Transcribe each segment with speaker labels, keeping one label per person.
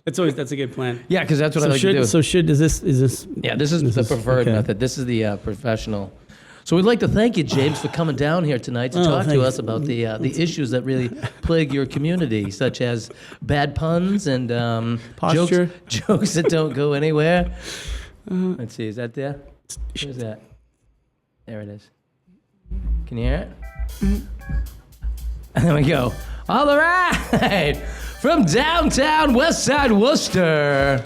Speaker 1: That's a good plan.
Speaker 2: Yeah, because that's what I like to do.
Speaker 1: So is this?
Speaker 2: Yeah, this is the preferred method. This is the professional. So we'd like to thank you, James, for coming down here tonight to talk to us about the issues that really plague your community, such as bad puns and jokes that don't go anywhere. Let's see, is that there? Where's that? There it is. Can you hear it? And there we go. All right. From downtown Westside Worcester,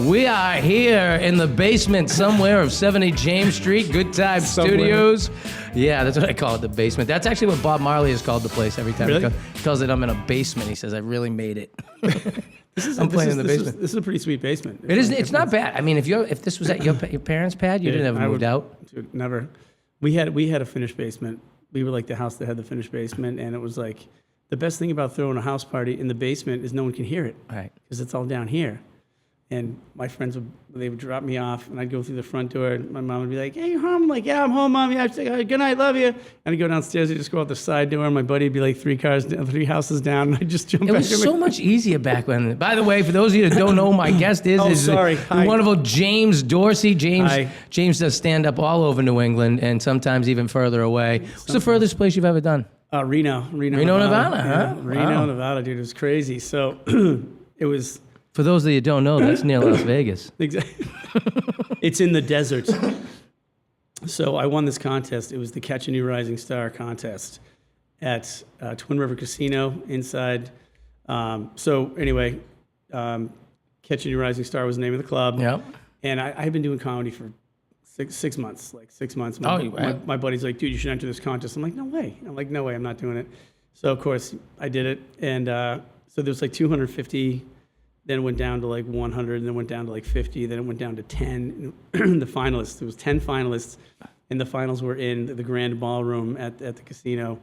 Speaker 2: we are here in the basement somewhere of 70 James Street, Goodtimes Studios. Yeah, that's what I call it, the basement. That's actually what Bob Marley has called the place every time.
Speaker 1: Really?
Speaker 2: He calls it, I'm in a basement. He says, I really made it. I'm playing in the basement.
Speaker 1: This is a pretty sweet basement.
Speaker 2: It's not bad. I mean, if this was at your parents' pad, you didn't have moved out?
Speaker 1: Dude, never. We had a finished basement. We were like the house that had the finished basement, and it was like, the best thing about throwing a house party in the basement is no one can hear it.
Speaker 2: Right.
Speaker 1: Because it's all down here. And my friends would drop me off, and I'd go through the front door, and my mom would be like, hey, you home? I'm like, yeah, I'm home, Mom. Yeah, I'd say, good night, love you. And I'd go downstairs, I'd just go out the side door, and my buddy would be like three houses down, and I'd just jump back.
Speaker 2: It was so much easier back when. By the way, for those of you that don't know, my guest is
Speaker 1: Hi.
Speaker 2: wonderful James Dorsey.
Speaker 1: Hi.
Speaker 2: James does stand-up all over New England, and sometimes even further away. What's the furthest place you've ever done?
Speaker 1: Reno,
Speaker 2: Nevada, huh?
Speaker 1: Yeah, Reno, Nevada, dude. It was crazy. So it was.
Speaker 2: For those of you that don't know, that's near Las Vegas.
Speaker 1: Exactly. It's in the desert. So I won this contest. It was the Catch a New Rising Star contest at Twin River Casino inside. So anyway, Catch a New Rising Star was the name of the club.
Speaker 2: Yep.
Speaker 1: And I've been doing comedy for 6 months, like 6 months. My buddy's like, dude, you should enter this contest. I'm like, no way. I'm not doing it. So, of course, I did it. And so there was like 250, then it went down to like 100, then it went down to like 50, then it went down to 10. The finalists, there was 10 finalists, and the finals were in the grand ballroom at the casino.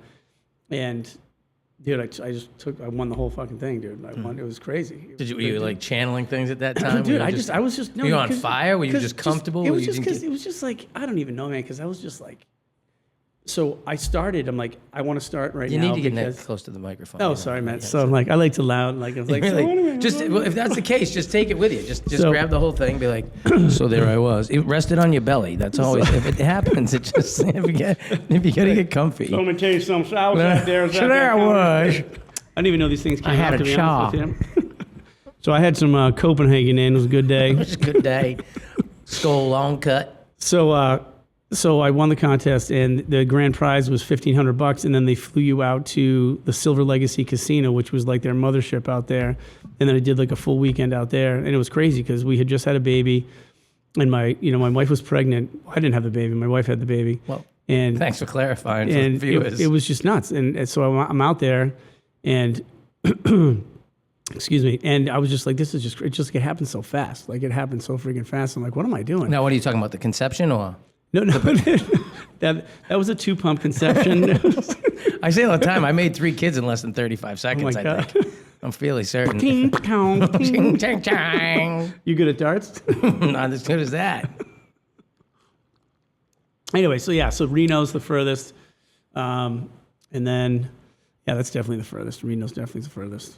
Speaker 1: And, dude, I won the whole fucking thing, dude. I won. It was crazy.
Speaker 2: Were you like channeling things at that time?
Speaker 1: Dude, I was just. No,
Speaker 2: were you on fire? Were you just comfortable?
Speaker 1: It was just like, I don't even know, man, because I was just like, so I started, I'm like, I want to start right now.
Speaker 2: You need to get that close to the microphone.
Speaker 1: Oh, sorry, man. So I'm like, I like to loud, like, I was like,
Speaker 2: if that's the case, just take it with you. Just grab the whole thing, be like, so there I was. It rested on your belly. That's always, if it happens, it just, if you gotta get comfy.
Speaker 1: So I'm going to tell you something. So I was out there.
Speaker 2: So there I was.
Speaker 1: I didn't even know these things came out.
Speaker 2: I had
Speaker 1: to
Speaker 2: a
Speaker 1: be
Speaker 2: chaw.
Speaker 1: honest with you. So I had some Copenhagen in. It was a good day.
Speaker 2: It was a good day. Skull long cut.
Speaker 1: So I won the contest, and the grand prize was $1,500, and then they flew you out to the Silver Legacy Casino, which was like their mothership out there. And then I did like a full weekend out there, and it was crazy because we had just had a baby, and my wife was pregnant. I didn't have the baby; my wife had the baby.
Speaker 2: Well,
Speaker 1: and
Speaker 2: thanks for clarifying for
Speaker 1: and
Speaker 2: viewers.
Speaker 1: It was just nuts, and so I'm out there, and excuse me, and I was just like, it happened so fast, like it happened so freaking fast. I'm like, what am I doing?
Speaker 2: Now, what are you talking about? The conception or?
Speaker 1: No, that was a 2-pump conception.
Speaker 2: I say all the time, I made 3 kids in less than 35 seconds,
Speaker 1: Oh my God.
Speaker 2: I think. I'm fairly certain.
Speaker 1: Ting, tong, ting.
Speaker 2: Ching, ching.
Speaker 1: You good at darts?
Speaker 2: Not as good as that.
Speaker 1: Anyway, so Reno's the furthest. And then, yeah, that's definitely the furthest. Reno's definitely the furthest.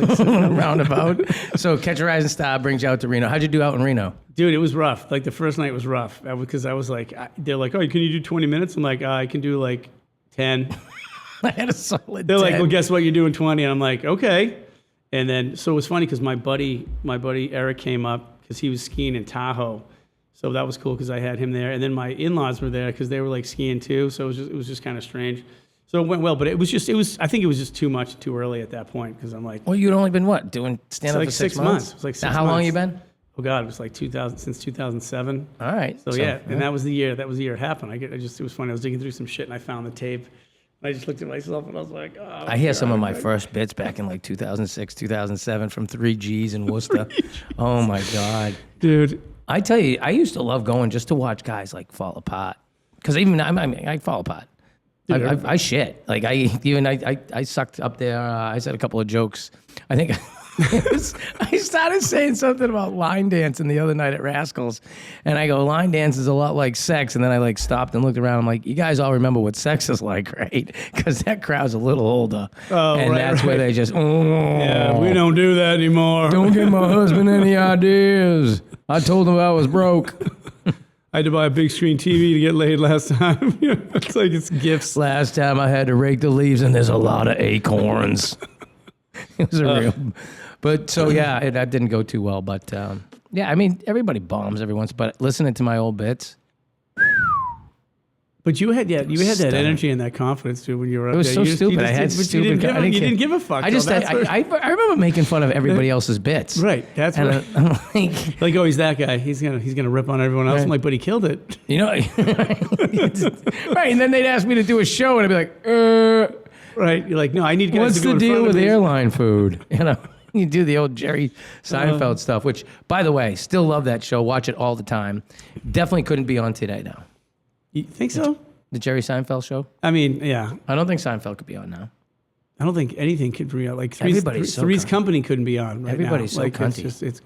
Speaker 2: Roundabout. So Catch a Rising Star brings you out to Reno. How'd you do out in Reno?
Speaker 1: Dude, it was rough. Like the first night was rough because I was like, they're like, oh, can you do 20 minutes? I'm like, I can do like 10.
Speaker 2: I had a solid
Speaker 1: They're
Speaker 2: 10.
Speaker 1: like, well, guess what? You're doing 20. And I'm like, okay. And then, so it was funny because my buddy Eric came up because he was skiing in Tahoe. So that was cool because I had him there. And then my in-laws were there because they were like skiing too. So it was just kind of strange. So it went well, but I think it was just too much too early at that point because I'm like.
Speaker 2: Well, you'd only been what? Doing stand-up
Speaker 1: like
Speaker 2: for 6 months?
Speaker 1: It was like 6
Speaker 2: now,
Speaker 1: months.
Speaker 2: how long you been?
Speaker 1: Oh God, it was like 2000, since 2007.
Speaker 2: All right.
Speaker 1: So yeah, and that was the year it happened. It was funny. I was digging through some shit and I found the tape. And I just looked at myself and I was like, oh.
Speaker 2: I hear some of my first bits back in like 2006, 2007 from 3Gs in Worcester. Oh my God.
Speaker 1: Dude.
Speaker 2: I tell you, I used to love going just to watch guys like fall apart. Because even I fall apart. I shit. Like I sucked up there. I said a couple of jokes. I think I started saying something about line dancing the other night at Rascals, and I go, line dance is a lot like sex, and then I like stopped and looked around. I'm like, you guys all remember what sex is like, right? Because that crowd's a little older, and that's where they just,
Speaker 1: yeah, we don't do that anymore.
Speaker 2: Don't give my husband any ideas. I told him I was broke.
Speaker 1: I had to buy a big screen TV to get laid last time. It's like it's gifts.
Speaker 2: Last time I had to rake the leaves, and there's a lot of acorns. It was a real, but so yeah, that didn't go too well. But yeah, I mean, everybody bombs every once. But listening to my old bits,
Speaker 1: but you had that energy and that confidence too when you were up there.
Speaker 2: It was so stupid. I had stupid.
Speaker 1: You didn't give a fuck.
Speaker 2: I remember making fun of everybody else's bits.
Speaker 1: Right. That's right.
Speaker 2: I'm
Speaker 1: like, oh, he's that guy. He's gonna rip on everyone else.
Speaker 2: Right.
Speaker 1: I'm like, but he killed it.
Speaker 2: You know, right? And then they'd ask me to do a show, and I'd be like,
Speaker 1: Right. You're like, no, I need guys
Speaker 2: what's
Speaker 1: to go
Speaker 2: the
Speaker 1: in front
Speaker 2: deal
Speaker 1: of
Speaker 2: with
Speaker 1: me.
Speaker 2: airline food? You know, you do the old Jerry Seinfeld stuff, which, by the way, still love that show. Watch it all the time. Definitely couldn't be on today now.
Speaker 1: You think so?
Speaker 2: The Jerry Seinfeld show?
Speaker 1: I mean, yeah.
Speaker 2: I don't think Seinfeld could be on now.
Speaker 1: I don't think anything could be on. Like
Speaker 2: Everybody's so
Speaker 1: Three's
Speaker 2: cunty.
Speaker 1: Company couldn't be on right
Speaker 2: Everybody's
Speaker 1: now.
Speaker 2: so
Speaker 1: Like,
Speaker 2: cunty.
Speaker 1: it's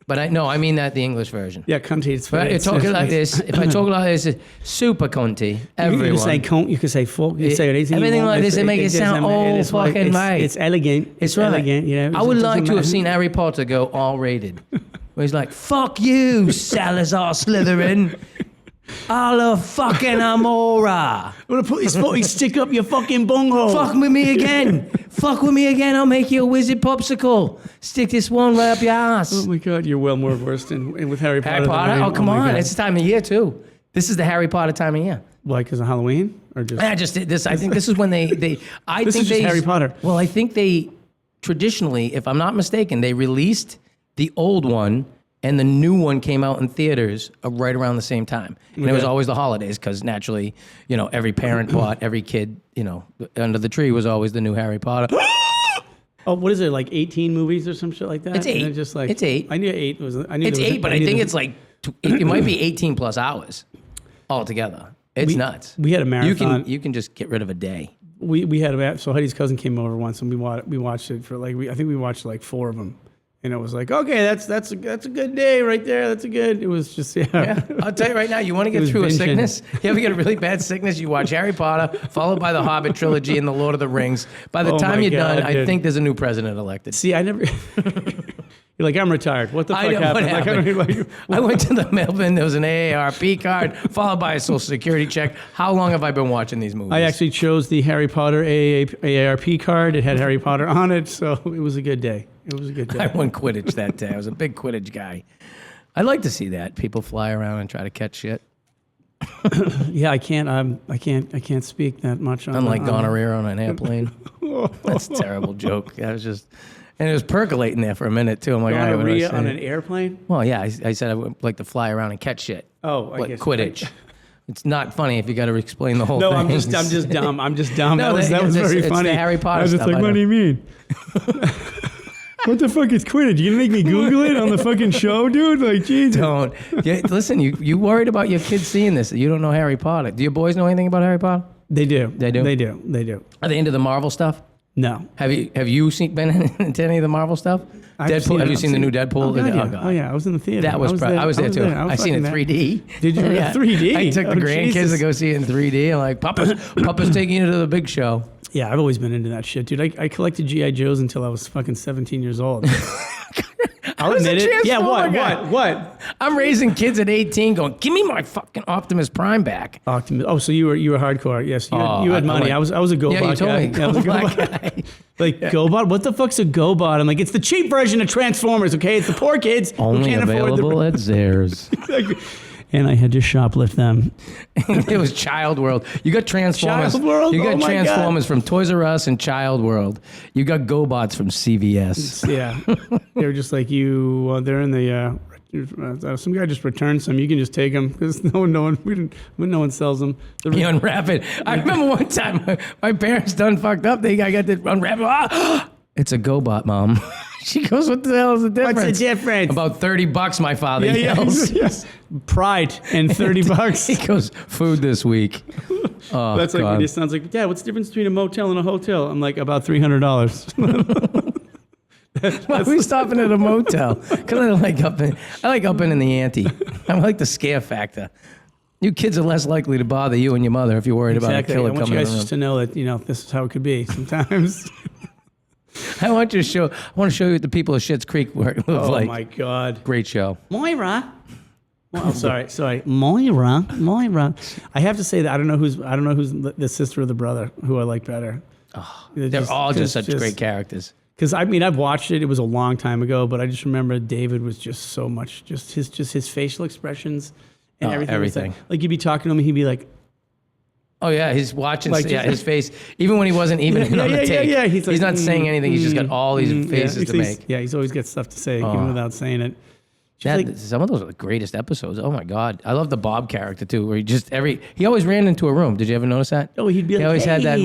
Speaker 2: But I mean that the English version.
Speaker 1: yeah, cunty. It's
Speaker 2: But if I talk like this, it's super cunty. Everyone.
Speaker 1: You can say cunt. You can say fuck. You can say anything.
Speaker 2: Everything
Speaker 1: you want.
Speaker 2: like this, it make it sound all fucking right.
Speaker 1: It's elegant.
Speaker 2: It's right.
Speaker 1: elegant. You know.
Speaker 2: I would
Speaker 1: It
Speaker 2: like
Speaker 1: doesn't
Speaker 2: to have
Speaker 1: matter.
Speaker 2: seen Harry Potter go all rated. Where he's like, fuck you, Salazar Slytherin. Alla fucking Amora.
Speaker 1: I'm gonna put his fucking stick up your fucking bunghole.
Speaker 2: Fuck with me again. Fuck with me again. I'll make you a wizard popsicle. Stick this one right up your ass.
Speaker 1: Oh my God, you're well more versed in with Harry Potter.
Speaker 2: Harry Potter?
Speaker 1: Than I am.
Speaker 2: Oh, come
Speaker 1: my
Speaker 2: on.
Speaker 1: God.
Speaker 2: It's the time of year, too. This is the Harry Potter time of year.
Speaker 1: Why? Because of Halloween or just?
Speaker 2: I just did this. I think this is when they
Speaker 1: This
Speaker 2: think
Speaker 1: is just
Speaker 2: they,
Speaker 1: Harry Potter.
Speaker 2: Well, I think they traditionally, if I'm not mistaken, they released the old one and the new one came out in theaters right around the same time. And it was always the holidays because naturally, you know, every parent bought, every kid, you know, under the tree was always the new Harry Potter.
Speaker 1: Oh, what is it? Like 18 movies or some shit like that?
Speaker 2: It's 8.
Speaker 1: And just like
Speaker 2: It's 8.
Speaker 1: I knew 8 was. I knew
Speaker 2: It's
Speaker 1: there was
Speaker 2: 8, but I think it's like, it might be 18 plus hours altogether. It's nuts.
Speaker 1: we had a marathon.
Speaker 2: You can just get rid of a day.
Speaker 1: We had a so Heidi's cousin came over once and we watched it for like I think we watched like 4 of them. And it was like, okay, that's a good day right there. That's a good. It was just
Speaker 2: Yeah, I'll tell you right now, you want to get through a
Speaker 1: binging.
Speaker 2: sickness? You ever get a really bad sickness? You watch Harry Potter, followed by the Hobbit trilogy and the Lord of the Rings. By the
Speaker 1: Oh
Speaker 2: time
Speaker 1: my
Speaker 2: you're
Speaker 1: God,
Speaker 2: done, I
Speaker 1: dude.
Speaker 2: think there's a new president elected.
Speaker 1: See, I never. You're like, I'm retired. What the fuck
Speaker 2: I know
Speaker 1: happened?
Speaker 2: what happened.
Speaker 1: Like, I don't
Speaker 2: I went to the mailman, there was an AARP card, followed by a social security check. How long have I been watching these movies?
Speaker 1: I actually chose the Harry Potter AARP card. It had Harry Potter on it, so it was a good day. It was a good
Speaker 2: I
Speaker 1: day.
Speaker 2: won Quidditch that day. I was a big Quidditch guy. I like to see that. People fly around and try to catch shit.
Speaker 1: Yeah, I can't speak that much on.
Speaker 2: Unlike gonorrhea on an airplane. That's a terrible joke. I was just, and it was percolating there for a minute too. I'm like, all right, what do I
Speaker 1: Gonorrhea
Speaker 2: say?
Speaker 1: on an airplane.
Speaker 2: Well, yeah, I said I would like to fly around and catch shit.
Speaker 1: Oh, I
Speaker 2: Like
Speaker 1: guess
Speaker 2: Quidditch. It's not funny if you got to explain the whole
Speaker 1: No,
Speaker 2: thing.
Speaker 1: I'm just dumb. I'm just dumb.
Speaker 2: No,
Speaker 1: that was very
Speaker 2: it's
Speaker 1: funny.
Speaker 2: the Harry Potter
Speaker 1: I was just
Speaker 2: stuff,
Speaker 1: like,
Speaker 2: I
Speaker 1: what
Speaker 2: know.
Speaker 1: do you mean? What the fuck is Quidditch? You gonna make me Google it on the fucking show, dude? Like, Jesus.
Speaker 2: Don't. Yeah, listen, you worried about your kids seeing this. You don't know Harry Potter. Do your boys know anything about Harry Potter?
Speaker 1: They do.
Speaker 2: They do?
Speaker 1: They do. They do.
Speaker 2: Are they into the Marvel stuff?
Speaker 1: No.
Speaker 2: Have you been into any of the Marvel stuff? Deadpool. Have you seen the new Deadpool?
Speaker 1: Oh, God, yeah.
Speaker 2: God.
Speaker 1: Oh, yeah. I was in the theater.
Speaker 2: That was I was there too. I seen it in 3D.
Speaker 1: Did you? 3D?
Speaker 2: I took the
Speaker 1: Oh,
Speaker 2: grandkids
Speaker 1: Jesus.
Speaker 2: to go see it in 3D. I'm like, Papa's taking you to the big show.
Speaker 1: Yeah, I've always been into that shit, dude. I collected G.I. Joes until I was fucking 17 years old. I'll
Speaker 2: was a
Speaker 1: admit it. Yeah,
Speaker 2: Transformer guy.
Speaker 1: what?
Speaker 2: I'm raising kids at 18 going, give me my fucking Optimus Prime back.
Speaker 1: Optimus. Oh, so you were hardcore. Yes, you had
Speaker 2: I
Speaker 1: money.
Speaker 2: like-
Speaker 1: I was a GoBot
Speaker 2: Yeah, you told
Speaker 1: guy.
Speaker 2: me.
Speaker 1: Yeah, I was a
Speaker 2: GoBot
Speaker 1: GoBot
Speaker 2: guy.
Speaker 1: Like, GoBot? What the fuck's a GoBot? I'm like, it's the cheap version of Transformers, okay? It's the poor kids who can't afford the...
Speaker 2: at Zaire's.
Speaker 1: And I had to shoplift them.
Speaker 2: It was Child World. You got Transformers.
Speaker 1: Child World?
Speaker 2: You got
Speaker 1: Oh my
Speaker 2: Transformers from Toys R Us and Child World. You got GoBots from CVS.
Speaker 1: Yeah. They were just like, they're in the... some guy just returned some. You can just take them because no one sells them.
Speaker 2: You unwrap it. I remember one time my parents done fucked up. I got to unwrap it. Ah! It's a GoBot, Mom. She goes, what the hell is the difference?
Speaker 1: What's the difference?
Speaker 2: About $30, my father yells.
Speaker 1: Yes. Pride and $30.
Speaker 2: He goes, food this week. Oh,
Speaker 1: That's like
Speaker 2: God.
Speaker 1: when he sounds like, Dad, what's the difference between a motel and a hotel? I'm like, about $300.
Speaker 2: Why are we stopping at a motel? Because I like upping in the ante. I like the scare factor. You kids are less likely to bother you and your mother if you're worried about a killer coming in the room.
Speaker 1: I want you guys just to know that, this is how it could be sometimes.
Speaker 2: I want to show you what the people of Schitt's Creek live like. Oh,
Speaker 1: my God.
Speaker 2: Great show.
Speaker 1: Moira. Oh, sorry. Moira. I have to say that I don't know who's the sister or the brother who I like better.
Speaker 2: Oh, they're all just such great characters.
Speaker 1: Because I've watched it. It was a long time ago, but I just remember David was just so much his facial expressions and everything. Like you'd be talking to him, and he'd be like,
Speaker 2: "Oh yeah, he's watching. His face. Even when he wasn't even on the take. Yeah. He's not saying anything. He's just got all these faces to make.
Speaker 1: Yeah, he's always got stuff to say even without saying it.
Speaker 2: Some of those are the greatest episodes. Oh my God, I love the Bob character too, where he always ran into a room. Did you ever notice that?
Speaker 1: Oh, he'd be like,
Speaker 2: he always
Speaker 1: had
Speaker 2: that.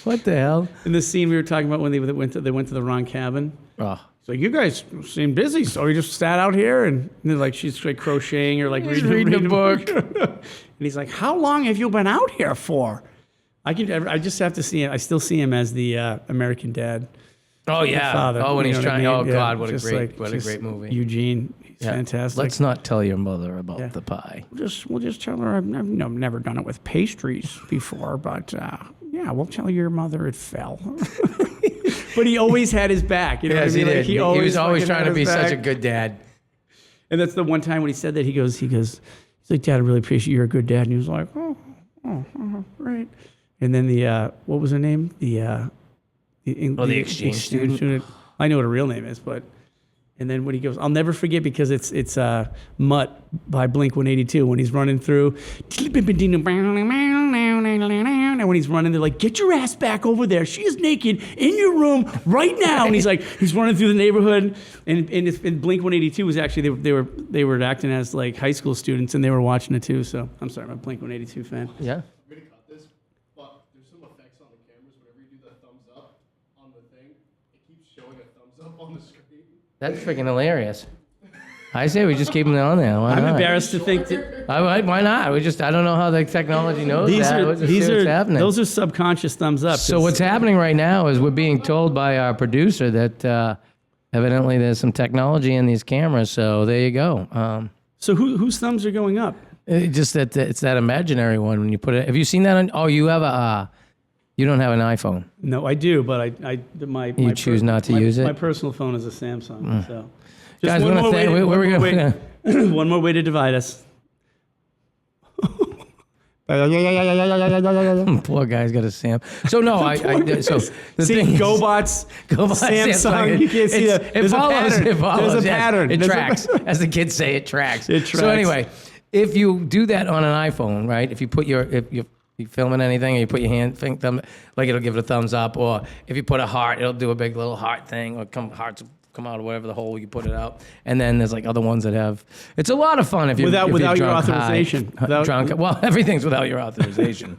Speaker 2: What the hell?
Speaker 1: In the scene we were talking about when they went to the wrong cabin.
Speaker 2: Oh.
Speaker 1: So you guys seem busy, so we just sat out here and she's like crocheting or like reading a book. And he's like, "How long have you been out here for?" I just have to see him. I still see him as the American Dad.
Speaker 2: Oh yeah.
Speaker 1: Father,
Speaker 2: oh, when he's trying. Oh God, what a
Speaker 1: great
Speaker 2: movie.
Speaker 1: Eugene, he's fantastic.
Speaker 2: Let's not tell your mother about the pie.
Speaker 1: We'll just tell her I've never done it with pastries before, but we'll tell your mother it fell. But he always had his back. You know
Speaker 2: yes,
Speaker 1: what I mean?
Speaker 2: He did. He was always trying to be such a good dad.
Speaker 1: And that's the one time when he said that he goes, he's like, "Dad, I really appreciate you're a good dad." And he was like, "Oh, right." And then what was her name? The
Speaker 2: exchange student.
Speaker 1: I know what her real name is, but and then when he goes, I'll never forget because it's Mutt by Blink-182 when he's running through. And when he's running, they're like, "Get your ass back over there. She is naked in your room right now." And he's running through the neighborhood. And Blink-182 was actually they were acting as like high school students and they were watching it too. So I'm sorry, I'm a Blink-182 fan.
Speaker 2: Yeah.
Speaker 3: On the screen.
Speaker 2: That's freaking hilarious. I say we just keep them on there.
Speaker 1: I'm embarrassed to think
Speaker 2: why not? I don't know how the technology knows that. These are happening.
Speaker 1: Those are subconscious thumbs up.
Speaker 2: So what's happening right now is we're being told by our producer that evidently there's some technology in these cameras. So there you go.
Speaker 1: So whose thumbs are going up?
Speaker 2: Just that it's that imaginary one when you put it. Have you seen that on? Oh, you have you don't have an iPhone.
Speaker 1: No, I do, but
Speaker 2: you choose not to use it.
Speaker 1: My personal phone is a Samsung. So,
Speaker 2: guys,
Speaker 1: one more way to divide us.
Speaker 2: Poor guy's got a Sam. So no, so the
Speaker 1: see,
Speaker 2: thing
Speaker 1: GoBots, Samsung. You can't see that.
Speaker 2: It follows. There's a
Speaker 1: pattern.
Speaker 2: It tracks, as the kids say. It tracks. So anyway, if you do that on an iPhone, right? If you put if you're filming anything, or you put your thumb, like it'll give it a thumbs up, or if you put a heart, it'll do a big little heart thing, or hearts come out of whatever the hole you put it out. And then there's like other ones that have. It's a lot of fun if you're
Speaker 1: without your authorization.
Speaker 2: Well, everything's without your authorization.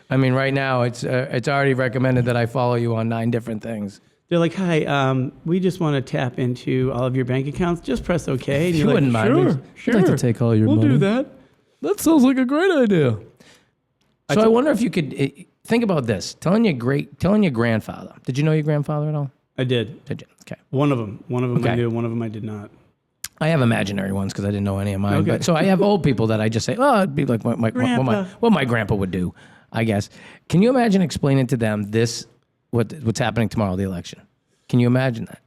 Speaker 2: I mean, right now it's already recommended that I follow you on 9 different things.
Speaker 1: They're like, "Hi, we just want to tap into all of your bank accounts. Just press OK." And
Speaker 2: you wouldn't mind. Sure. I'd like to take all your money.
Speaker 1: We'll do that.
Speaker 2: That sounds like a great idea. So I wonder if you could think about this. Telling your grandfather. Did you know your grandfather at all?
Speaker 1: I did.
Speaker 2: Did you? Okay.
Speaker 1: One of them I knew. One of them I did not.
Speaker 2: I have imaginary ones because I didn't know any of mine.
Speaker 1: Okay.
Speaker 2: But, so I have old people that I just say, "Oh, it'd be like what my grandpa would do." I guess. Can you imagine explaining to them what's happening tomorrow, the election? Can you imagine that?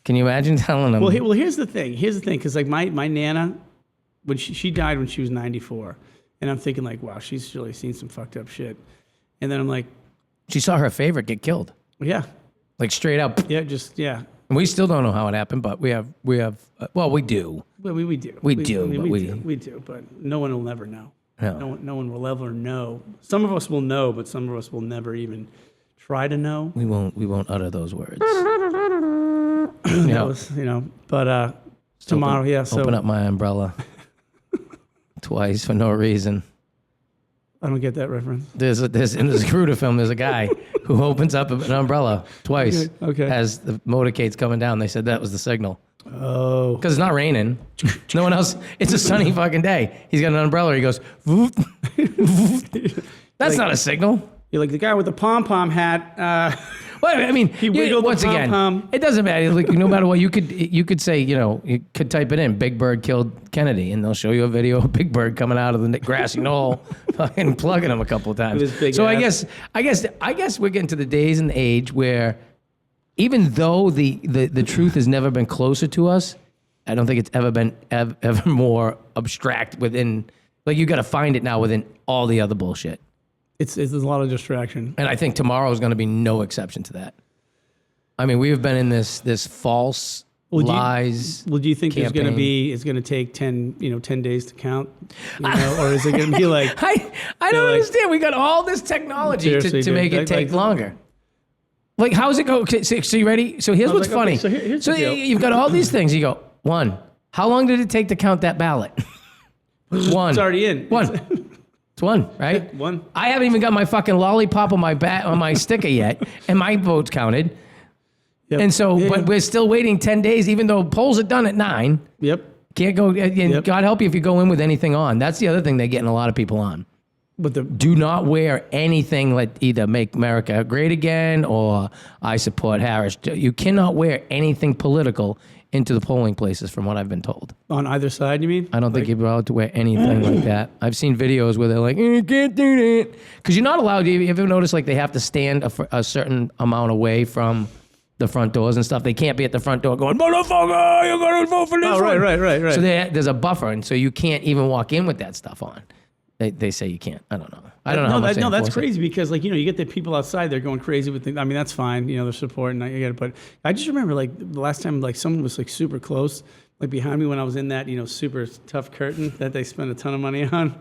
Speaker 2: Can you imagine telling them?
Speaker 1: Well, here's the thing. Because like my Nana, when she died when she was 94. And I'm thinking like, wow, she's really seen some fucked up shit. And then I'm like,
Speaker 2: she saw her favorite get killed.
Speaker 1: Yeah.
Speaker 2: Like straight up.
Speaker 1: Yeah,
Speaker 2: And we still don't know how it happened, but we do.
Speaker 1: Well, we do. We do, but no one will never know. No one will ever know. Some of us will know, but some of us will never even try to know.
Speaker 2: We won't utter those words.
Speaker 1: But tomorrow,
Speaker 2: open up my umbrella. Twice for no reason.
Speaker 1: I don't get that reference.
Speaker 2: There's in the Scooter film. There's a guy who opens up an umbrella twice as the motorcade's coming down. They said that was the signal.
Speaker 1: Oh,
Speaker 2: because it's not raining. No one else. It's a sunny fucking day. He's got an umbrella. He goes. That's not a signal.
Speaker 1: You're like the guy with the pom-pom hat.
Speaker 2: Well, I mean,
Speaker 1: wiggled the
Speaker 2: once again,
Speaker 1: pom-pom.
Speaker 2: it doesn't matter. Like, no matter what, you could say, you could type it in, Big Bird killed Kennedy, and they'll show you a video of Big Bird coming out of the grassy knoll, fucking plugging him a couple of times. So I guess we're getting to the days and age where, even though the truth has never been closer to us, I don't think it's ever been ever more abstract within. Like, you got to find it now within all the other bullshit.
Speaker 1: There's a lot of distraction.
Speaker 2: And I think tomorrow is going to be no exception to that. I mean, we've been in this false lies.
Speaker 1: Do you think
Speaker 2: campaign.
Speaker 1: it's going to take 10 days to count? Or is it going to be like...
Speaker 2: I don't understand. We got all this technology to make it take longer. Like, how's it go? Okay, so you ready? So here's what's funny.
Speaker 1: Okay, so here's the deal.
Speaker 2: You've got all these things. You go, 1, how long did it take to count that ballot? 1.
Speaker 1: It's already in.
Speaker 2: 1. It's 1, right?
Speaker 1: 1.
Speaker 2: I haven't even got my fucking lollipop on my sticker yet, and my vote's counted.
Speaker 1: Yep.
Speaker 2: And so, but we're still waiting 10 days, even though polls are done at 9.
Speaker 1: Yep.
Speaker 2: Can't go, and God help you if you go in with anything on. That's the other thing they're getting a lot of people on.
Speaker 1: But
Speaker 2: do not wear anything like either Make America Great Again or I support Harris. You cannot wear anything political into the polling places, from what I've been told.
Speaker 1: On either side, you mean?
Speaker 2: I don't think you're allowed to wear anything like that. I've seen videos where they're like, you can't do that. Because you're not allowed. You ever notice, like, they have to stand a certain amount away from the front doors and stuff? They can't be at the front door going, motherfucker, you're going to vote for this one.
Speaker 1: Right.
Speaker 2: So there's a buffer, and so you can't even walk in with that stuff on. They say you can't. I don't know. I don't know how much
Speaker 1: No, that's crazy because, like, you get the people outside, they're going crazy with things. I mean, that's fine. They're supporting. I get it. But I just remember, like, the last time, like, someone was, like, super close, like, behind me when I was in that, super tough curtain that they spent a ton of money on.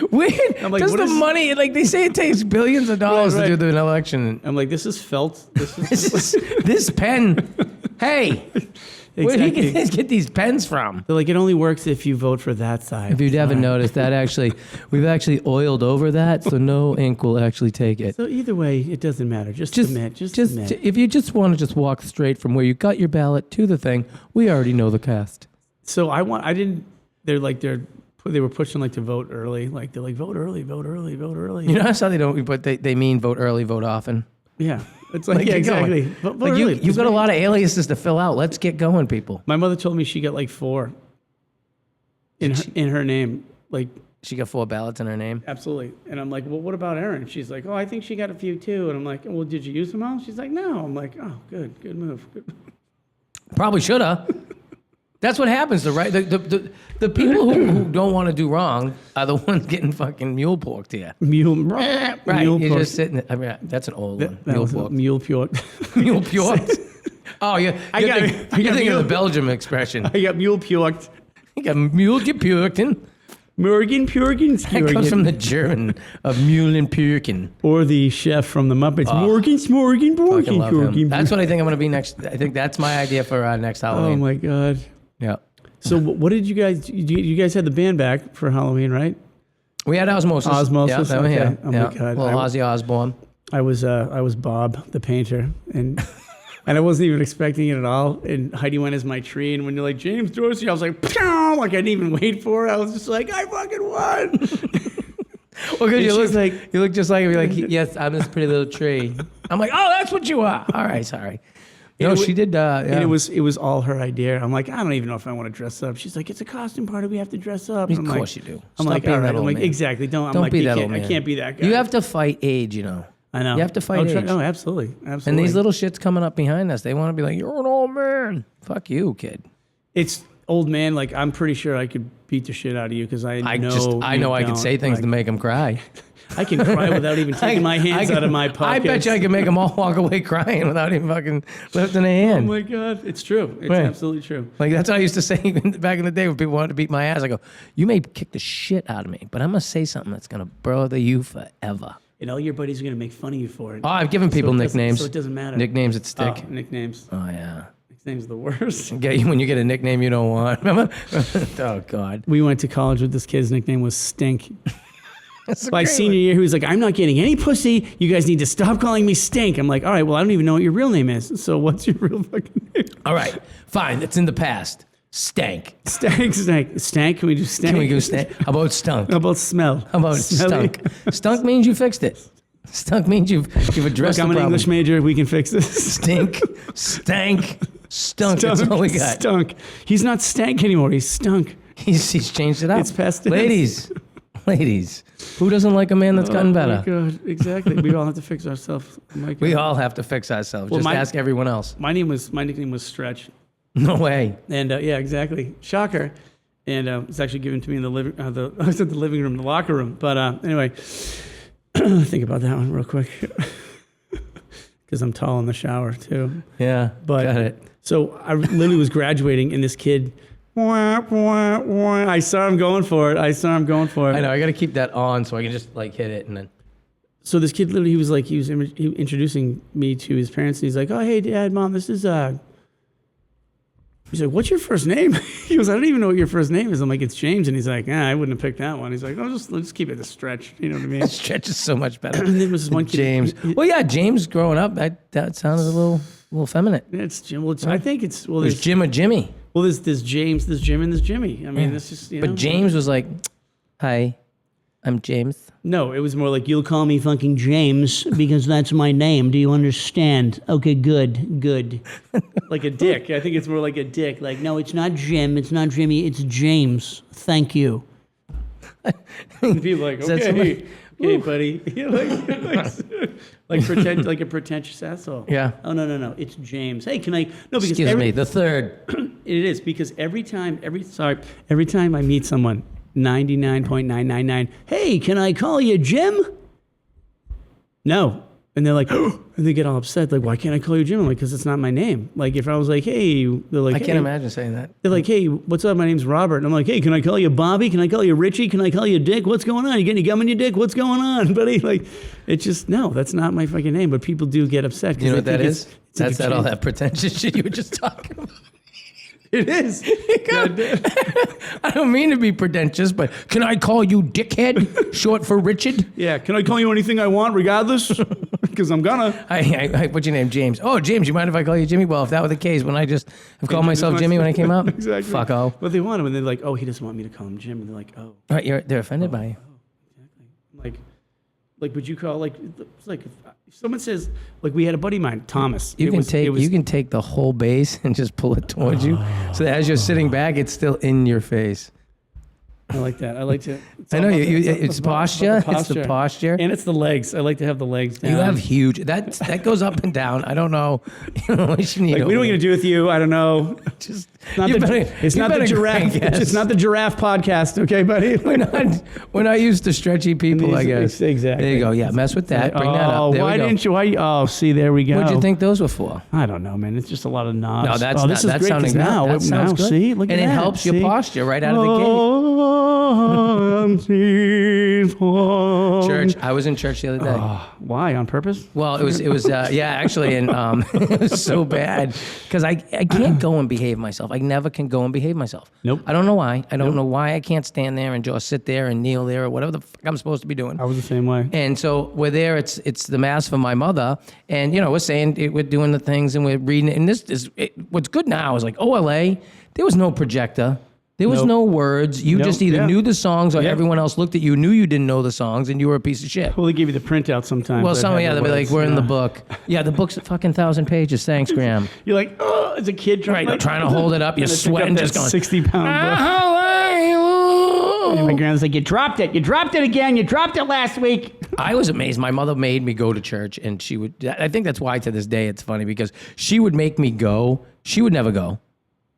Speaker 2: Wait,
Speaker 1: I'm like,
Speaker 2: does the money, like, they say it takes billions of dollars to do the election.
Speaker 1: I'm like, this is felt.
Speaker 2: This pen. Hey. Exactly. Where do you get these pens from?
Speaker 1: They're like, it only works if you vote for that side.
Speaker 2: If you haven't noticed that, we've actually oiled over that, so no ink will actually take it.
Speaker 1: So either way, it doesn't matter. Just admit.
Speaker 2: If you just want to just walk straight from where you got your ballot to the thing, we already know the cast.
Speaker 1: So they were pushing, like, to vote early. Like, they're like, vote early.
Speaker 2: That's how they don't, but they mean vote early, vote often.
Speaker 1: Yeah. It's like, yeah, exactly.
Speaker 2: Like, you've got a lot of aliases to fill out. Let's get going, people.
Speaker 1: My mother told me she got like 4 in her name. Like,
Speaker 2: she got 4 ballots in her name?
Speaker 1: Absolutely. And I'm like, well, what about Erin? She's like, oh, I think she got a few too. And I'm like, well, did you use them all? She's like, no. I'm like, oh, good move.
Speaker 2: Probably should have. That's what happens, right? The people who don't want to do wrong are the ones getting fucking mule porked here.
Speaker 1: Right.
Speaker 2: You're just sitting there. I mean, that's an old one. Mule pork.
Speaker 1: Mule pork.
Speaker 2: Mule pork. Oh, yeah. You're thinking of the Belgium expression.
Speaker 1: I got mule porked.
Speaker 2: You got mule porked.
Speaker 1: Morgan Purkin.
Speaker 2: That comes from the German of mule and Purkin.
Speaker 1: Or the chef from the Muppets. Morgan.
Speaker 2: That's what I think I'm going to be next. I think that's my idea for next Halloween.
Speaker 1: Oh, my God.
Speaker 2: Yeah.
Speaker 1: So what did you guys? You guys had the band back for Halloween, right?
Speaker 2: We had Osmosis.
Speaker 1: Osmosis.
Speaker 2: Yeah,
Speaker 1: okay.
Speaker 2: Oh my God. Well, Ozzy Osbourne.
Speaker 1: I was Bob the painter, and I wasn't even expecting it at all. And Heidi went as my tree, and when you're like James Dorsey, I was like, pow! Like I didn't even wait for it. I was just like, I fucking won.
Speaker 2: Well, because you look just like him. You're like, yes, I'm this pretty little tree. I'm like, oh, that's what you are. All right, sorry. No, she did. Yeah.
Speaker 1: And it was all her idea. I'm like, I don't even know if I want to dress up. She's like, it's a costume party. We have to dress up.
Speaker 2: Of course you do.
Speaker 1: I'm like, all right. I'm like, exactly. Don't
Speaker 2: be that old man.
Speaker 1: I can't be that guy.
Speaker 2: You have to fight age,
Speaker 1: I know.
Speaker 2: You have to fight age.
Speaker 1: No, absolutely.
Speaker 2: And these little shits coming up behind us, they want to be like, you're an old man. Fuck you, kid.
Speaker 1: It's old man. Like, I'm pretty sure I could beat the shit out of you because I know
Speaker 2: I could say things to make them cry.
Speaker 1: I can cry without even taking my hands out of my pockets.
Speaker 2: I bet you I can make them all walk away crying without even fucking lifting a hand.
Speaker 1: Oh my God, it's true. It's absolutely true.
Speaker 2: Like that's what I used to say back in the day when people wanted to beat my ass. I go, you may kick the shit out of me, but I'm gonna say something that's gonna bother you forever.
Speaker 1: And all your buddies are gonna make fun of you for it.
Speaker 2: Oh, I've given people nicknames.
Speaker 1: So it doesn't matter.
Speaker 2: Nicknames that stick.
Speaker 1: Oh, nicknames.
Speaker 2: Oh yeah.
Speaker 1: Nicknames are the worst.
Speaker 2: Get you when you get a nickname you don't want. Remember? Oh God.
Speaker 1: We went to college with this kid's nickname was Stink. By senior year, he was like, I'm not getting any pussy. You guys need to stop calling me Stink. I'm like, all right, well, I don't even know what your real name is. So what's your real fucking name?
Speaker 2: All right, fine. It's in the past. Stank.
Speaker 1: Stank. Stank? Can we do stank?
Speaker 2: Can we go stank? How about stunk?
Speaker 1: How about smell?
Speaker 2: How about stunk? Stunk means you fixed it. Stunk means you've addressed
Speaker 1: Look, I'm
Speaker 2: the
Speaker 1: an
Speaker 2: problem.
Speaker 1: English major. We can fix this.
Speaker 2: Stink, stank, stunk. That's all we got.
Speaker 1: Stunk. He's not stank anymore. He's stunk.
Speaker 2: He's changed it up.
Speaker 1: It's past tense.
Speaker 2: Ladies, who doesn't like a man that's gotten better?
Speaker 1: Oh my God, exactly. We all have to fix ourselves. Oh my God.
Speaker 2: We all have to fix ourselves. Just ask everyone else.
Speaker 1: My nickname was Stretch.
Speaker 2: No way.
Speaker 1: And yeah, exactly. Shocker. And it's actually given to me in the living. I was at the living room, the locker room. But anyway, think about that one real quick, because I'm tall in the shower too.
Speaker 2: Yeah,
Speaker 1: but
Speaker 2: got it.
Speaker 1: So I literally was graduating, and this kid. I saw him going for it.
Speaker 2: I know. I got to keep that on so I can just like hit it and then.
Speaker 1: So this kid literally, he was introducing me to his parents, and he's like, "Oh, hey, Dad, Mom, this is." He's like, "What's your first name?" He goes, "I don't even know what your first name is." I'm like, "It's James," and he's like, "I wouldn't have picked that one." He's like, "Oh, let's keep it a Stretch." You know what I mean?
Speaker 2: Stretch is so much better.
Speaker 1: And then was this one kid,
Speaker 2: James. Well, yeah, James. Growing up, that sounded a little feminine.
Speaker 1: It's Jim. Well, I think it's
Speaker 2: There's Jim or Jimmy.
Speaker 1: Well, there's James, there's Jim, and there's Jimmy. I mean, it's just
Speaker 2: But James was like, "Hi, I'm James."
Speaker 1: No, it was more like, "You'll call me fucking James because that's my name. Do you understand? Okay, good." Like a dick. I think it's more like a dick. Like, no, it's not Jim. It's not Jimmy. It's James. Thank you. And people are like, okay, buddy. like a pretentious asshole.
Speaker 2: Yeah.
Speaker 1: Oh no, it's James. Hey, can I? No, because
Speaker 2: Excuse me, the third.
Speaker 1: It is because every time I meet someone, 99.999. Hey, can I call you Jim? No. And they're like, and they get all upset. Like, why can't I call you Jim? I'm like, because it's not my name. Like, if I was like, hey, they're like,
Speaker 2: I can't imagine saying that.
Speaker 1: They're like, hey, what's up? My name's Robert. And I'm like, hey, can I call you Bobby? Can I call you Richie? Can I call you Dick? What's going on? You getting any gum in your dick? What's going on, buddy? Like, it's just, no, that's not my fucking name. But people do get upset.
Speaker 2: You know what that is?
Speaker 1: It's like
Speaker 2: That's all that pretentious shit you were just talking about.
Speaker 1: It is.
Speaker 2: I don't mean to be pretentious, but can I call you Dickhead, short for Richard?
Speaker 1: Yeah, can I call you anything I want, regardless? Because I'm gonna.
Speaker 2: What's your name, James? Oh, James, you mind if I call you Jimmy? Well, if that were the case, when I just have called myself Jimmy when I came out?
Speaker 1: Exactly.
Speaker 2: Fucko.
Speaker 1: But they want him, and they're like, oh, he doesn't want me to call him Jim. And they're like, oh.
Speaker 2: Right, they're offended by you.
Speaker 1: Exactly. Like, would you call, it's like, if someone says, like, we had a buddy of mine, Thomas.
Speaker 2: You can take the whole base and just pull it towards you, so that as you're sitting back, it's still in your face.
Speaker 1: I like that. I like to.
Speaker 2: I know it's posture. It's the posture,
Speaker 1: and it's the legs. I like to have the legs down.
Speaker 2: You have huge. That goes up and down. I don't know. You know what you need.
Speaker 1: Like, what are we gonna do with you? I don't know. Just it's not the giraffe. It's not the giraffe podcast, okay, buddy?
Speaker 2: We're not used to stretchy people, I guess.
Speaker 1: Exactly.
Speaker 2: There you go. Yeah, mess with that. Bring that up. There
Speaker 1: why didn't you? Oh, see, there we go.
Speaker 2: What'd you think those were for?
Speaker 1: I don't know, man. It's just a lot of knobs.
Speaker 2: No, that's
Speaker 1: this is great
Speaker 2: sounding good. That sounds good.
Speaker 1: See, look at
Speaker 2: that.
Speaker 1: And
Speaker 2: it helps your posture right out of the gate. Church. I was in church the other day.
Speaker 1: Why? On purpose?
Speaker 2: Well, it was yeah, actually, and it was so bad because I can't go and behave myself. I never can go and behave myself.
Speaker 1: Nope.
Speaker 2: I don't know why. I don't know why I can't stand there and just sit there and kneel there or whatever the fuck I'm supposed to be doing.
Speaker 1: I was the same way.
Speaker 2: And so we're there. It's the mass for my mother, and we're saying we're doing the things and we're reading it. And this is what's good now is like OLA. There was no projector. There was no words. You just either knew the songs or everyone else looked at you, knew you didn't know the songs, and you were a piece of shit.
Speaker 1: Well, they give you the printout sometimes.
Speaker 2: Well, they'll be like, we're in the book. Yeah, the book's fucking 1,000 pages. Thanks, Graham.
Speaker 1: You're like, oh, as a kid trying
Speaker 2: to hold it up. You're sweating, just going.
Speaker 1: 60-pound book. And my grandma's like, you dropped it. You dropped it again. You dropped it last week.
Speaker 2: I was amazed. My mother made me go to church, and she would. I think that's why to this day it's funny because she would make me go. She would never go,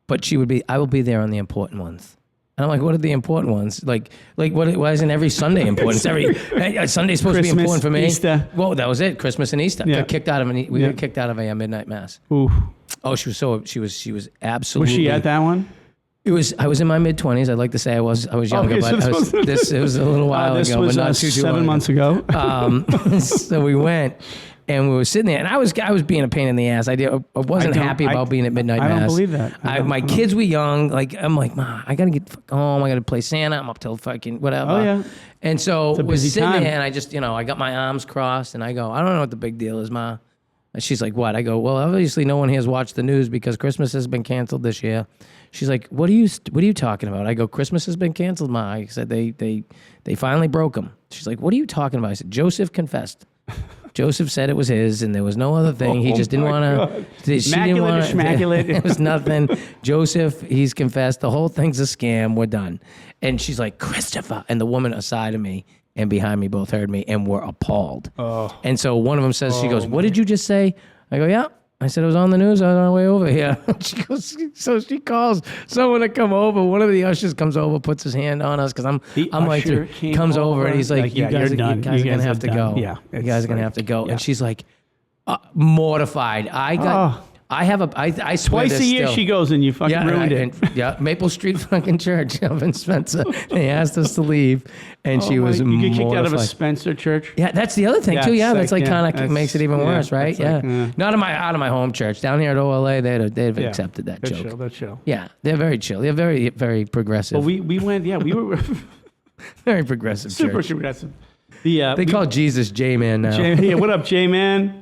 Speaker 2: but she would be. I will be there on the important ones. And I'm like, what are the important ones? Like what? Why isn't every Sunday important? Sunday's supposed to be important for me.
Speaker 1: Easter.
Speaker 2: Well, that was it. Christmas and Easter.
Speaker 1: Yeah.
Speaker 2: Got kicked out of we got kicked out of a midnight mass.
Speaker 1: Ooh.
Speaker 2: Oh, she was absolutely.
Speaker 1: Was she at that one?
Speaker 2: I was in my mid-20s. I'd like to say I was younger,
Speaker 1: Okay,
Speaker 2: but it was a little while
Speaker 1: this
Speaker 2: ago,
Speaker 1: was,
Speaker 2: but not too
Speaker 1: 7 months ago.
Speaker 2: So we went, and we were sitting there, and I was being a pain in the ass. I wasn't happy about being at midnight mass.
Speaker 1: I don't believe that.
Speaker 2: My kids were young. I'm like, Ma, I gotta get home. I gotta play Santa. I'm up till fucking whatever.
Speaker 1: Oh yeah.
Speaker 2: And so we're sitting
Speaker 1: time.
Speaker 2: there, and I just I got my arms crossed, and I go, I don't know what the big deal is, Ma. And she's like, what? I go, well, obviously no one here has watched the news because Christmas has been canceled this year. She's like, what are you talking about? I go, Christmas has been canceled, Ma. I said, they finally broke them. She's like, what are you talking about? I said, Joseph confessed. Joseph said it was his, and there was no other thing. He just didn't want to.
Speaker 1: Immaculate.
Speaker 2: It was nothing. Joseph, he's confessed. The whole thing's a scam. We're done. And she's like, Christopher. And the woman aside of me and behind me both heard me and were appalled.
Speaker 1: Oh.
Speaker 2: And so one of them says, she goes, what did you just say? I go, yeah. I said, it was on the news. I was on our way over here. She goes, so she calls someone to come over. One of the ushers comes over, puts his hand on us because I'm like, comes over and he's like, you guys are going to have to go.
Speaker 1: Yeah,
Speaker 2: you guys are going to have to go. Yeah. And she's like, mortified. I swear
Speaker 1: twice a year
Speaker 2: still.
Speaker 1: She goes and you fucking ruined it.
Speaker 2: Maple Street fucking church up in Spencer. They asked us to leave, and she was mortified.
Speaker 1: You get kicked out of a Spencer church?
Speaker 2: Yeah, that's the other thing too. Yeah, that's like kind of makes it even worse, right?
Speaker 1: Yeah.
Speaker 2: Not out of my home church. Down here at OLA, they've accepted that joke.
Speaker 1: They're chill.
Speaker 2: Yeah, they're very chill. They're very, very progressive.
Speaker 1: Well, we went, we were
Speaker 2: very progressive
Speaker 1: super
Speaker 2: church.
Speaker 1: progressive.
Speaker 2: They call Jesus J-Man now.
Speaker 1: Yeah, what up, J-Man?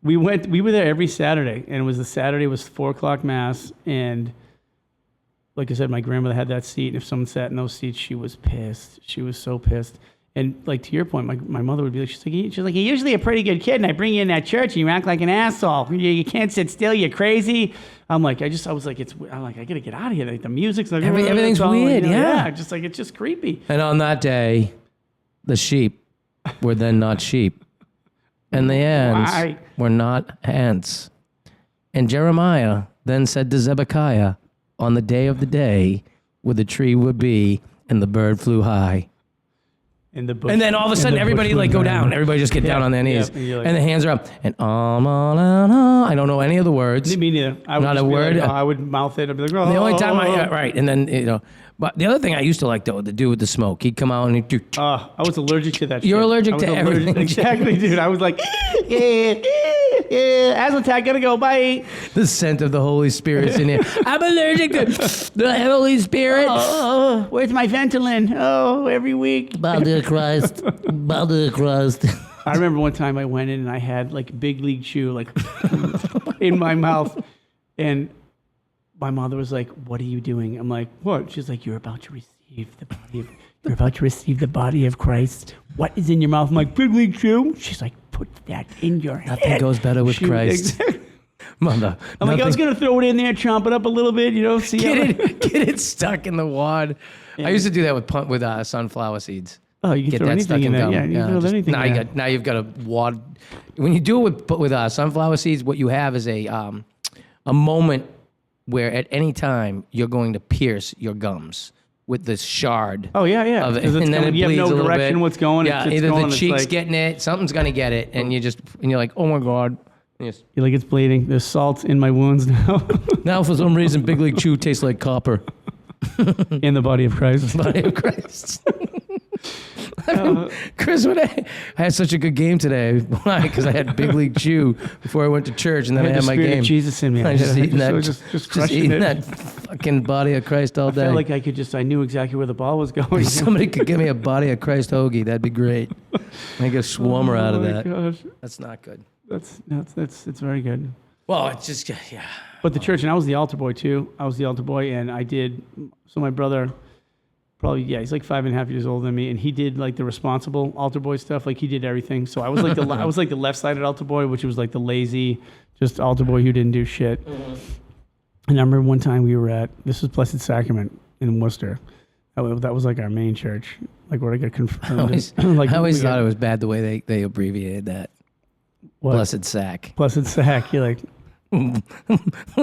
Speaker 1: We were there every Saturday, and the Saturday was 4:00 mass, and like I said, my grandmother had that seat, and if someone sat in those seats, she was pissed. She was so pissed. And like to your point, my mother would be like, she's like, you're usually a pretty good kid, and I bring you in that church, and you act like an asshole. You can't sit still. You're crazy. I'm like, I gotta get out of here. Like, the music's like
Speaker 2: everything's weird. Yeah,
Speaker 1: just like it's just creepy.
Speaker 2: And on that day, the sheep were then not sheep. And the ants were not ants. And Jeremiah then said to Zebekiah, on the day of the day where the tree would be and the bird flew high.
Speaker 1: And
Speaker 2: then all of a sudden, everybody like go down. Everybody just get down on their knees.
Speaker 1: Yeah,
Speaker 2: and the hands are up. And I don't know any of the words.
Speaker 1: Me neither. Not a word. I would mouth it. I'd be like,
Speaker 2: the only time right. And then, but the other thing I used to like, though, the dude with the smoke, he'd come out and he'd do.
Speaker 1: I was allergic to that shit.
Speaker 2: You're allergic to everything.
Speaker 1: Exactly, dude. I was like, asthma attack, gotta go, bye.
Speaker 2: The scent of the Holy Spirit's in here. I'm allergic to the Holy Spirit.
Speaker 1: Where's my Ventolin? Every week.
Speaker 2: Body of Christ. Body of Christ.
Speaker 1: I remember one time I went in and I had like Big League Chew like in my mouth, and my mother was like, "What are you doing?" I'm like, "What?" She's like, "You're about to receive the body of Christ. What is in your mouth?" I'm like, "Big League Chew." She's like, "Put that in your head."
Speaker 2: Nothing goes better with Christ. Mother.
Speaker 1: I'm like, I was gonna throw it in there, chomp it up a little bit, see.
Speaker 2: Get it stuck in the wad. Yeah. I used to do that with sunflower seeds.
Speaker 1: Oh, you can
Speaker 2: get
Speaker 1: throw
Speaker 2: that
Speaker 1: anything
Speaker 2: stuck
Speaker 1: in there.
Speaker 2: gum.
Speaker 1: Yeah, you can throw anything.
Speaker 2: Now you've got a wad. When you do it with sunflower seeds, what you have is a moment where at any time you're going to pierce your gums with this shard.
Speaker 1: Oh yeah.
Speaker 2: Of it. And then it
Speaker 1: you
Speaker 2: bleeds
Speaker 1: have no
Speaker 2: a little
Speaker 1: direction
Speaker 2: bit.
Speaker 1: What's going?
Speaker 2: Yeah, either the cheek's getting it, something's gonna get it, and you're like, oh my god.
Speaker 1: You're like, it's bleeding. There's salt in my wounds now.
Speaker 2: Now for some reason, Big League Chew tastes like copper.
Speaker 1: In the body of Christ.
Speaker 2: Body of Christ. Chris, I had such a good game today. Why? Because I had Big League Chew before I went to church, and then I had my game.
Speaker 1: Jesus in me.
Speaker 2: I just eating
Speaker 1: eating
Speaker 2: that fucking body of Christ all day.
Speaker 1: I felt like I knew exactly where the ball was going.
Speaker 2: Somebody could give me a body of Christ hoagie. That'd be great. I get a swarmer out of that.
Speaker 1: Gosh.
Speaker 2: That's not good.
Speaker 1: It's very good.
Speaker 2: Well, it's just yeah.
Speaker 1: But the church, and I was the altar boy too. And I did. So my brother, probably he's like 5.5 years older than me, and he did like the responsible altar boy stuff. Like he did everything. So I was like the left-sided altar boy, which was like the lazy, just altar boy who didn't do shit. Mm-hmm. And I remember one time we were this was Blessed Sacrament in Worcester. That was like our main church, like where I got confirmed.
Speaker 2: I always thought it was bad the way they abbreviated that.
Speaker 1: What?
Speaker 2: Blessed Sac.
Speaker 1: Blessed Sac. You're like,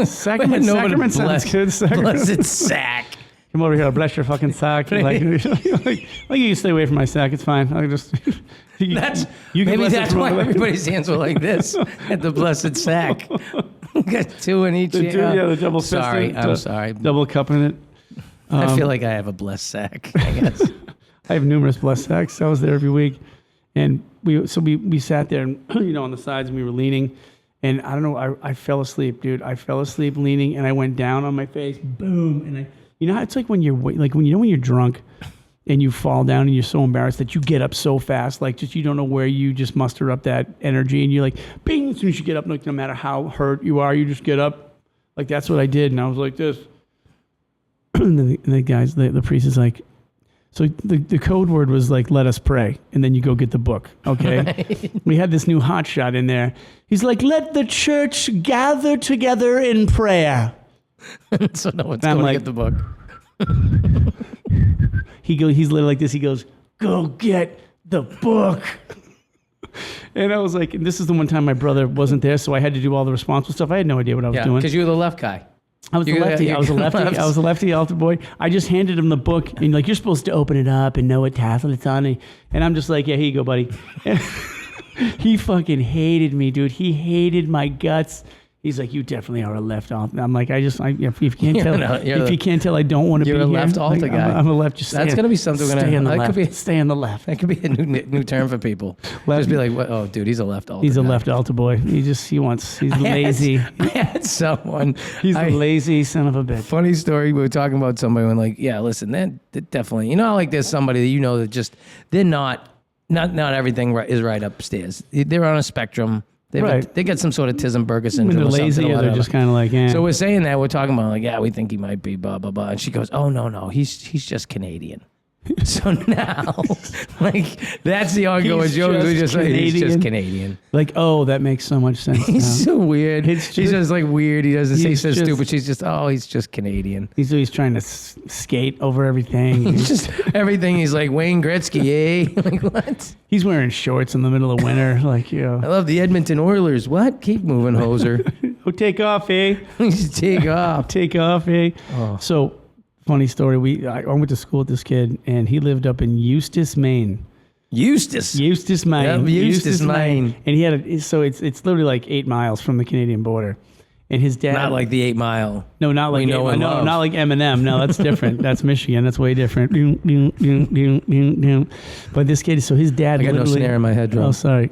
Speaker 1: Sacrament sounds good.
Speaker 2: Blessed Sac.
Speaker 1: Come over here. I'll bless your fucking sack. Like you can stay away from my sack. It's fine. I'll just.
Speaker 2: Maybe that's why everybody's hands were like this at the Blessed Sac. Got two in each hand.
Speaker 1: Yeah, the double fisting.
Speaker 2: I'm sorry.
Speaker 1: Double cupping it.
Speaker 2: I feel like I have a blessed sack, I guess.
Speaker 1: I have numerous blessed sacks. I was there every week. And we sat there and, on the sides, and we were leaning. And I don't know, I fell asleep, dude. I fell asleep leaning, and I went down on my face, boom. And it's like when you're drunk and you fall down and you're so embarrassed that you get up so fast, like just you don't know where you just muster up that energy, and you're like, bing, as soon as you get up, like no matter how hurt you are, you just get up. Like that's what I did, and I was like this. And the guys, the priest is like, So the code word was like, let us pray. And then you go get the book. Okay. Right. We had this new hotshot in there. He's like, let the church gather together in prayer.
Speaker 2: So no one's going to get the book.
Speaker 1: He's literally like this. He goes, go get the book. And I was like, and this is the one time my brother wasn't there, so I had to do all the responsible stuff. I had no idea what I was doing.
Speaker 2: Because you were the left guy.
Speaker 1: I was the lefty. I was a lefty altar boy. I just handed him the book, and like, you're supposed to open it up and know what tassel it's on. And I'm just like, yeah, here you go, buddy. He fucking hated me, dude. He hated my guts. He's like, you definitely are a left altar. I'm like, if you can't tell, you can't tell, I don't want to be here.
Speaker 2: You're a left altar guy.
Speaker 1: I'm a left. Just
Speaker 2: that's gonna be something.
Speaker 1: Stay on the left. Stay on the left.
Speaker 2: That could be a new term for people. Just be like, oh, dude, he's a left altar.
Speaker 1: He's a left altar boy. He's lazy.
Speaker 2: I had someone.
Speaker 1: He's a lazy son of a bitch.
Speaker 2: Funny story. We were talking about somebody when like, yeah, listen, that definitely, you know, like there's somebody that you know that just they're not everything is right upstairs. They're on a spectrum. They get some sort of Tissenberger syndrome.
Speaker 1: They're lazy, or they're just kind of like, yeah.
Speaker 2: So we're saying that, we're talking about like, yeah, we think he might be blah blah blah, and she goes, oh no, he's just Canadian. So now, like, that's the ongoing joke. We just say he's just Canadian.
Speaker 1: Like, oh, that makes so much sense.
Speaker 2: He's so weird. He's just like weird. He doesn't say so stupid. She's just, he's just Canadian.
Speaker 1: He's trying to skate over everything.
Speaker 2: He's just everything. He's like Wayne Gretzky, eh? Like, what?
Speaker 1: He's wearing shorts in the middle of winter. Like, you know.
Speaker 2: I love the Edmonton Oilers. What? Keep moving, hoser.
Speaker 1: Oh, take off, eh?
Speaker 2: Take off.
Speaker 1: Take off, eh? Oh. So, funny story. I went to school with this kid, and he lived up in Eustis, Maine.
Speaker 2: Eustis,
Speaker 1: Maine.
Speaker 2: Yep, Eustis, Maine.
Speaker 1: And he had so it's literally like 8 miles from the Canadian border. And his dad,
Speaker 2: not like the 8 Mile.
Speaker 1: No, not like no, not like Eminem. No, that's different. That's Michigan. That's way different. But this kid, so his dad.
Speaker 2: I got no snare in my head drum.
Speaker 1: Oh, sorry.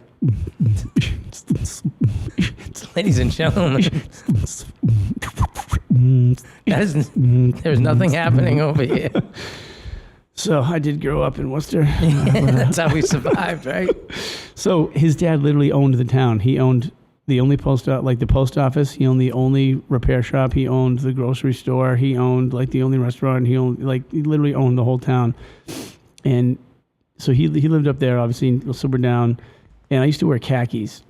Speaker 2: Ladies and gentlemen, there's nothing happening over here.
Speaker 1: So I did grow up in Worcester.
Speaker 2: That's how we survived, right?
Speaker 1: So his dad literally owned the town. He owned the only the post office. He owned the only repair shop. He owned the grocery store. He owned like the only restaurant. He literally owned the whole town. And so he lived up there, obviously, sober down. And I used to wear khakis.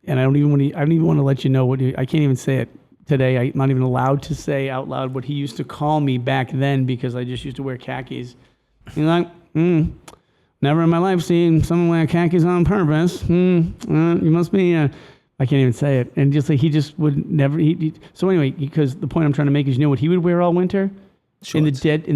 Speaker 1: And I don't even want to let you know I can't even say it today. I'm not even allowed to say out loud what he used to call me back then, because I just used to wear khakis. He's like, never in my life seen someone wear khakis on purpose. You must be. I can't even say it. And just like, he just would never. So anyway, because the point I'm trying to make is, you know what he would wear all winter?
Speaker 2: Shorts.
Speaker 1: In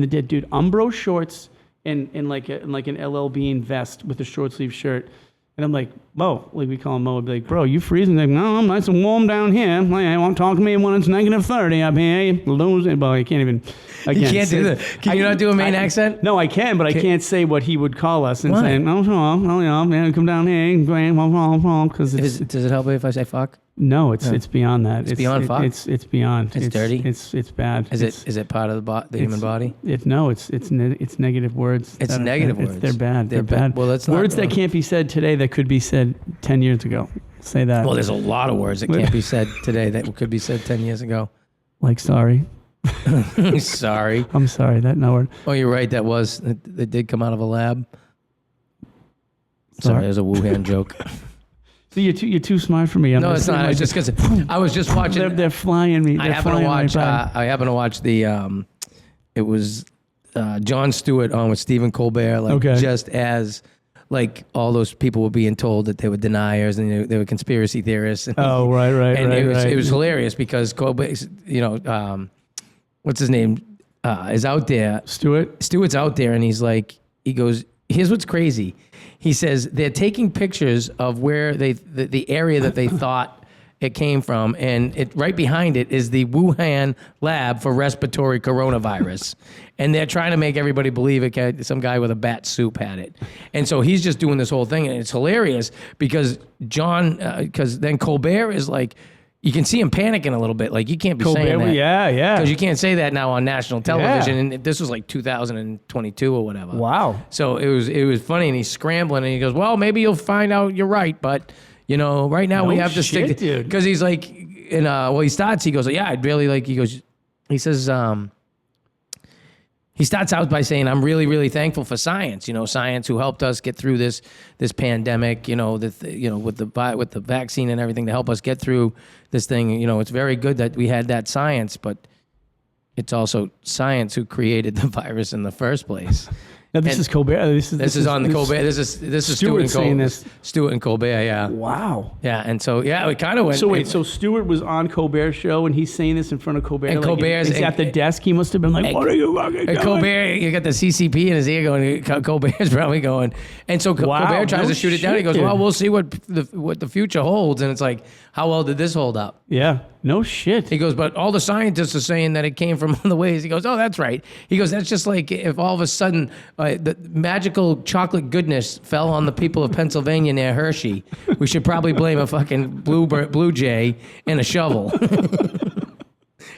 Speaker 1: the dead dude, Umbro shorts and like an LL Bean vest with a short sleeve shirt. And I'm like, Mo, like we call him Mo, I'd be like, bro, you freezing? Like, no, I'm nice and warm down here. Like, I won't talk to me when it's -30 up here. You losing. But I can't even.
Speaker 2: You can't do that. Can you not do a Maine accent?
Speaker 1: No, I can, but I can't say what he would call us and say, yeah, come down here. Because
Speaker 2: does it help if I say fuck?
Speaker 1: No, it's beyond that.
Speaker 2: It's beyond fuck?
Speaker 1: It's beyond.
Speaker 2: It's dirty?
Speaker 1: It's bad.
Speaker 2: Is it part of the human body?
Speaker 1: It's negative words.
Speaker 2: It's negative words.
Speaker 1: They're bad. They're bad.
Speaker 2: Well, that's
Speaker 1: words that can't be said today that could be said 10 years ago. Say that.
Speaker 2: Well, there's a lot of words that can't be said today that could be said 10 years ago.
Speaker 1: Like sorry.
Speaker 2: Sorry.
Speaker 1: I'm sorry. That no word.
Speaker 2: Oh, you're right. It did come out of a lab. Sorry, it was a Wuhan joke.
Speaker 1: So you're too smart for me.
Speaker 2: No, it's not. It's just because I was just watching.
Speaker 1: They're flying me.
Speaker 2: I happen to watch the. It was Jon Stewart on with Stephen Colbert. Just as like all those people were being told that they were deniers and they were conspiracy theorists. And,
Speaker 1: right.
Speaker 2: It was hilarious because Colbert, what's his name, is out there. Stewart's out there, and he goes, here's what's crazy. He says they're taking pictures of where the area that they thought it came from, and right behind it is the Wuhan lab for respiratory coronavirus. And they're trying to make everybody believe some guy with a bat soup had it. And so he's just doing this whole thing, and it's hilarious because because then Colbert is like, you can see him panicking a little bit. Like, you can't be saying that.
Speaker 1: Yeah.
Speaker 2: Because you can't say that now on national television. Yeah. And this was like 2022 or whatever.
Speaker 1: Wow.
Speaker 2: So it was funny, and he's scrambling, and he goes, well, maybe you'll find out you're right, but, right now we have to stick to... Because he's like, he starts, he goes, yeah, I'd really like... He says, He starts out by saying, I'm really, really thankful for science, science who helped us get through this pandemic, with the vaccine and everything to help us get through this thing. It's very good that we had that science, but it's also science who created the virus in the first place.
Speaker 1: Now, this is Colbert. This is
Speaker 2: on the Colbert. This is Stewart
Speaker 1: saying this.
Speaker 2: Stewart and Colbert, yeah.
Speaker 1: Wow.
Speaker 2: Yeah, and so, we kind of went.
Speaker 1: So wait, so Stewart was on Colbert's show and he's saying this in front of Colbert?
Speaker 2: And Colbert's
Speaker 1: at the desk. He must have been like, what are you fucking doing?
Speaker 2: Colbert, you got the CCP in his ear going, Colbert's probably going. And so Colbert tries to shoot it down. He goes, well, we'll see what the future holds. And it's like, how well did this hold up?
Speaker 1: Yeah, no shit.
Speaker 2: He goes, but all the scientists are saying that it came from other ways. He goes, oh, that's right. He goes, that's just like if all of a sudden the magical chocolate goodness fell on the people of Pennsylvania near Hershey. We should probably blame a fucking blue jay and a shovel.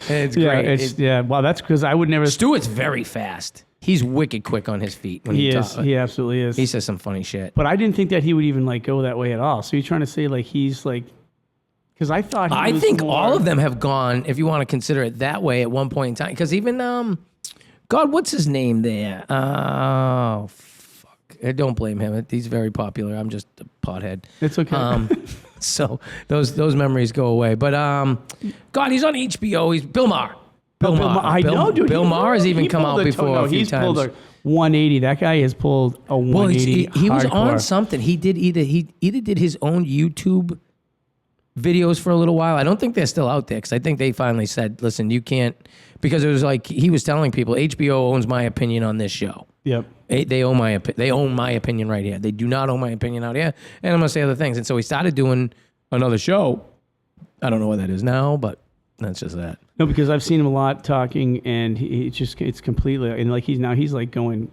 Speaker 2: And it's great.
Speaker 1: Wow, that's because I would never.
Speaker 2: Stewart's very fast. He's wicked quick on his feet when he talks.
Speaker 1: He absolutely is.
Speaker 2: He says some funny shit.
Speaker 1: But I didn't think that he would even go that way at all. So you're trying to say he's like. Because I thought
Speaker 2: I think all of them have gone, if you want to consider it that way, at one point in time. Because even, God, what's his name there? Oh, fuck. Don't blame him. He's very popular. I'm just a pothead.
Speaker 1: It's okay.
Speaker 2: So those memories go away. But, God, he's on HBO. He's Bill Maher.
Speaker 1: I know, dude.
Speaker 2: Bill Maher has even come out before a few
Speaker 1: he's
Speaker 2: times.
Speaker 1: Pulled a 180. That guy has pulled a 180.
Speaker 2: Well, he was on something. He either did his own YouTube videos for a little while. I don't think they're still out there because I think they finally said, listen, you can't, because it was like he was telling people, HBO owns my opinion on this show.
Speaker 1: Yep.
Speaker 2: They own my opinion right here. They do not own my opinion out here. And I'm going to say other things. And so he started doing another show. I don't know what that is now, but that's just that.
Speaker 1: No, because I've seen him a lot talking and it's completely, and he's going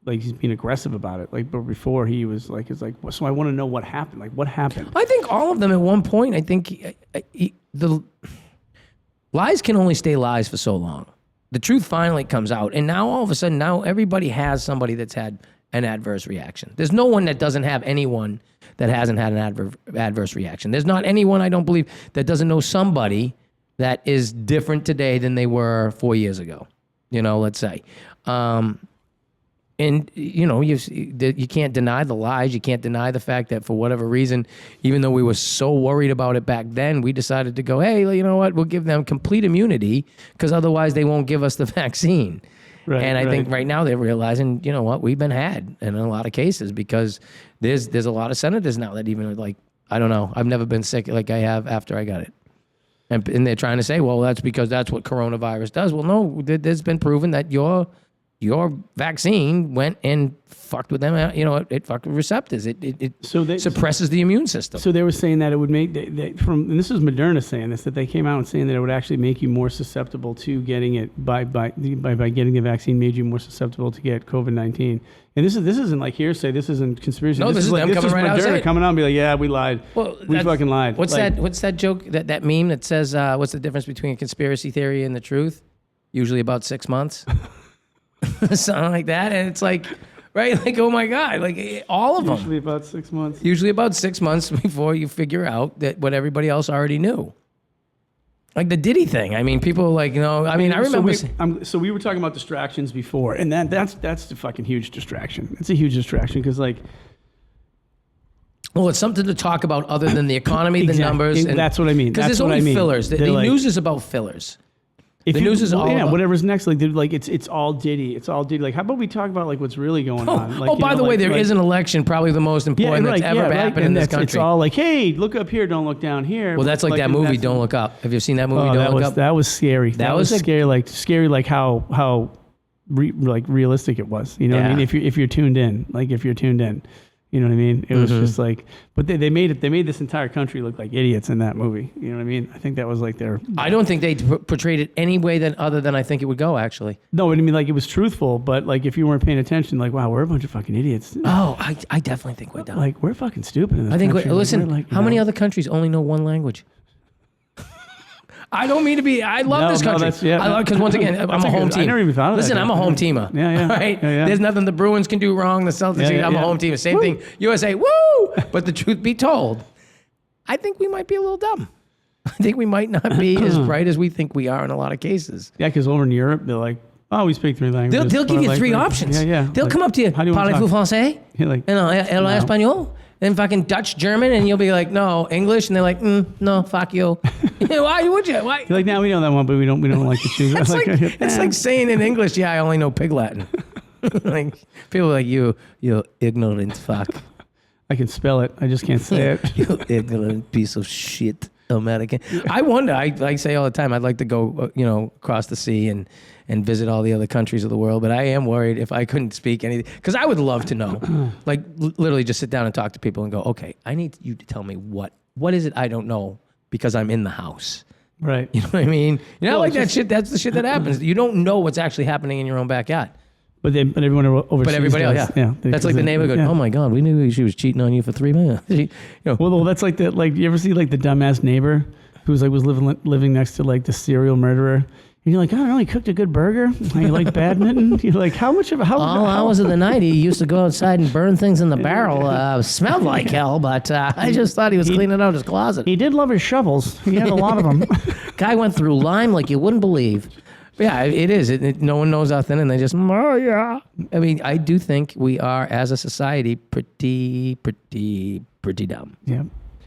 Speaker 1: he's being aggressive about it. But before he was so I want to know what happened. What happened?
Speaker 2: I think all of them at one point, I think the lies can only stay lies for so long. The truth finally comes out. And now all of a sudden, now everybody has somebody that's had an adverse reaction. There's no one that doesn't have anyone that hasn't had an adverse reaction. There's not anyone, I don't believe, that doesn't know somebody that is different today than they were 4 years ago, let's say. And, you can't deny the lies. You can't deny the fact that for whatever reason, even though we were so worried about it back then, we decided to go, hey, you know what? We'll give them complete immunity because otherwise they won't give us the vaccine. Right, and I think right now they're realizing, you know what? We've been had in a lot of cases because there's a lot of senators now that even I don't know. I've never been sick like I have after I got it. And they're trying to say, well, that's because that's what coronavirus does. Well, no, there's been proven that your vaccine went and fucked with them. It fucked with receptors. It suppresses the immune system.
Speaker 1: So they were saying that it would make and this is Moderna saying this, that they came out and saying that it would actually make you more susceptible to getting it by getting the vaccine made you more susceptible to get COVID-19. And this isn't like hearsay. This isn't conspiracy.
Speaker 2: No, this is them coming right out and saying
Speaker 1: coming out and be like, yeah, we lied.
Speaker 2: Well,
Speaker 1: we fucking lied.
Speaker 2: What's that joke? That meme that says, what's the difference between a conspiracy theory and the truth? Usually about 6 months. Something like that, and it's right, oh my God, all of them.
Speaker 1: Usually about 6 months.
Speaker 2: Usually about 6 months before you figure out that what everybody else already knew. Like the Diddy thing. I mean, people I remember.
Speaker 1: So we were talking about distractions before, and that's the fucking huge distraction. It's a huge distraction because
Speaker 2: well, it's something to talk about other than the economy, the numbers. And
Speaker 1: that's what I mean.
Speaker 2: Because there's only fillers. The news is about fillers.
Speaker 1: The news is all about, whatever's next. It's all Diddy. It's all Diddy. How about we talk about what's really going on?
Speaker 2: By the way, there is an election, probably the most important that's ever happened in this country.
Speaker 1: It's all hey, look up here, don't look down here.
Speaker 2: Well, that's that movie, Don't Look Up. Have you seen that movie, Don't Look Up?
Speaker 1: That was scary. That was scary. Scary. How realistic it was. You know what I mean? If you're tuned in, You know what I mean? It was just but they made this entire country look like idiots in that movie. You know what I mean? I think that was their.
Speaker 2: I don't think they portrayed it any way other than I think it would go, actually.
Speaker 1: No, I mean, it was truthful, but if you weren't paying attention, wow, we're a bunch of fucking idiots.
Speaker 2: Oh, I definitely think we're dumb.
Speaker 1: We're fucking stupid in this country.
Speaker 2: Listen, how many other countries only know one language? I don't mean to be. I love this country. Because once again, I'm a home team.
Speaker 1: I never even thought of that.
Speaker 2: Listen, I'm a home teamer.
Speaker 1: Yeah.
Speaker 2: Right?
Speaker 1: Yeah.
Speaker 2: There's nothing the Bruins can do wrong. The Celtics. I'm a home teamer. Same thing. USA. Woo! But the truth be told, I think we might be a little dumb. I think we might not be as bright as we think we are in a lot of cases.
Speaker 1: Yeah, because over in Europe, they're Oh, we speak 3 languages.
Speaker 2: They'll give you 3 options.
Speaker 1: Yeah.
Speaker 2: They'll come up to you.
Speaker 1: How do you want to
Speaker 2: Parlez-vous
Speaker 1: talk?
Speaker 2: français?
Speaker 1: You're like,
Speaker 2: El español? And fucking Dutch, German, and you'll be like, no, English, and they're like, no, fuck you. Why would you? Why?
Speaker 1: You're like, now we know that one, but we don't like to choose.
Speaker 2: It's like saying in English, yeah, I only know Pig Latin. Like people are like you ignorant fuck.
Speaker 1: I can spell it. I just can't say it.
Speaker 2: You ignorant piece of shit, American. I wonder. I say all the time, I'd like to go, across the sea and visit all the other countries of the world. But I am worried if I couldn't speak anything, because I would love to know, like literally just sit down and talk to people and go, okay, I need you to tell me what is it I don't know because I'm in the house.
Speaker 1: Right.
Speaker 2: You know what I mean? That shit. That's the shit that happens. You don't know what's actually happening in your own backyard.
Speaker 1: But everyone overseas.
Speaker 2: But everybody else, yeah. That's like the neighbor going, "Oh my God, we knew she was cheating on you for 3 minutes."
Speaker 1: Well, that's like that. Like, you ever see like the dumbass neighbor who's like was living next to like the serial murderer? And you're like, I don't know, he cooked a good burger. He liked badminton. You're like, how
Speaker 2: all hours of the night he used to go outside and burn things in the barrel. Smelled like hell, but I just thought he was cleaning out his closet.
Speaker 1: He did love his shovels. He had a lot of them.
Speaker 2: Guy went through lime like you wouldn't believe. But yeah, it is. No one knows nothing, and they just, oh yeah. I mean, I do think we are, as a society, pretty dumb.
Speaker 1: Yeah.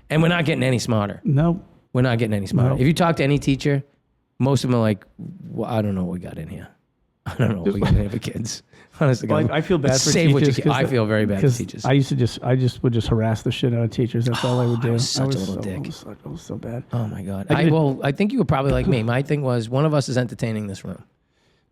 Speaker 2: And we're not getting any smarter.
Speaker 1: No.
Speaker 2: We're not getting any smarter.
Speaker 1: No.
Speaker 2: If you talk to any teacher, most of them are like, well, I don't know what we got in here. I don't know what we got in here for kids. Honestly,
Speaker 1: well, I feel bad for teachers.
Speaker 2: I feel very bad for teachers.
Speaker 1: I would just harass the shit out of teachers. That's all I would do.
Speaker 2: I was such a little dick.
Speaker 1: I was so bad.
Speaker 2: Oh my God. I think you were probably like me. My thing was, one of us is entertaining this room.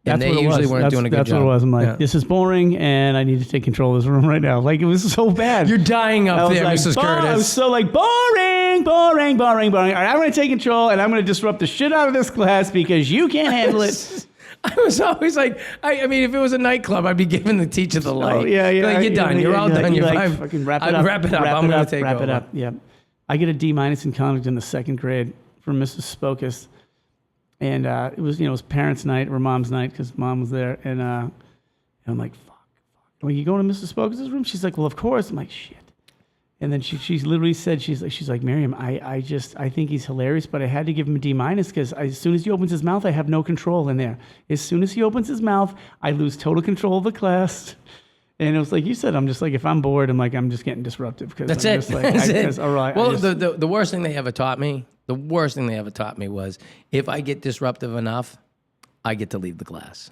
Speaker 2: And they usually weren't doing a good job.
Speaker 1: That's what it was. I'm like, this is boring, and I need to take control of this room right now. Like, it was so bad.
Speaker 2: You're dying up there,
Speaker 1: like,
Speaker 2: Mrs. Curtis.
Speaker 1: I was so like, boring. All right, I'm going to take control, and I'm going to disrupt the shit out of this class because you can't handle it.
Speaker 2: I was always like, I mean, if it was a nightclub, I'd be giving the teacher the light.
Speaker 1: Oh, yeah.
Speaker 2: Like, you're done. You're all done. You're fine.
Speaker 1: Fucking wrap it up.
Speaker 2: Wrap it up. I'm going to take over.
Speaker 1: Wrap it up. Yeah. I get a D- in conduct in the 2nd grade from Mrs. Spokus. And it was parents' night or mom's night because mom was there. And I'm like, fuck. Well, you going to Mrs. Spokus' room? She's like, well, of course. I'm like, shit. And then she literally said, she's like, Miriam, I think he's hilarious, but I had to give him a D- because as soon as he opens his mouth, I have no control in there. As soon as he opens his mouth, I lose total control of the class. And it was like you said, I'm just like, if I'm bored, I'm just getting disruptive.
Speaker 2: That's
Speaker 1: I'm
Speaker 2: it.
Speaker 1: Just like,
Speaker 2: That's it.
Speaker 1: All right.
Speaker 2: Well, the worst thing they ever taught me, was if I get disruptive enough, I get to leave the class.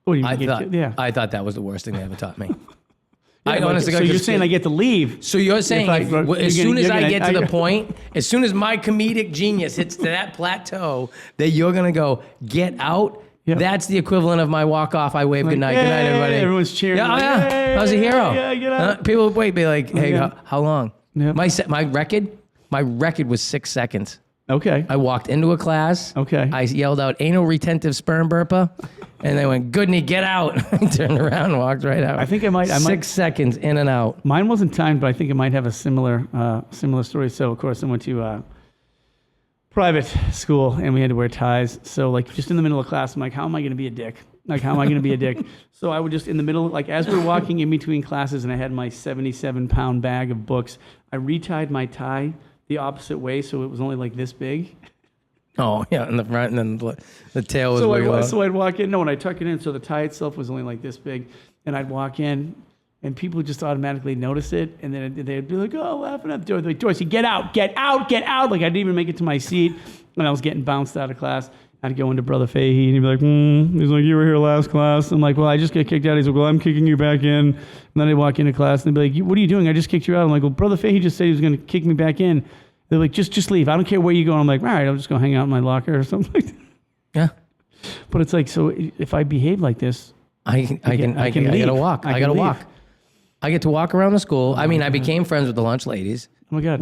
Speaker 1: What do you mean?
Speaker 2: I thought that was the worst thing they ever taught me.
Speaker 1: Yeah, honestly, so you're saying I get to leave?
Speaker 2: So you're saying as soon as I get to the point, as soon as my comedic genius hits to that plateau, that you're gonna go get out. Yep. That's the equivalent of my walk off. I wave goodnight. Good night, everybody.
Speaker 1: Everyone's cheering.
Speaker 2: Yeah, I was a hero.
Speaker 1: Yeah, get out.
Speaker 2: People would be like, hey, how long?
Speaker 1: Yep.
Speaker 2: My record was 6 seconds.
Speaker 1: Okay.
Speaker 2: I walked into a class.
Speaker 1: Okay.
Speaker 2: I yelled out anal retentive sperm burpa, and they went, Goodney, get out. I turned around and walked right out.
Speaker 1: I think I might
Speaker 2: 6 seconds in and out.
Speaker 1: Mine wasn't timed, but I think it might have a similar story. So of course I went to private school and we had to wear ties. So like just in the middle of class, I'm like, how am I going to be a dick? So I would just in the middle, like as we're walking in between classes and I had my 77-pound bag of books, I retied my tie the opposite way, so it was only like this big.
Speaker 2: Oh, yeah, in the front, and then the tail was
Speaker 1: So I'd walk in. No, and I'd tuck it in, so the tie itself was only like this big. And I'd walk in, and people would just automatically notice it, and then they'd be like, oh, laughing at the door. They're like, Dorsey, get out. Like, I didn't even make it to my seat, and I was getting bounced out of class. I'd go into Brother Fahey, and he'd be like, He's like, you were here last class. I'm like, well, I just get kicked out. He's like, well, I'm kicking you back in. And then I'd walk into class, and they'd be like, what are you doing? I just kicked you out. I'm like, well, Brother Fahey just said he was going to kick me back in. They're like, just leave. I don't care where you go. I'm like, all right, I'll just go hang out in my locker or something like that.
Speaker 2: Yeah.
Speaker 1: But it's like, so if I behave like this,
Speaker 2: I gotta walk. I gotta walk. I get to walk around the school. I mean, I became friends with the lunch ladies.
Speaker 1: Oh my God.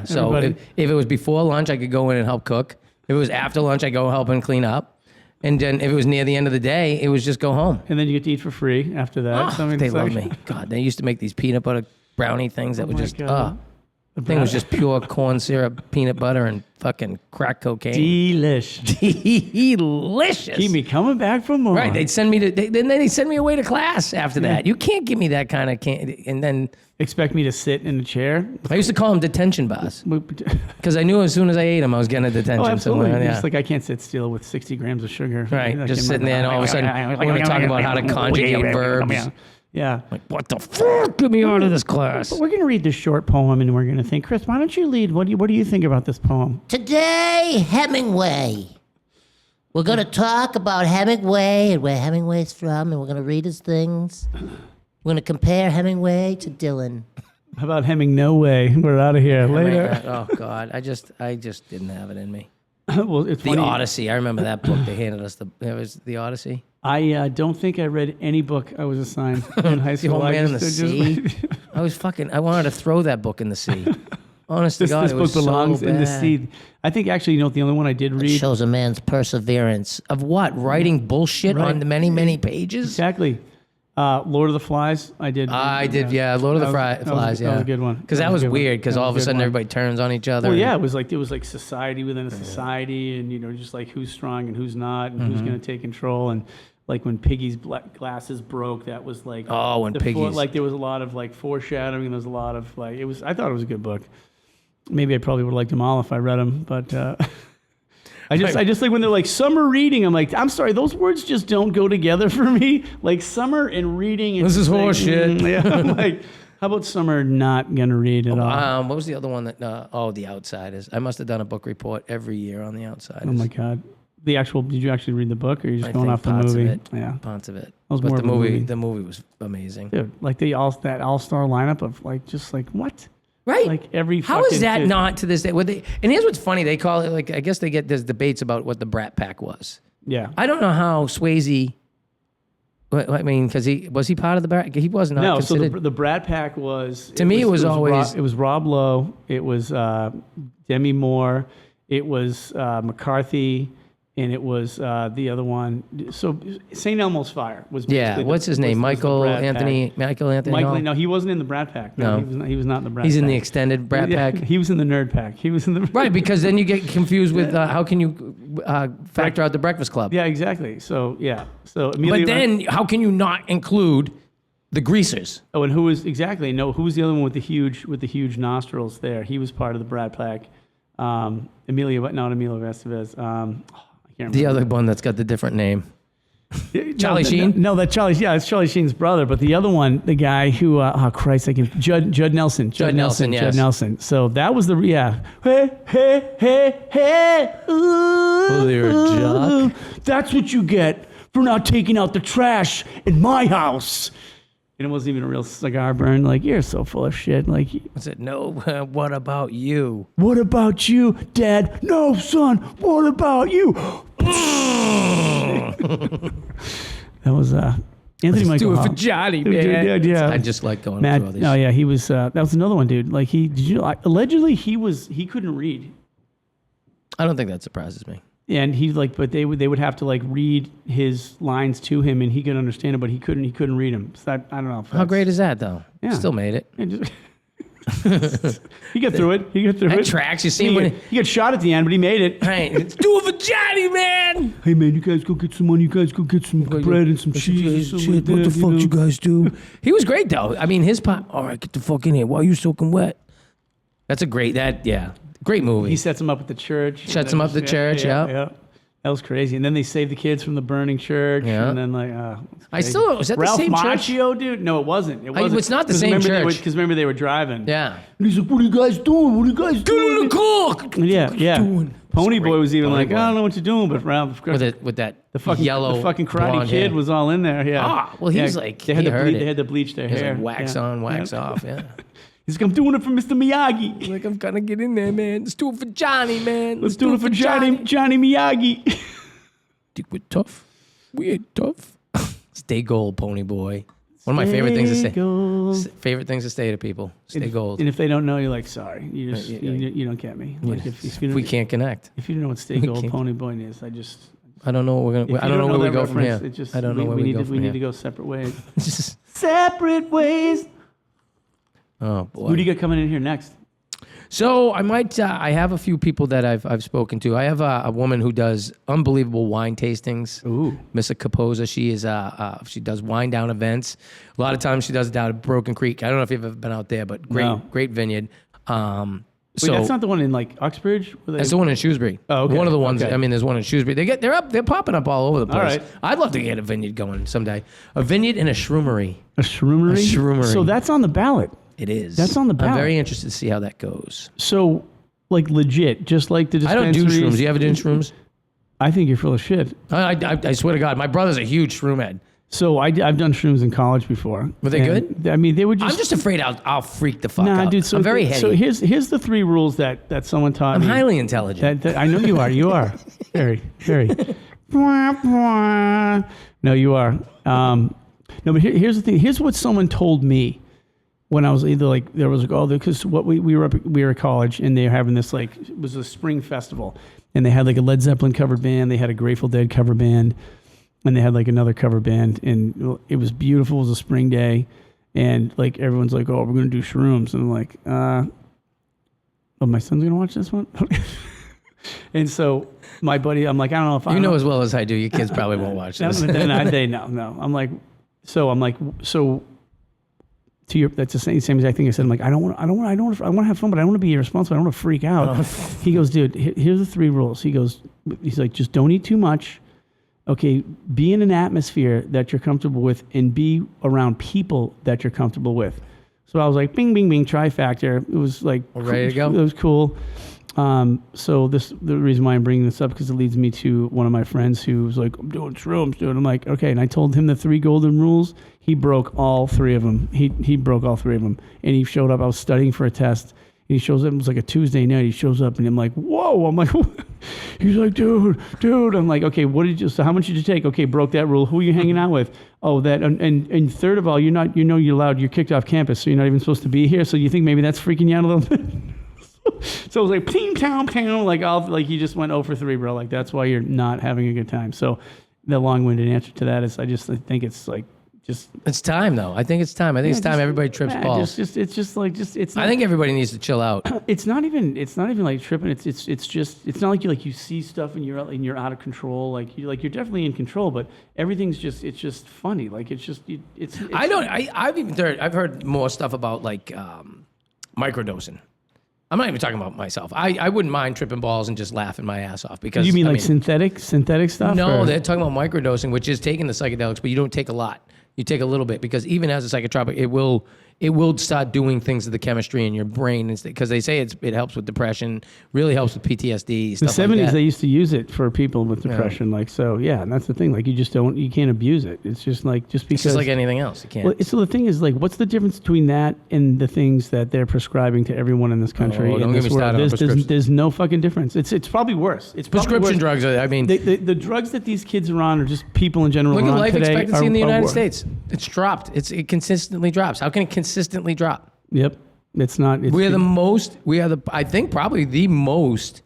Speaker 2: So if it was before lunch, I could go in and help cook. If it was after lunch, I go help and clean up. And then if it was near the end of the day, it was just go home.
Speaker 1: And then you get to eat for free after that.
Speaker 2: Oh, they love me. God, they used to make these peanut butter brownie things that were just, The thing was just pure corn syrup, peanut butter, and fucking crack cocaine.
Speaker 1: Delish.
Speaker 2: Delicious.
Speaker 1: Keep me coming back for more.
Speaker 2: Right, they'd send me to. Then they'd send me away to class after that. You can't give me that kind of candy. And then
Speaker 1: Expect me to sit in a chair?
Speaker 2: I used to call them detention bars because I knew as soon as I ate them, I was getting a detention
Speaker 1: absolutely.
Speaker 2: somewhere. Yeah.
Speaker 1: It's like I can't sit still with 60 grams of sugar.
Speaker 2: Right,
Speaker 1: Like
Speaker 2: just
Speaker 1: in my
Speaker 2: sitting there, and all of a sudden, we're going to talk about how to conjugate verbs.
Speaker 1: Yeah.
Speaker 2: Like, what the fuck? Get me out of this class.
Speaker 1: But we're going to read this short poem, and we're going to think, Chris, why don't you lead? What do you think about this poem?
Speaker 3: Today, Hemingway. We're going to talk about Hemingway and where Hemingway's from, and we're going to read his things. We're going to compare Hemingway to Dylan.
Speaker 1: How about Hemming? No way. We're out of here. Later.
Speaker 2: Oh God, I just didn't have it in me.
Speaker 1: Well, it's
Speaker 2: The
Speaker 1: funny.
Speaker 2: Odyssey. I remember that book. They handed us it was the Odyssey.
Speaker 1: I don't think I read any book I was assigned in high
Speaker 2: The
Speaker 1: school.
Speaker 2: Old
Speaker 1: I
Speaker 2: Man in the
Speaker 1: just-
Speaker 2: Sea. I wanted to throw that book in the sea. Honest to God,
Speaker 1: This
Speaker 2: it
Speaker 1: book
Speaker 2: was
Speaker 1: belongs
Speaker 2: so
Speaker 1: in the
Speaker 2: bad.
Speaker 1: sea. I think actually, the only one I did
Speaker 3: It
Speaker 1: read.
Speaker 3: shows a man's perseverance.
Speaker 2: Of what? Writing bullshit
Speaker 1: Right.
Speaker 2: on the many pages?
Speaker 1: Exactly. Lord of the Flies. I did.
Speaker 2: I did, yeah. Lord of the Flies, yeah.
Speaker 1: That was a good one.
Speaker 2: Because that was
Speaker 1: a good
Speaker 2: weird,
Speaker 1: one.
Speaker 2: because
Speaker 1: That
Speaker 2: all
Speaker 1: was
Speaker 2: of a
Speaker 1: good
Speaker 2: sudden
Speaker 1: one.
Speaker 2: everybody turns on each other.
Speaker 1: Well, yeah, it was like society within a society, and just like who's strong and who's not, and who's going to take control, and like when Piggy's glasses broke, that was like
Speaker 2: When Piggy's...
Speaker 1: like there was a lot of like foreshadowing, and there was a lot of like it was. I thought it was a good book. Maybe I probably would have liked them all if I read them, but I just like when they're like summer reading. I'm like, I'm sorry, those words just don't go together for me. Like summer and reading.
Speaker 2: This is horse shit.
Speaker 1: Yeah, I'm like, how about summer not gonna read at all?
Speaker 2: what was the other one that? The Outsiders. I must have done a book report every year on the Outsiders.
Speaker 1: Oh my God. Did you actually read the book, or are you just
Speaker 2: I
Speaker 1: going
Speaker 2: think
Speaker 1: off the
Speaker 2: parts
Speaker 1: movie?
Speaker 2: of it.
Speaker 1: Yeah,
Speaker 2: Parts of it.
Speaker 1: was
Speaker 2: But
Speaker 1: more
Speaker 2: the
Speaker 1: of a movie.
Speaker 2: the movie was amazing.
Speaker 1: dude, like that all-star lineup of like just like what?
Speaker 2: Right?
Speaker 1: Like every
Speaker 2: How
Speaker 1: fucking
Speaker 2: is that
Speaker 1: kid.
Speaker 2: not to this day? And here's what's funny. They call it like, I guess there's debates about what the Brat Pack was.
Speaker 1: Yeah.
Speaker 2: I don't know how Swayze. I mean, because was he part of the Brat? He was not
Speaker 1: No, so
Speaker 2: considered.
Speaker 1: the Brat Pack was
Speaker 2: To me, it was always-
Speaker 1: it was Rob Lowe, it was Demi Moore, it was McCarthy, and it was the other one. So St. Elmo's Fire was
Speaker 2: Yeah,
Speaker 1: basically
Speaker 2: what's his name?
Speaker 1: was the
Speaker 2: Michael
Speaker 1: Brat
Speaker 2: Anthony.
Speaker 1: Pack.
Speaker 2: Michael Anthony.
Speaker 1: Michael,
Speaker 2: Hall?
Speaker 1: no, he wasn't in the Brat Pack.
Speaker 2: No.
Speaker 1: he was not in the Brat
Speaker 2: He's
Speaker 1: Pack.
Speaker 2: in the extended Brat
Speaker 1: Yeah,
Speaker 2: Pack.
Speaker 1: He was in the Nerd Pack. He was in the
Speaker 2: Right, because then you get confused with how can you factor out the Breakfast Club?
Speaker 1: Yeah, exactly. So yeah, so
Speaker 2: But
Speaker 1: Emilio.
Speaker 2: then how can you not include the Greasers?
Speaker 1: Oh, and who was exactly? No, who was the other one with the huge nostrils? There, he was part of the Brat Pack. Not Emilio Estevez. I can't remember.
Speaker 2: The other one that's got the different name. Charlie
Speaker 1: No,
Speaker 2: Sheen?
Speaker 1: No, that Charlie. Yeah, it's Charlie Sheen's brother. But the other one, the guy who, oh Christ, Judd Nelson.
Speaker 2: Judd Nelson, yes.
Speaker 1: Judd Nelson. So that was Hey, ooh,
Speaker 2: you're a jock.
Speaker 1: That's what you get for not taking out the trash in my house. And it wasn't even a real cigar burn. Like, you're so full of shit. Like,
Speaker 2: I said, no, what about you?
Speaker 1: what about you, Dad? No, son. What about you? That was Anthony Michael
Speaker 2: Do it
Speaker 1: Hall.
Speaker 2: for Johnny, man.
Speaker 1: Yeah.
Speaker 2: I just like going
Speaker 1: Matt,
Speaker 2: through all these.
Speaker 1: oh yeah, he was. That was another one, dude. Like allegedly he couldn't read,
Speaker 2: I don't think that surprises me.
Speaker 1: and but they would have to like read his lines to him, and he could understand it, but he couldn't read them. So I don't know. If
Speaker 2: How great is that, though?
Speaker 1: Yeah.
Speaker 2: Still made it.
Speaker 1: He got through it.
Speaker 2: That tracks. You see when
Speaker 1: he got shot at the end, but he made it.
Speaker 2: Right. Do it for Johnny, man.
Speaker 1: Hey man, you guys go get some money. You guys go get some bread and some cheese. and something like
Speaker 2: What the
Speaker 1: that,
Speaker 2: fuck
Speaker 1: know?
Speaker 2: you guys do? He was great, though. I mean, his part. All right, get the fuck in here. Why are you soaking wet? That's a great. Great movie.
Speaker 1: He sets him up at the church.
Speaker 2: Sets him up at the church, yeah.
Speaker 1: That was crazy. And then they saved the kids from the burning church.
Speaker 2: Yeah.
Speaker 1: And then like,
Speaker 2: Was that
Speaker 1: Ralph
Speaker 2: the same church?
Speaker 1: Macchio, dude? No, it wasn't. It wasn't.
Speaker 2: it's not the same church.
Speaker 1: Because remember they were driving.
Speaker 2: Yeah.
Speaker 1: And he's like, "What are you guys doing? What are you guys doing?"
Speaker 2: cook.
Speaker 1: Yeah. Pony Boy was even
Speaker 2: Pony
Speaker 1: like,
Speaker 2: Boy.
Speaker 1: "I don't know what you're doing," but Ralph,
Speaker 2: With that
Speaker 1: the fucking
Speaker 2: yellow,
Speaker 1: the fucking Karate
Speaker 2: blonde
Speaker 1: Kid
Speaker 2: hair.
Speaker 1: was all in there. Yeah.
Speaker 2: Ah, well, he
Speaker 1: Yeah,
Speaker 2: was like,
Speaker 1: they had
Speaker 2: he
Speaker 1: to
Speaker 2: heard
Speaker 1: bleach.
Speaker 2: it.
Speaker 1: They had to bleach their
Speaker 2: He was
Speaker 1: hair.
Speaker 2: like wax
Speaker 1: Yeah.
Speaker 2: on, wax
Speaker 1: Yeah.
Speaker 2: off. Yeah.
Speaker 1: He's like, "I'm doing it for Mr. Miyagi.
Speaker 2: Like, I'm gonna get in there, man. Let's do it for Johnny, man.
Speaker 1: Let's do it for Johnny Miyagi."
Speaker 2: Think we're tough. We ain't tough. Stay gold, Pony Boy. One of my favorite things to say.
Speaker 1: Gold.
Speaker 2: Favorite things to say to people. Stay gold.
Speaker 1: And if they don't know, you're like, sorry, you just
Speaker 2: Yeah.
Speaker 1: you don't get me. Like if you don't,
Speaker 2: we can't connect.
Speaker 1: if you don't know what Stay Gold
Speaker 2: can't.
Speaker 1: Pony Boy is, I just
Speaker 2: I don't know what we're
Speaker 1: if
Speaker 2: gonna.
Speaker 1: you
Speaker 2: I don't know where we
Speaker 1: that
Speaker 2: go from here.
Speaker 1: reference, it just
Speaker 2: I don't know where we go from
Speaker 1: we
Speaker 2: here.
Speaker 1: need to go separate ways.
Speaker 2: Just-
Speaker 1: Separate ways.
Speaker 2: oh
Speaker 1: Who do
Speaker 2: boy.
Speaker 1: you got coming in here next?
Speaker 2: So I might. I have a few people that I've spoken to. I have a woman who does unbelievable wine tastings.
Speaker 1: Ooh.
Speaker 2: Missa Capoza. She is. She does wine down events. A lot of times she does it down at Broken Creek. I don't know if you've ever been out there, but great vineyard.
Speaker 1: Wait, that's not the one in like Uxbridge?
Speaker 2: That's the one in Shrewsbury.
Speaker 1: Oh, okay.
Speaker 2: One of the ones.
Speaker 1: Okay.
Speaker 2: I mean, there's one in Shrewsbury. They're popping up all over the place.
Speaker 1: All right.
Speaker 2: I'd love to get a vineyard going someday. A vineyard and a shroomery.
Speaker 1: A shroomery?
Speaker 2: A shroomery.
Speaker 1: So that's on the ballot.
Speaker 2: It is.
Speaker 1: That's on the ballot.
Speaker 2: I'm very interested to see how that goes.
Speaker 1: So, like legit, just like the
Speaker 2: I
Speaker 1: dispensaries.
Speaker 2: don't do shrooms. You ever do shrooms?
Speaker 1: I think you're full of shit.
Speaker 2: I swear to God, my brother's a huge shroom head.
Speaker 1: So I've done shrooms in college before.
Speaker 2: Were they good?
Speaker 1: I mean, they were just.
Speaker 2: I'm just afraid I'll freak the fuck out.
Speaker 1: Dude. So
Speaker 2: I'm very heady.
Speaker 1: So here's the 3 rules that someone taught me.
Speaker 2: I'm highly intelligent.
Speaker 1: That I know you are. You are very, very. No, you are. No, but here's the thing. Here's what someone told me when I was either like there was like because what we were at college and they were having this like it was a spring festival and they had like a Led Zeppelin cover band, they had a Grateful Dead cover band, and they had like another cover band, and it was beautiful. It was a spring day, and like everyone's like, "Oh, we're gonna do shrooms," and I'm like, "Oh, my son's gonna watch this one." And so my buddy, I'm like, I don't know if I
Speaker 2: know as well as I do. Your kids probably won't watch this.
Speaker 1: No. I'm like, so. To your, that's the same exact thing I said. I'm like, I want to have fun, but I don't want to be irresponsible. I don't want to freak out. He goes, dude, here's the 3 rules. He's like, just don't eat too much. Okay, be in an atmosphere that you're comfortable with and be around people that you're comfortable with. So I was like, bing, bing, bing, trifactor. It was like,
Speaker 2: ready to go.
Speaker 1: It was cool. So the reason why I'm bringing this up because it leads me to one of my friends who was like, I'm doing shrooms, dude. I'm like, okay. And I told him the 3 golden rules. He broke all 3 of them. He broke all 3 of them. And he showed up. I was studying for a test. And he shows up. It was like a Tuesday night. He shows up and I'm like, whoa. I'm like, he's like, dude. I'm like, okay, so how much did you take? Okay, broke that rule. Who are you hanging out with? Oh, that. And third of all, you're allowed, you're kicked off campus. So you're not even supposed to be here. So you think maybe that's freaking you out a little bit? So it was like, ping, pow, pow. Like he just went 0 for 3, bro. Like that's why you're not having a good time. So the long-winded answer to that is I think it's like,
Speaker 2: it's time though. I think it's time. It's time everybody trips balls.
Speaker 1: I
Speaker 2: think everybody needs to chill out.
Speaker 1: It's not even like tripping. It's not like you see stuff and you're out of control. You're definitely in control, but everything's just funny. Like
Speaker 2: I've heard more stuff about like microdosing. I'm not even talking about myself. I wouldn't mind tripping balls and just laughing my ass off because
Speaker 1: you mean synthetic stuff?
Speaker 2: No, they're talking about microdosing, which is taking the psychedelics, but you don't take a lot. You take a little bit because even as a psychotropic, it will start doing things to the chemistry in your brain because they say it helps with depression, really helps with PTSD.
Speaker 1: The
Speaker 2: stuff
Speaker 1: 70s
Speaker 2: like that.
Speaker 1: they used to use it for people with depression, and that's the thing. Like you can't abuse it. It's just because
Speaker 2: it's just like anything else. You can't.
Speaker 1: Well, so the thing is like, what's the difference between that and the things that they're prescribing to everyone in this country?
Speaker 2: Don't get me started on prescriptions.
Speaker 1: There's no fucking difference. It's probably worse. It's
Speaker 2: prescription drugs. I mean,
Speaker 1: the drugs that these kids are on, or just people in general.
Speaker 2: Look at life
Speaker 1: today
Speaker 2: expectancy in the United States. It's dropped. It consistently drops. How can it consistently drop?
Speaker 1: Yep, it's not.
Speaker 2: I think probably the most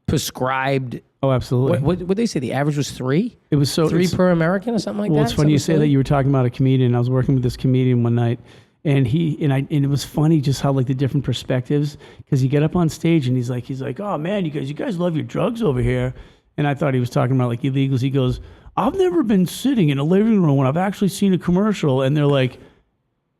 Speaker 2: prescribed.
Speaker 1: Oh, absolutely.
Speaker 2: What they say? The average was 3.
Speaker 1: It was
Speaker 2: 3 per American or something like that.
Speaker 1: Well, it's funny you say that. You were talking about a comedian. I was working with this comedian one night, and it was funny just how like the different perspectives. Because you get up on stage and he's like, oh man, you guys love your drugs over here, and I thought he was talking about like illegals. He goes, I've never been sitting in a living room when I've actually seen a commercial, and they're like,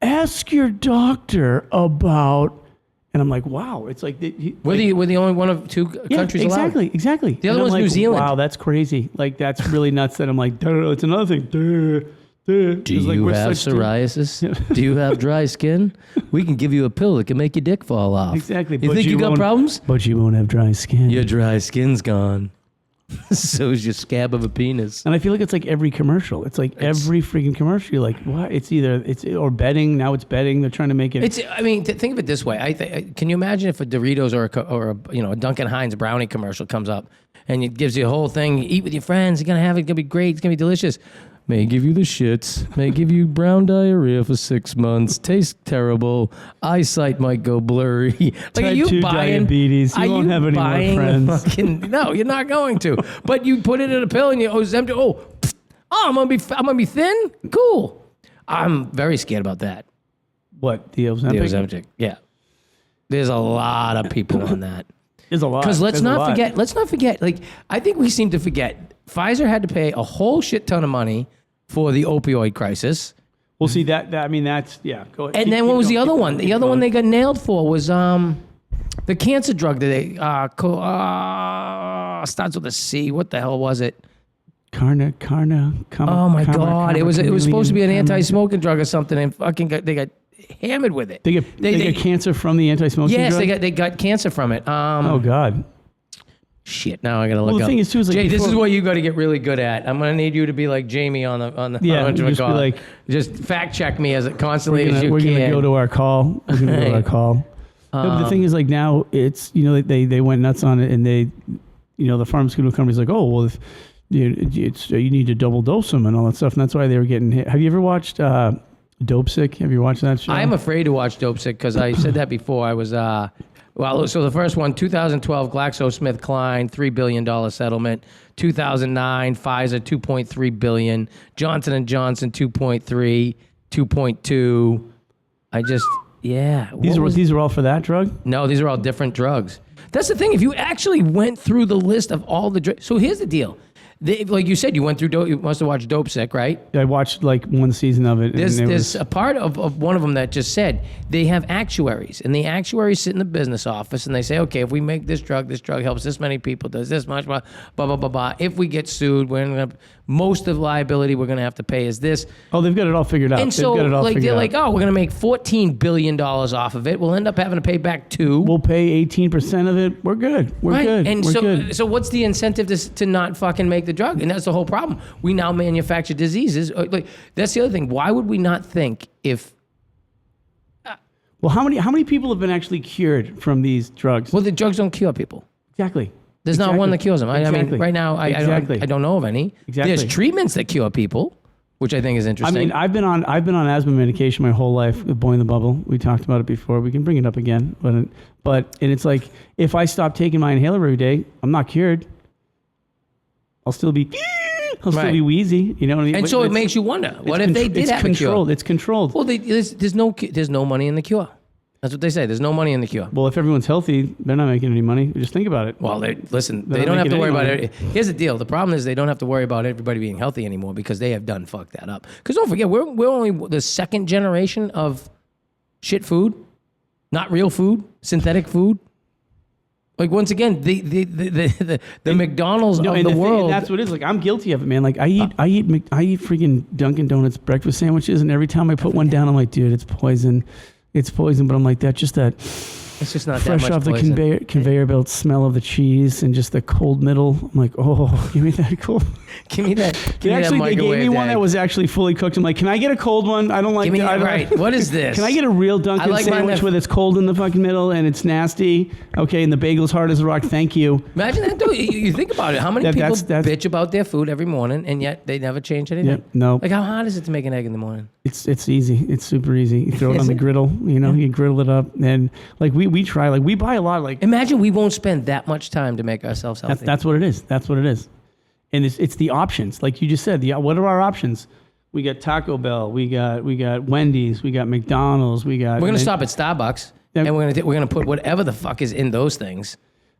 Speaker 1: ask your doctor about, and I'm like, wow, it's like
Speaker 2: we're the only one of 2 countries allowed.
Speaker 1: Exactly.
Speaker 2: The other one's New Zealand.
Speaker 1: Wow, that's crazy. Like that's really nuts. That I'm like, it's another thing. Do
Speaker 2: you have psoriasis? Do you have dry skin? We can give you a pill that can make your dick fall off.
Speaker 1: Exactly.
Speaker 2: You think you got problems?
Speaker 1: But you won't have dry skin.
Speaker 2: Your dry skin's gone. So is your scab of a penis.
Speaker 1: And I feel like it's like every commercial. It's like every freaking commercial. You're like, what? Or betting. Now it's betting. They're trying to make it.
Speaker 2: Think of it this way. Can you imagine if a Doritos or a Duncan Hines brownie commercial comes up and it gives you a whole thing? You eat with your friends. You're gonna have it. It's gonna be great. It's gonna be delicious. May give you the shits. May give you brown diarrhea for 6 months. Tastes terrible. Eyesight might go blurry. Like,
Speaker 1: Type 2 diabetes. You won't have any more friends.
Speaker 2: No, you're not going to. But you put it in a pill and you empty. I'm gonna be thin. Cool. I'm very scared about that.
Speaker 1: What, the Ozempic?
Speaker 2: The Ozempic. Yeah. There's a lot of people on that.
Speaker 1: There's a lot.
Speaker 2: Because let's not forget. Like, I think we seem to forget. Pfizer had to pay a whole shit ton of money for the opioid crisis.
Speaker 1: Well, see that I mean, that's Go ahead.
Speaker 2: And then what was the other one? The other one they got nailed for was the cancer drug that they starts with a C. What the hell was it?
Speaker 1: Oh my
Speaker 2: God! It was supposed to be an anti-smoking drug or something, and they got hammered with it.
Speaker 1: They get cancer from the anti-smoking drug?
Speaker 2: Yes, they got cancer from it.
Speaker 1: Oh God.
Speaker 2: Shit! Now I gotta look
Speaker 1: Well, the
Speaker 2: up.
Speaker 1: thing is too is like
Speaker 2: Jay, this is what you got to get really good at. I'm gonna need you to be like Jamie on the just fact check me as constantly as you
Speaker 1: we're
Speaker 2: can.
Speaker 1: Gonna go to our call. We're gonna go to our call. No, but the thing is, like now it's they went nuts on it, and they the pharmaceutical company's like, oh well, if you need to double dose them and all that stuff, and that's why they were getting hit. Have you ever watched Dopesick? Have you watched that show?
Speaker 2: I'm afraid to watch Dopesick because I said that before. I was so the first one, 2012, GlaxoSmithKline, $3 billion settlement. 2009, Pfizer, $2.3 billion. Johnson & Johnson, 2.3, 2.2.
Speaker 1: These are all for that drug?
Speaker 2: No, these are all different drugs. That's the thing. If you actually went through the list of all the drugs. So here's the deal. Like you said, you went through. You must have watched Dopesick, right?
Speaker 1: I watched like one season of it.
Speaker 2: There's a part of one of them that just said they have actuaries, and the actuaries sit in the business office, and they say, okay, if we make this drug helps this many people, does this much, blah blah blah blah. If we get sued, most of the liability we're gonna have to pay is this.
Speaker 1: Oh, they've got it all figured out.
Speaker 2: And so, they're like, oh, we're gonna make $14 billion off of it. We'll end up having to pay back $2 billion.
Speaker 1: We'll pay 18% of it. We're good. We're good.
Speaker 2: And
Speaker 1: we're good.
Speaker 2: So what's the incentive to not fucking make the drug? And that's the whole problem. We now manufacture diseases. Like that's the other thing. Why would we not think if?
Speaker 1: Well, how many people have been actually cured from these drugs?
Speaker 2: Well, the drugs don't cure people.
Speaker 1: Exactly.
Speaker 2: There's not one that cures them. I mean, right now, I don't know of any.
Speaker 1: Exactly.
Speaker 2: There's treatments that cure people, which I think is interesting.
Speaker 1: I mean, I've been on asthma medication my whole life. The boy in the bubble. We talked about it before. We can bring it up again. But it's like if I stop taking my inhaler every day, I'm not cured. I'll still be wheezy. You know what I mean?
Speaker 2: And so it makes you wonder, what if they did have a cure?
Speaker 1: It's controlled.
Speaker 2: Well, there's no money in the cure. That's what they say. There's no money in the cure.
Speaker 1: Well, if everyone's healthy, they're not making any money. Just think about it.
Speaker 2: Well, they don't have to worry about it. Here's the deal. The problem is they don't have to worry about everybody being healthy anymore because they have done fucked that up. Because don't forget, we're only the second generation of shit food, not real food, synthetic food. Like once again, the McDonald's of the world.
Speaker 1: And that's what it is. Like I'm guilty of it, man. Like I eat freaking Dunkin' Donuts breakfast sandwiches, and every time I put one down, I'm like, dude, it's poison. It's poison, but I'm like that.
Speaker 2: It's just not
Speaker 1: fresh
Speaker 2: that much
Speaker 1: off the
Speaker 2: poison.
Speaker 1: conveyor belt smell of the cheese and just the cold middle. I'm like, oh, give me that cold.
Speaker 2: Give me that.
Speaker 1: They gave me one that was actually fully cooked. I'm like, can I get a cold one? I don't like that.
Speaker 2: Right. What is this?
Speaker 1: Can I get a real Dunkin' sandwich with it's cold in the fucking middle and it's nasty? Okay, and the bagel's hard as a rock. Thank you.
Speaker 2: Imagine that, though. You think about it. How many people bitch about their food every morning and yet they never change anything?
Speaker 1: Yeah, no.
Speaker 2: Like how hard is it to make an egg in the morning?
Speaker 1: It's easy. It's super easy. You throw it on the griddle. You griddle it up, and like we try. Like we buy a lot. Like
Speaker 2: imagine we won't spend that much time to make ourselves healthy.
Speaker 1: That's what it is. That's what it is. And it's the options. Like you just said, what are our options? We got Taco Bell. We got Wendy's. We got McDonald's. We're gonna stop
Speaker 2: at Starbucks, and we're gonna put whatever the fuck is in those things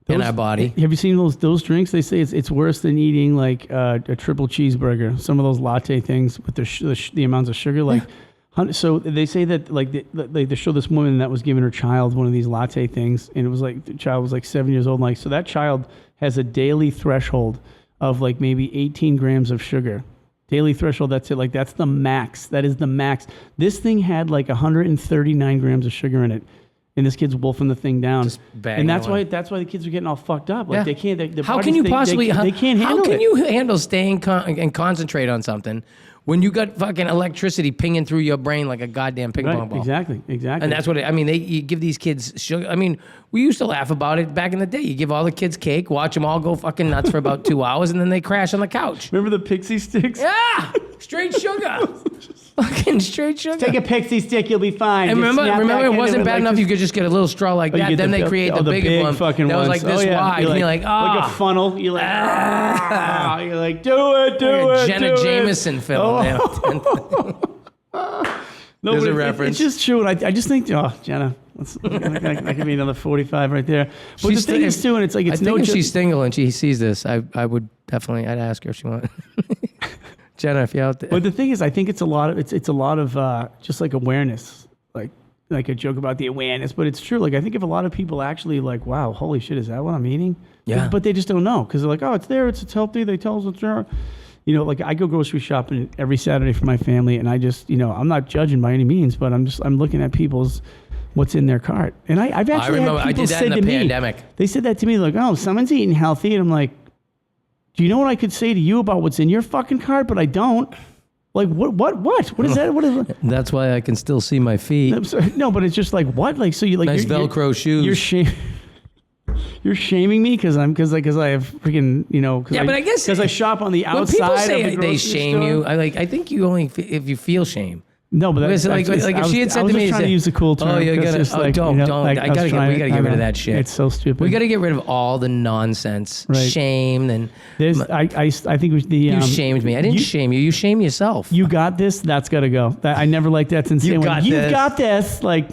Speaker 2: in our body.
Speaker 1: Have you seen those drinks? They say it's worse than eating like a triple cheeseburger. Some of those latte things with the amounts of sugar, like. So they say that like they show this woman that was giving her child one of these latte things, and it was like the child was like 7 years old. Like so that child has a daily threshold of like maybe 18 grams of sugar. Daily threshold. That's it. Like that's the max. That is the max. This thing had like 139 grams of sugar in it. And this kid's wolfing the thing down, and that's why the kids are getting all fucked up. Like they can't.
Speaker 2: How can you possibly?
Speaker 1: They can't handle it.
Speaker 2: How can you handle staying and concentrate on something when you got fucking electricity pinging through your brain like a goddamn ping pong ball?
Speaker 1: Exactly. And
Speaker 2: that's what you give these kids sugar. I mean, we used to laugh about it back in the day. You give all the kids cake, watch them all go fucking nuts for about 2 hours, and then they crash on the couch.
Speaker 1: Remember the Pixie Sticks?
Speaker 2: Yeah, straight sugar. Fucking straight sugar.
Speaker 1: Take a Pixie Stick, you'll be fine.
Speaker 2: And remember, it wasn't bad enough. You could just get a little straw like that. Then they create the big one
Speaker 1: fucking
Speaker 2: that was like this wide. You're like,
Speaker 1: like a funnel. You're like, you're like, do it.
Speaker 2: Jenna Jameson film.
Speaker 1: No,
Speaker 2: There's
Speaker 1: but
Speaker 2: a reference.
Speaker 1: It's just true. And I just think, Jenna, that could be another 45 right there. But the thing is, too, and it's like, it's
Speaker 2: I think
Speaker 1: no
Speaker 2: if
Speaker 1: joke.
Speaker 2: she's single and she sees this, I would definitely, I'd ask her if she wanted. Jenna, if you're out there.
Speaker 1: But the thing is, I think it's a lot of just like awareness, like a joke about the awareness, but it's true. Like, I think if a lot of people actually like, wow, holy shit, is that what I'm eating?
Speaker 2: Yeah.
Speaker 1: But they just don't know because they're like, oh, it's there, it's healthy. They tell us it's there. You know, like I go grocery shopping every Saturday for my family, and I just, I'm not judging by any means, but I'm looking at what's in their cart. And I've actually
Speaker 2: remember
Speaker 1: had people
Speaker 2: I did that
Speaker 1: say
Speaker 2: in the
Speaker 1: to me,
Speaker 2: pandemic.
Speaker 1: they said that to me, like, oh, someone's eating healthy. And I'm like, do you know what I could say to you about what's in your fucking cart? But I don't. Like, what is that? What is that?
Speaker 2: That's why I can still see my feet.
Speaker 1: I'm sorry. No, but it's just like, what? Like, so you like
Speaker 2: Nice Velcro shoes.
Speaker 1: You're shaming me because I have freaking,
Speaker 2: Yeah, but I guess
Speaker 1: because I shop on the
Speaker 2: when
Speaker 1: outside
Speaker 2: people
Speaker 1: of
Speaker 2: say
Speaker 1: the
Speaker 2: they
Speaker 1: grocery
Speaker 2: shame
Speaker 1: store.
Speaker 2: you, I think you only if you feel shame.
Speaker 1: No, but that's
Speaker 2: Like if she had said to me,
Speaker 1: I was trying to use a cool term.
Speaker 2: "Oh, you
Speaker 1: 'cause
Speaker 2: gotta,
Speaker 1: just like,
Speaker 2: don't,
Speaker 1: like,
Speaker 2: we gotta get rid of that shit.
Speaker 1: It's so stupid.
Speaker 2: We got to get rid of all the nonsense,
Speaker 1: Right.
Speaker 2: shame, and
Speaker 1: I think the
Speaker 2: you shamed me. I didn't shame you. You shame yourself.
Speaker 1: You got this. That's got to go. I never liked that sincere
Speaker 2: You
Speaker 1: one.
Speaker 2: got
Speaker 1: You've
Speaker 2: this.
Speaker 1: got this. Like,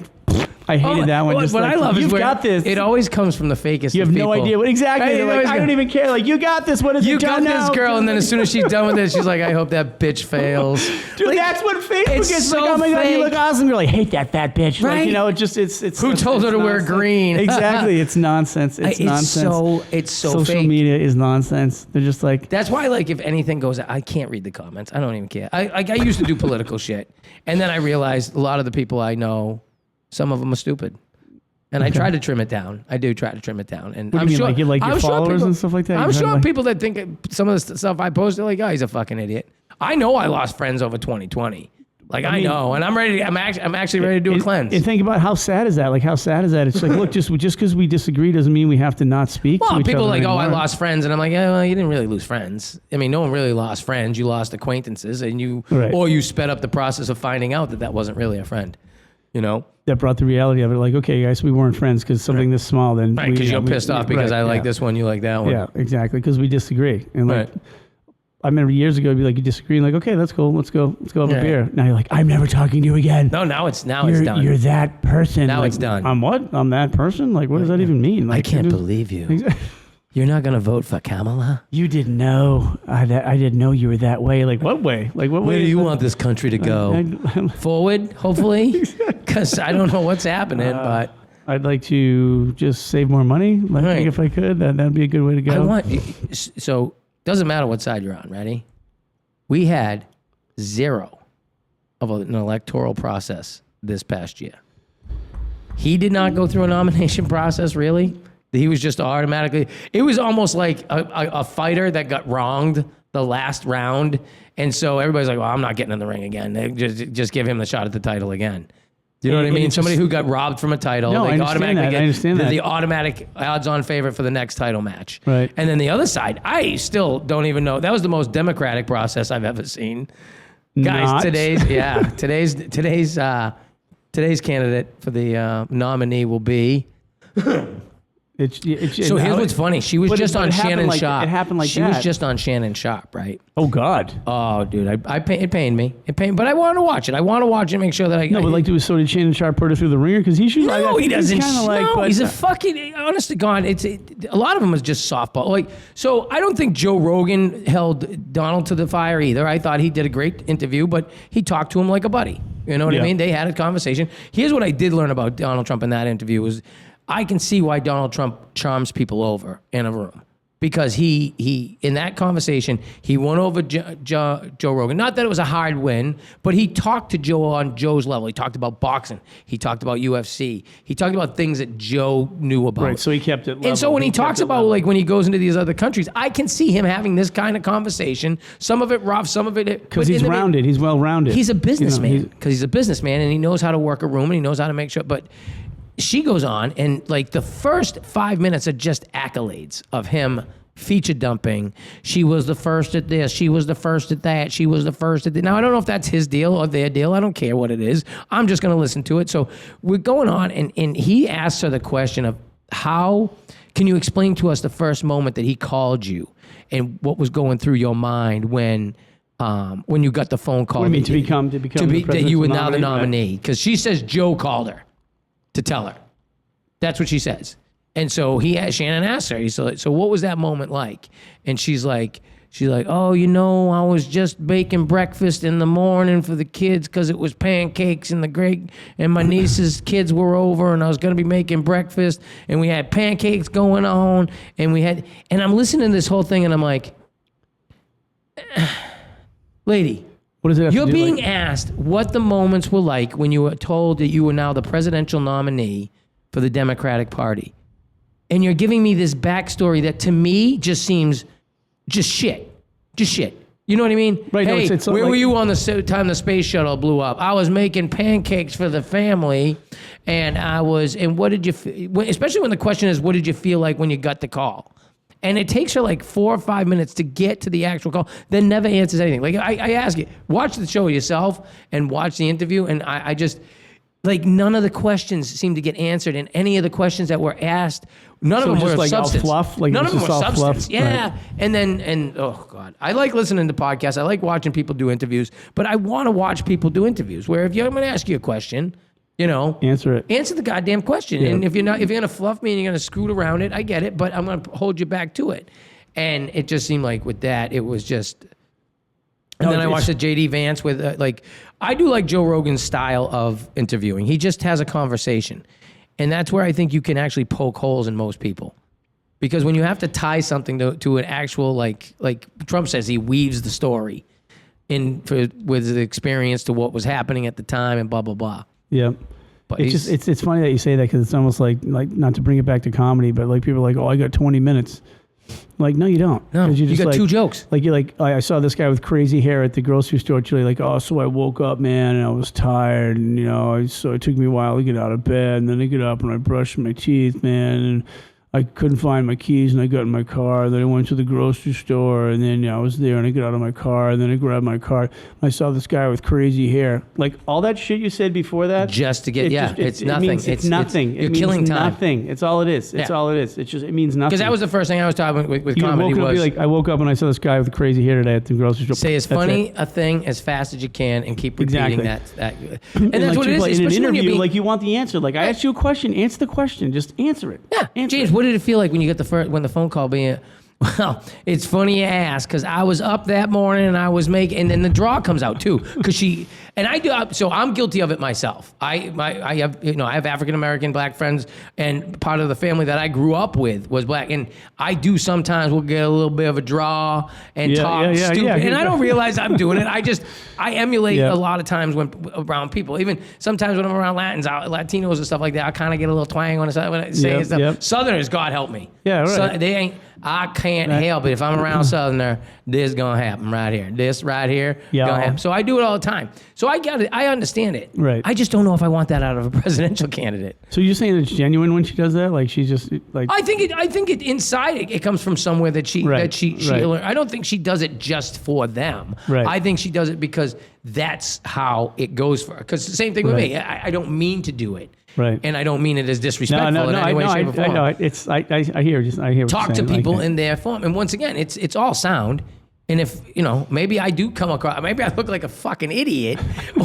Speaker 1: I hated that one.
Speaker 2: What
Speaker 1: Just
Speaker 2: I
Speaker 1: like,
Speaker 2: love is
Speaker 1: you've
Speaker 2: where
Speaker 1: got this.
Speaker 2: it always comes from the fakest.
Speaker 1: You have
Speaker 2: of
Speaker 1: no
Speaker 2: people.
Speaker 1: idea what exactly.
Speaker 2: Right,
Speaker 1: They're
Speaker 2: it
Speaker 1: like,
Speaker 2: always
Speaker 1: I
Speaker 2: go-
Speaker 1: don't even care. Like, you got this. What is
Speaker 2: You
Speaker 1: it?
Speaker 2: got
Speaker 1: Don't
Speaker 2: this
Speaker 1: know.
Speaker 2: girl, and then as soon as she's done with it, she's like, "I hope that bitch fails."
Speaker 1: Dude,
Speaker 2: Like,
Speaker 1: that's what Facebook
Speaker 2: it's
Speaker 1: is.
Speaker 2: so
Speaker 1: Like, oh my god, you
Speaker 2: fake.
Speaker 1: look awesome. You're like, hate that fat bitch.
Speaker 2: Right.
Speaker 1: Like, it's.
Speaker 2: Who told her to wear
Speaker 1: nonsense.
Speaker 2: green?
Speaker 1: Exactly. It's nonsense. It's nonsense.
Speaker 2: It's so
Speaker 1: Social
Speaker 2: fake.
Speaker 1: media is nonsense. They're just like.
Speaker 2: That's why, like, if anything goes, I can't read the comments. I don't even care. I used to do political shit, and then I realized a lot of the people I know, some of them are stupid. And I try to trim it down. I do try to trim it down. And
Speaker 1: What do you mean, like your
Speaker 2: I'm sure
Speaker 1: followers
Speaker 2: people-
Speaker 1: and stuff like that?
Speaker 2: I'm
Speaker 1: You
Speaker 2: sure
Speaker 1: kinda like-
Speaker 2: people that think some of the stuff I post are like, "Oh, he's a fucking idiot." I know I lost friends over 2020. Like I know, and I'm ready. I'm actually ready to do a cleanse.
Speaker 1: And think about how sad is that? Like, how sad is that? It's like, look, just because we disagree doesn't mean we have to not speak.
Speaker 2: Well,
Speaker 1: to each
Speaker 2: people
Speaker 1: other
Speaker 2: are like, "Oh, I
Speaker 1: anymore.
Speaker 2: lost friends," and I'm like, "Yeah, well, you didn't really lose friends. I mean, no one really lost friends. You lost acquaintances, and
Speaker 1: Right.
Speaker 2: or you sped up the process of finding out that wasn't really a friend." You know.
Speaker 1: That brought the reality of it. Like, okay, guys, we weren't friends because something this small. Then
Speaker 2: Right, because you're pissed off because I like this one, you like that one.
Speaker 1: Yeah, exactly. Because we disagree. And like,
Speaker 2: Right.
Speaker 1: I remember years ago, it'd be like, you disagree, and like, okay, that's cool. Let's go have
Speaker 2: Yeah.
Speaker 1: a beer. Now you're like, I'm never talking to you again.
Speaker 2: No, now it's done.
Speaker 1: You're that person.
Speaker 2: Now
Speaker 1: Like,
Speaker 2: it's done.
Speaker 1: I'm what? I'm that person. Like, what does that even mean? Like,
Speaker 2: I can't
Speaker 1: it was-
Speaker 2: believe you. You're not going to vote for Kamala?
Speaker 1: You didn't know. I didn't know you were that way. Like, what way? Like, what way?
Speaker 2: Where do
Speaker 1: is
Speaker 2: you
Speaker 1: that?
Speaker 2: want this country to go? Forward, hopefully? Because I don't know what's happening, but
Speaker 1: I'd like to just save more money. I
Speaker 2: Right.
Speaker 1: think if I could, that'd be a good way to go.
Speaker 2: I want. So, doesn't matter what side you're on, ready? We had zero of an electoral process this past year. He did not go through a nomination process, really. He was just automatically, it was almost like a fighter that got wronged the last round. And so everybody's like, well, I'm not getting in the ring again. They just give him the shot at the title again. You know what I mean? Somebody who got robbed from a title,
Speaker 1: No,
Speaker 2: they
Speaker 1: I understand
Speaker 2: automatically
Speaker 1: that. I understand that.
Speaker 2: the automatic odds-on favorite for the next title match.
Speaker 1: Right.
Speaker 2: And then the other side, I still don't even know. That was the most democratic process I've ever seen. Guys,
Speaker 1: Not.
Speaker 2: today's candidate for the nominee will be.
Speaker 1: It's
Speaker 2: So here's what's funny. She was
Speaker 1: But
Speaker 2: just on
Speaker 1: it happened
Speaker 2: Shannon
Speaker 1: like-
Speaker 2: Sharp.
Speaker 1: it happened like
Speaker 2: she was
Speaker 1: that.
Speaker 2: just on Shannon Sharp, right?
Speaker 1: Oh God.
Speaker 2: Oh, dude, it pained me. But I want to watch it. I want to watch it and make sure that I.
Speaker 1: No, but like, so did Shannon Sharp put her through the ringer? Because he should.
Speaker 2: No, he doesn't.
Speaker 1: Kind of like,
Speaker 2: no,
Speaker 1: but
Speaker 2: he's a fucking. Honest to God, a lot of them is just softball. Like, so I don't think Joe Rogan held Donald to the fire either. I thought he did a great interview, but he talked to him like a buddy. You know what I
Speaker 1: Yeah.
Speaker 2: mean? They had a conversation. Here's what I did learn about Donald Trump in that interview was, I can see why Donald Trump charms people over in a room. Because he in that conversation, he won over Joe Rogan. Not that it was a hard win, but he talked to Joe on Joe's level. He talked about boxing. He talked about UFC. He talked about things that Joe knew about.
Speaker 1: Right, so he kept it level.
Speaker 2: And so when he
Speaker 1: kept
Speaker 2: talks
Speaker 1: it
Speaker 2: about
Speaker 1: level.
Speaker 2: like when he goes into these other countries, I can see him having this kind of conversation. Some of it rough, some of it
Speaker 1: because he's rounded, he's well rounded.
Speaker 2: He's a businessman
Speaker 1: he's-
Speaker 2: because he's a businessman and he knows how to work a room and he knows how to make sure. But she goes on and like the first 5 minutes are just accolades of him feature dumping. She was the first at this. She was the first at that. She was the first at that. Now, I don't know if that's his deal or their deal. I don't care what it is. I'm just going to listen to it. So we're going on and he asks her the question of how can you explain to us the first moment that he called you and what was going through your mind when when you got the phone call.
Speaker 1: What do you mean, to become the
Speaker 2: that you were now the
Speaker 1: nominee?
Speaker 2: nominee? Because she says Joe called her to tell her. That's what she says. And so Shannon asked her, he's like, so what was that moment like? And she's like, oh, I was just baking breakfast in the morning for the kids because it was pancakes and my niece's kids were over and I was going to be making breakfast and we had pancakes going on and I'm listening to this whole thing and I'm like, lady,
Speaker 1: what does it have
Speaker 2: you're
Speaker 1: to do,
Speaker 2: being asked what the moments were like when you were told that you were now the presidential nominee for the Democratic Party. And you're giving me this backstory that to me just seems just shit. You know what I mean?
Speaker 1: Right, no,
Speaker 2: hey,
Speaker 1: it's
Speaker 2: where
Speaker 1: like,
Speaker 2: were you on the time the space shuttle blew up? I was making pancakes for the family, and what did you, especially when the question is, what did you feel like when you got the call? And it takes her like 4 or 5 minutes to get to the actual call, then never answers anything. Like I ask you, watch the show yourself and watch the interview, and I just, like none of the questions seem to get answered, and any of the questions that were asked, none of them were
Speaker 1: like
Speaker 2: substance.
Speaker 1: All fluff? Like
Speaker 2: none of them were substance.
Speaker 1: Fluff?
Speaker 2: Yeah,
Speaker 1: right.
Speaker 2: and oh God, I like listening to podcasts. I like watching people do interviews, but I want to watch people do interviews where if I'm going to ask you a question,
Speaker 1: answer the
Speaker 2: goddamn question. Yeah. And if you're going to fluff me and you're going to scoot around it, I get it, but I'm going to hold you back to it. And it just seemed like with that, it was just. And then I watched the JD Vance with I do like Joe Rogan's style of interviewing. He just has a conversation. And that's where I think you can actually poke holes in most people. Because when you have to tie something to an actual, like Trump says, he weaves the story with his experience to what was happening at the time and blah, blah, blah.
Speaker 1: Yeah. But it's funny that you say that because it's almost like not to bring it back to comedy, but like people are like, oh, I got 20 minutes. Like, no, you don't.
Speaker 2: No, you got 2 jokes.
Speaker 1: Like, you're like, I saw this guy with crazy hair at the grocery store. You're like, oh, so I woke up, man, and I was tired. And, so it took me a while to get out of bed. And then I get up and I brushed my teeth, man. And I couldn't find my keys and I got in my car. Then I went to the grocery store and then I was there and I got out of my car and then I grabbed my car. I saw this guy with crazy hair. Like all that shit you said before that.
Speaker 2: Just to get, it's nothing.
Speaker 1: It's nothing.
Speaker 2: You're killing time.
Speaker 1: Nothing. It's all it is. It's all it is. It means nothing.
Speaker 2: Because that was the first thing I was talking with comedy
Speaker 1: I woke up and I saw this guy with crazy hair today at the grocery store.
Speaker 2: Say as funny a thing as fast as you can and keep repeating that. And that's
Speaker 1: like
Speaker 2: what it is.
Speaker 1: In an interview, like you want the answer. Like I asked you a question, answer the question. Just answer it.
Speaker 2: Yeah. James, what did it feel like when you get when the phone call being, well, it's funny you ask because I was up that morning and I was making, and then the draw comes out too because so I'm guilty of it myself. I have African American black friends and part of the family that I grew up with was black, and I do sometimes will get a little bit of a draw and talk stupid, and I don't realize I'm doing it. I emulate a lot of times when around people, even sometimes when I'm around Latinos and stuff like that, I kind of get a little twang when I say stuff.
Speaker 1: Yep.
Speaker 2: Southerners, God help me.
Speaker 1: Yeah, right.
Speaker 2: So I can't help it. If I'm around Southerner, this is gonna happen right here. This right here, gonna happen. So I do it all the time. So I get it. I understand it.
Speaker 1: Right.
Speaker 2: I just don't know if I want that out of a presidential candidate.
Speaker 1: So you're saying it's genuine when she does that? Like she's just like.
Speaker 2: I think it inside it comes from somewhere that she learned. I don't think she does it just for them.
Speaker 1: Right.
Speaker 2: I think she does it because that's how it goes for her. Because the same thing with me. I don't mean to do it.
Speaker 1: Right.
Speaker 2: And I don't mean it as disrespectful in any way, shape, or form.
Speaker 1: I know. I hear what
Speaker 2: Talk
Speaker 1: you're saying.
Speaker 2: to people in their form. And once again, it's all sound. And if, maybe I do come across, maybe I look like a fucking idiot,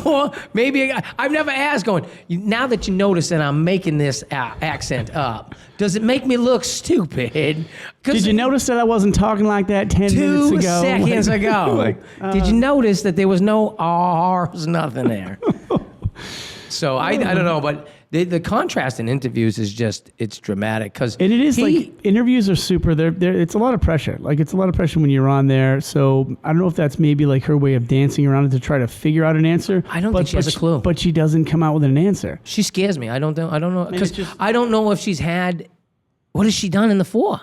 Speaker 2: or maybe I've never asked now that you notice that I'm making this accent up, does it make me look stupid?
Speaker 1: Did you notice that I wasn't talking like that 10 minutes ago?
Speaker 2: 2 seconds ago. Did you notice that there was no R's, nothing there? So I don't know, but the contrast in interviews is it's dramatic because
Speaker 1: and it is like interviews are super. It's a lot of pressure. Like it's a lot of pressure when you're on there. So I don't know if that's maybe like her way of dancing around it to try to figure out an answer.
Speaker 2: I don't think she has a clue.
Speaker 1: But she doesn't come out with an answer.
Speaker 2: She scares me. I don't know because I don't know if she's had. What has she done in the 4?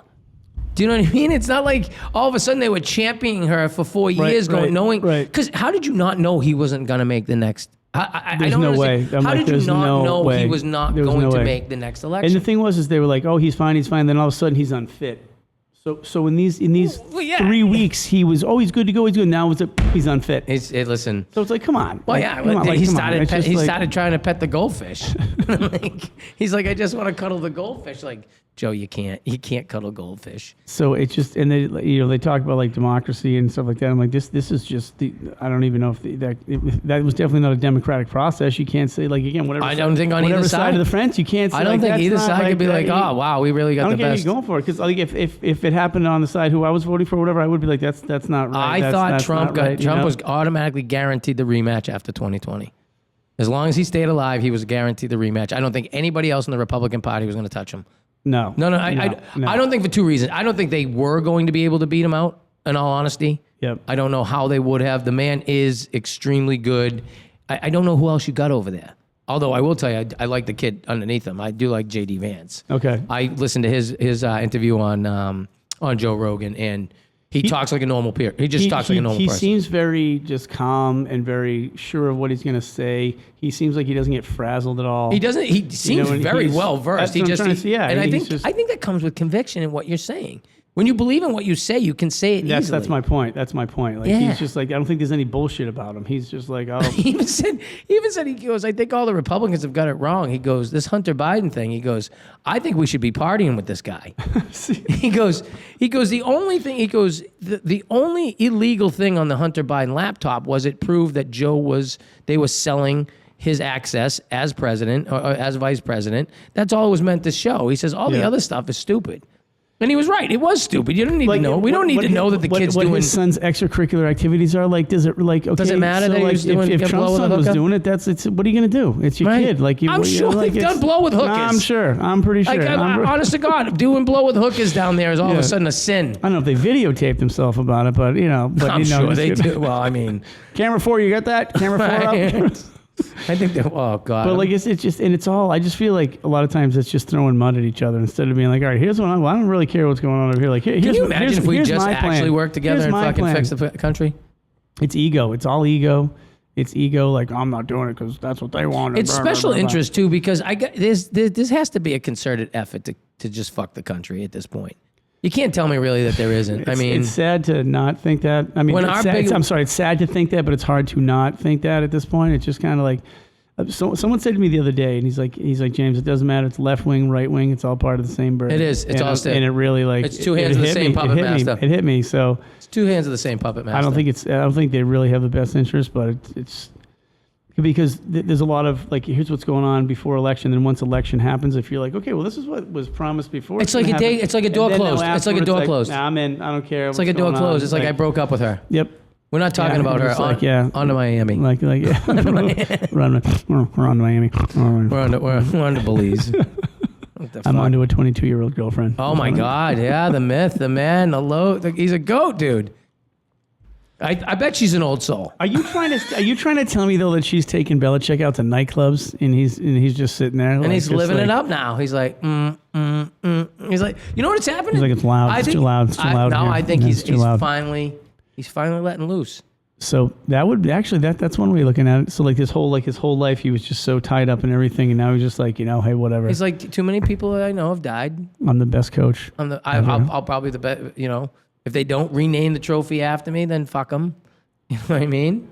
Speaker 2: Do you know what I mean? It's not like all of a sudden they were championing her for 4 years, knowing. Because how did you not know he wasn't going to make the next?
Speaker 1: There's no way.
Speaker 2: How did you not know he was not going to make the next election?
Speaker 1: And the thing was, they were like, "Oh, he's fine. Then all of a sudden, he's unfit. So in these 3 weeks, he was he's good to go. He's good. Now he's unfit.
Speaker 2: Listen.
Speaker 1: So it's like, come on.
Speaker 2: Well, he started trying to pet the goldfish. He's like, I just want to cuddle the goldfish. Like, Joe, you can't cuddle goldfish.
Speaker 1: So it's just, and they talk about like democracy and stuff like that. I'm like, this is just I don't even know if that was definitely not a democratic process. You can't say like, again, whatever.
Speaker 2: I don't think on
Speaker 1: whatever
Speaker 2: either
Speaker 1: side of the fence, you can't say
Speaker 2: I don't
Speaker 1: like,
Speaker 2: think either side could be like, oh, wow, we really got the best.
Speaker 1: I don't get you going for it. Because like, if it happened on the side who I was voting for, or whatever, I would be like, that's not right.
Speaker 2: I thought Trump
Speaker 1: Trump
Speaker 2: was automatically guaranteed the rematch after 2020. As long as he stayed alive, he was guaranteed the rematch. I don't think anybody else in the Republican Party was going to touch him.
Speaker 1: No.
Speaker 2: I don't think for two reasons. I don't think they were going to be able to beat him out, in all honesty.
Speaker 1: Yep.
Speaker 2: I don't know how they would have. The man is extremely good. I don't know who else you got over there. Although I will tell you, I like the kid underneath him. I do like J.D. Vance.
Speaker 1: Okay.
Speaker 2: I listened to his interview on Joe Rogan, and he talks like a normal peer. He just talks like a normal person.
Speaker 1: He seems very just calm and very sure of what he's going to say. He seems like he doesn't get frazzled at all.
Speaker 2: He doesn't. He seems very well versed. I think that comes with conviction in what you're saying. When you believe in what you say, you can say it easily.
Speaker 1: That's my point. Like he's just like, I don't think there's any bullshit about him. He's just like, oh.
Speaker 2: He even said he goes, I think all the Republicans have got it wrong. He goes, this Hunter Biden thing. He goes, I think we should be partying with this guy. He goes, the only illegal thing on the Hunter Biden laptop was it proved that they were selling his access as president or as vice president. That's all it was meant to show. He says all the other stuff is stupid. And he was right. It was stupid. You don't need to know. We don't need to know that the kid's doing.
Speaker 1: What his son's extracurricular activities are like. Does it like? Okay,
Speaker 2: does it matter
Speaker 1: so
Speaker 2: that
Speaker 1: like,
Speaker 2: he was doing?
Speaker 1: If Trump's son was doing it, what are you gonna do? It's your kid. Like
Speaker 2: I'm sure they've done blow with hookers.
Speaker 1: I'm sure. I'm pretty sure.
Speaker 2: Honest to God, doing blow with hookers down there is all of a sudden a sin.
Speaker 1: I don't know if they videotaped himself about it, but
Speaker 2: I'm sure they do. Well, I mean,
Speaker 1: camera 4, you got that? Camera 4 up.
Speaker 2: I think that. Oh God!
Speaker 1: But like it's just, and it's all. I just feel like a lot of times it's just throwing mud at each other instead of being like, all right, here's what I don't really care what's going on over here. Like, can
Speaker 2: you imagine if we just actually work together and fucking fix the country?
Speaker 1: It's ego. It's all ego. It's ego. Like, I'm not doing it because that's what they want.
Speaker 2: It's special interest too, because this has to be a concerted effort to just fuck the country at this point. You can't tell me really that there isn't.
Speaker 1: It's sad to not think that. I mean, it's sad to think that, but it's hard to not think that at this point. It's just kind of like, someone said to me the other day, and he's like, James, it doesn't matter. It's left wing, right wing. It's all part of the same bird.
Speaker 2: It is. It's all stick.
Speaker 1: And it really like.
Speaker 2: It's two hands of the same puppet master.
Speaker 1: It hit me. So
Speaker 2: it's two hands of the same puppet master.
Speaker 1: I don't think they really have the best interest, but it's because there's a lot of like, here's what's going on before election. Then once election happens, if you're like, okay, well, this is what was promised before.
Speaker 2: It's like a day. It's like a door closed. It's like a door closed.
Speaker 1: Nah, I'm in. I don't care.
Speaker 2: It's like a door closed. It's like I broke up with her.
Speaker 1: Yep.
Speaker 2: We're not talking about her. On to Miami.
Speaker 1: Like yeah. We're on to Miami.
Speaker 2: We're on to Belize.
Speaker 1: I'm onto a 22-year-old girlfriend.
Speaker 2: Oh my God! Yeah, the myth, the man, he's a goat, dude. I bet she's an old soul.
Speaker 1: Are you trying to tell me though that she's taking Belichick out to nightclubs and he's just sitting there
Speaker 2: and he's living it up now? He's like, He's like, you know what's happening?
Speaker 1: He's like, it's loud. It's too loud. It's too loud.
Speaker 2: No,
Speaker 1: here.
Speaker 2: I think he's finally letting loose.
Speaker 1: So that would actually that's one way of looking at it. So like his whole life he was just so tied up in everything, and now he's just like, hey, whatever.
Speaker 2: He's like, too many people that I know have died.
Speaker 1: I'm the best coach.
Speaker 2: I'll probably the best. If they don't rename the trophy after me, then fuck them. You know what I mean?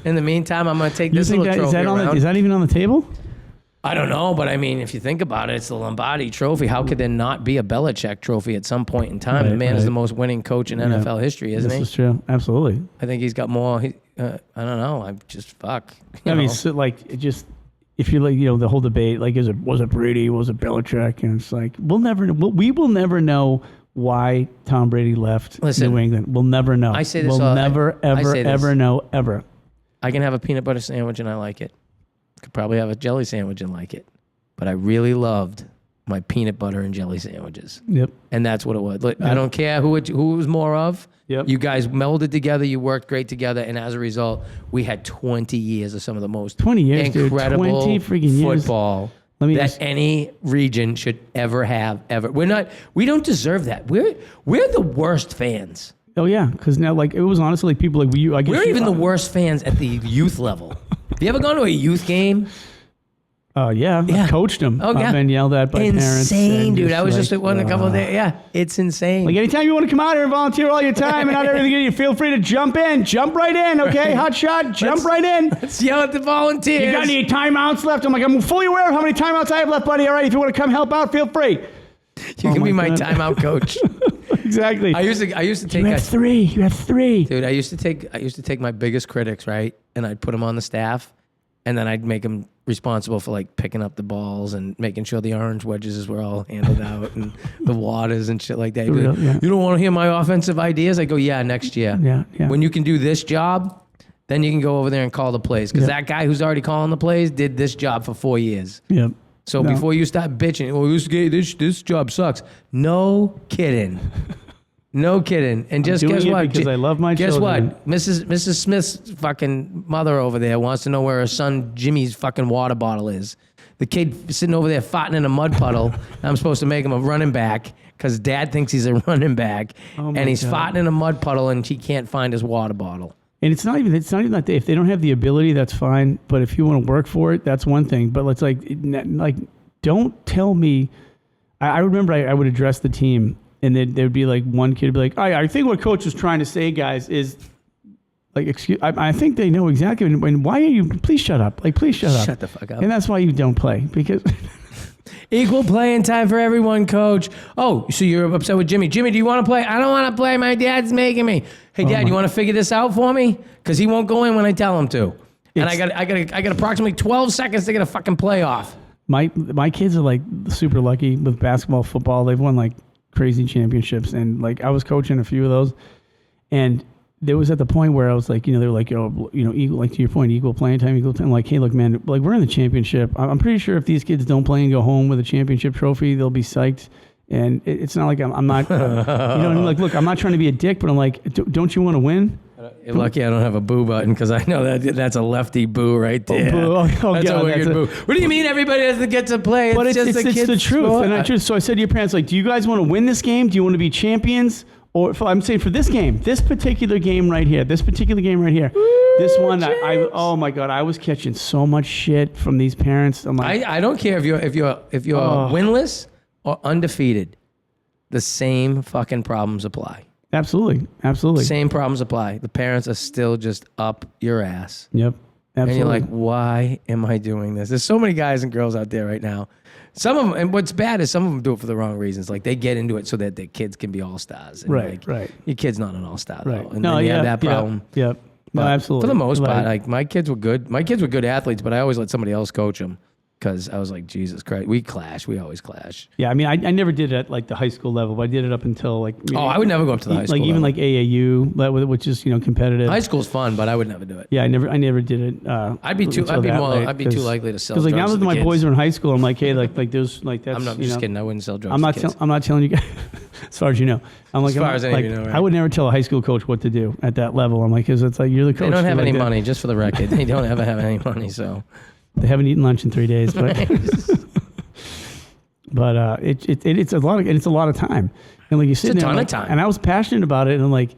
Speaker 2: In the meantime, I'm going to take this little trophy around.
Speaker 1: Is that even on the table?
Speaker 2: I don't know, but I mean, if you think about it, it's the Lombardi Trophy. How could there not be a Belichick Trophy at some point in time? The man is the most winning coach in NFL history, isn't he?
Speaker 1: This is true. Absolutely.
Speaker 2: I think he's got more. I don't know. I'm just fuck.
Speaker 1: I mean, so like, it just, if you like, the whole debate, like, was it Brady? Was it Belichick? And it's like, we will never know why Tom Brady left New England. We'll never know.
Speaker 2: I say this.
Speaker 1: We'll never, ever know, ever.
Speaker 2: I can have a peanut butter sandwich and I like it. Could probably have a jelly sandwich and like it. But I really loved my peanut butter and jelly sandwiches.
Speaker 1: Yep.
Speaker 2: And that's what it was. Look, I don't care who it was more of.
Speaker 1: Yep.
Speaker 2: You guys melded together. You worked great together. And as a result, we had 20 years of some of the most
Speaker 1: 20 years,
Speaker 2: incredible
Speaker 1: 20 freaking years.
Speaker 2: Football that any region should ever have, ever. We don't deserve that. We're the worst fans.
Speaker 1: Oh yeah, because now like it was honestly like people like I guess
Speaker 2: we're even the worst fans at the youth level. Have you ever gone to a youth game?
Speaker 1: Yeah. I coached them.
Speaker 2: Oh, yeah.
Speaker 1: I've been yelled at by parents.
Speaker 2: Insane, dude. I was just at one a couple of days. Yeah, it's insane.
Speaker 1: Like anytime you want to come out here and volunteer all your time and not everything, you feel free to jump right in, okay? Hot shot, jump right in.
Speaker 2: Let's yell at the volunteers.
Speaker 1: You got any timeouts left? I'm like, I'm fully aware of how many timeouts I have left, buddy. All right, if you want to come help out, feel free.
Speaker 2: You can be my timeout coach.
Speaker 1: Exactly.
Speaker 2: I used to take.
Speaker 1: You have three.
Speaker 2: Dude, I used to take my biggest critics, right, and I'd put them on the staff, and then I'd make them responsible for like picking up the balls and making sure the orange wedges were all handled out and the waters and shit like that. Like, you don't want to hear my offensive ideas? I go, yeah, next year.
Speaker 1: Yeah.
Speaker 2: When you can do this job, then you can go over there and call the plays. Because that guy who's already calling the plays did this job for 4 years.
Speaker 1: Yep.
Speaker 2: So before you start bitching, this job sucks. No kidding. No kidding. And just guess what?
Speaker 1: Because I love my children.
Speaker 2: Guess what? Mrs. Smith's fucking mother over there wants to know where her son Jimmy's fucking water bottle is. The kid sitting over there farting in a mud puddle. I'm supposed to make him a running back because dad thinks he's a running back. And he's farting in a mud puddle and he can't find his water bottle.
Speaker 1: And it's not even that if they don't have the ability, that's fine. But if you want to work for it, that's one thing. But it's like don't tell me. I remember I would address the team, and there would be like one kid would be like, I think what coach is trying to say, guys, is like, excuse. I think they know exactly. And why are you? Please shut up. Like, please shut up.
Speaker 2: Shut the fuck up.
Speaker 1: And that's why you don't play, because.
Speaker 2: Equal playing time for everyone, coach. Oh, so you're upset with Jimmy. Jimmy, do you want to play? I don't want to play. My dad's making me. Hey, Dad, you want to figure this out for me? Because he won't go in when I tell him to. And I got approximately 12 seconds to get a fucking play off.
Speaker 1: My kids are like super lucky with basketball, football. They've won like crazy championships, and like I was coaching a few of those, and there was at the point where I was like, they were like, equal, like to your point, equal playing time, equal time. Like, hey, look, man, like we're in the championship. I'm pretty sure if these kids don't play and go home with a championship trophy, they'll be psyched. And it's not like I'm not, like, look, I'm not trying to be a dick, but I'm like, don't you want to win?
Speaker 2: You're lucky I don't have a boo button because I know that's a lefty boo right there. That's a wicked boo. What do you mean everybody doesn't get to play?
Speaker 1: But it's the truth.
Speaker 2: Sport.
Speaker 1: And so I said to your parents, like, do you guys want to win this game? Do you want to be champions? I'm saying for this game, this particular game right here, this one, oh my God, I was catching so much shit from these parents. I'm like,
Speaker 2: I don't care if you're winless or undefeated, the same fucking problems apply.
Speaker 1: Absolutely.
Speaker 2: Same problems apply. The parents are still just up your ass.
Speaker 1: Yep. Absolutely.
Speaker 2: And you're like, why am I doing this? There's so many guys and girls out there right now. Some of them, and what's bad is some of them do it for the wrong reasons. Like they get into it so that their kids can be all-stars. And
Speaker 1: right.
Speaker 2: Your kid's not an all-star
Speaker 1: right.
Speaker 2: though. And then you have that problem.
Speaker 1: Yep. No, absolutely.
Speaker 2: For the most part, like my kids were good. My kids were good athletes, but I always let somebody else coach them. Because I was like, Jesus Christ, we clash. We always clash.
Speaker 1: Yeah, I mean, I never did it at like the high school level, but I did it up until like.
Speaker 2: I would never go up to the high school
Speaker 1: like
Speaker 2: level.
Speaker 1: even like AAU, which is competitive.
Speaker 2: High school's fun, but I would never do it.
Speaker 1: Yeah, I never did it.
Speaker 2: I'd be too likely to sell.
Speaker 1: Because like
Speaker 2: drugs
Speaker 1: now that my
Speaker 2: kids.
Speaker 1: boys are in high school, I'm like, hey, like there's like that's.
Speaker 2: I'm not just kidding. I wouldn't sell drugs.
Speaker 1: I'm not telling you guys. As far as you know, I'm like,
Speaker 2: as far as any of you know, right?
Speaker 1: I would never tell a high school coach what to do at that level. I'm like, because it's like you're the coach.
Speaker 2: They don't have any
Speaker 1: like
Speaker 2: money, just for the record. They don't ever have any money, so.
Speaker 1: They haven't eaten lunch in 3 days, but but it's a lot of time, and like you sit there,
Speaker 2: it's a ton of time.
Speaker 1: And I was passionate about it, and I'm like,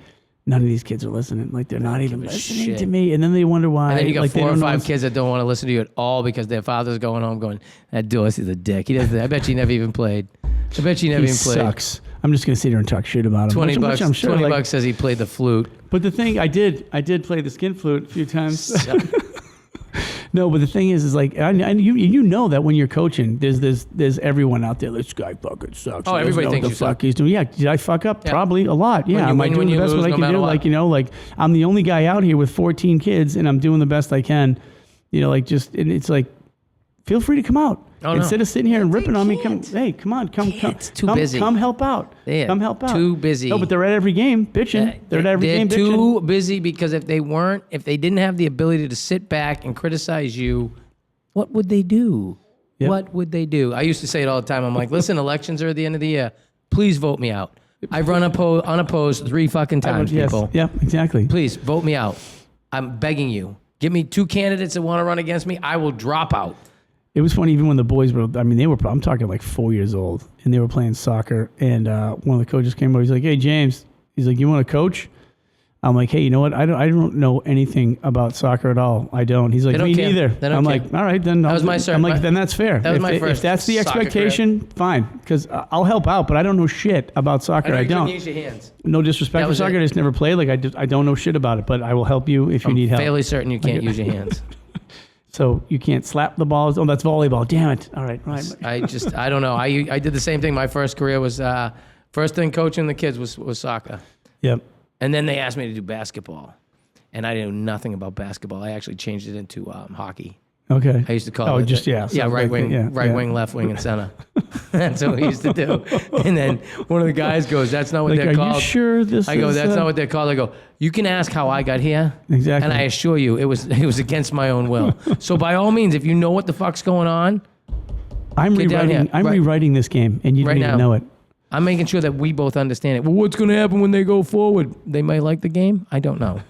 Speaker 1: none of these kids are listening. Like they're not even listening to me, and then they wonder why.
Speaker 2: And then you got
Speaker 1: like,
Speaker 2: 4 or 5 kids that don't want to listen to you at all because their father's going home going, that Dorsey's a dick. He doesn't. I bet you never even played. He
Speaker 1: sucks. I'm just gonna sit here and talk shit about him.
Speaker 2: $20.
Speaker 1: I'm sure,
Speaker 2: $20 says he played the flute.
Speaker 1: But the thing I did play the skin flute a few times. No, but the thing is like, you know that when you're coaching, there's everyone out there. This guy fucking sucks.
Speaker 2: Oh, everybody thinks you suck.
Speaker 1: He's doing. Yeah, did I fuck up? Yeah. Probably a lot. Yeah, am I doing the best what I can do? Like like I'm the only guy out here with 14 kids, and I'm doing the best I can. And it's like, feel free to come out. Instead of sitting here and ripping on me, come busy. Come help out. Come help out.
Speaker 2: Too busy.
Speaker 1: No, but they're at every game bitching. They're
Speaker 2: too busy because if they didn't have the ability to sit back and criticize you, what would they do? Yep. What would they do? I used to say it all the time. I'm like, listen, elections are at the end of the year. Please vote me out. I've run unopposed 3 fucking times, people.
Speaker 1: Yeah, exactly.
Speaker 2: Please vote me out. I'm begging you. Give me 2 candidates that want to run against me. I will drop out.
Speaker 1: It was funny even when the boys were, I'm talking like 4 years old, and they were playing soccer, and one of the coaches came over. He's like, hey, James. He's like, you want to coach? I'm like, hey, you know what? I don't know anything about soccer at all. I don't. He's like, me neither. I'm like, all right, then.
Speaker 2: That was my
Speaker 1: I'm like, then that's fair.
Speaker 2: That was my first.
Speaker 1: If that's the expectation, fine. Because I'll help out, but I don't know shit about soccer. I don't.
Speaker 2: You couldn't use your hands.
Speaker 1: No disrespect for soccer. I just never played. Like I don't know shit about it, but I will help you if you need help.
Speaker 2: I'm fairly certain you can't use your hands.
Speaker 1: So you can't slap the balls. Oh, that's volleyball. Damn it. All right.
Speaker 2: I don't know. I did the same thing. My first career was, first thing coaching the kids was soccer.
Speaker 1: Yep.
Speaker 2: And then they asked me to do basketball. And I didn't know nothing about basketball. I actually changed it into hockey.
Speaker 1: Okay.
Speaker 2: I used to call it. Right wing, left wing, and center. That's what we used to do. And then one of the guys goes, "That's not what they're called."
Speaker 1: Are you sure this?
Speaker 2: I go, "That's not what they're called." I go, "You can ask how I got here."
Speaker 1: Exactly.
Speaker 2: And I assure you, it was against my own will. So by all means, if you know what the fuck's going on,
Speaker 1: I'm rewriting this game, and you don't even know it.
Speaker 2: I'm making sure that we both understand it. Well, what's going to happen when they go forward? They might like the game. I don't know.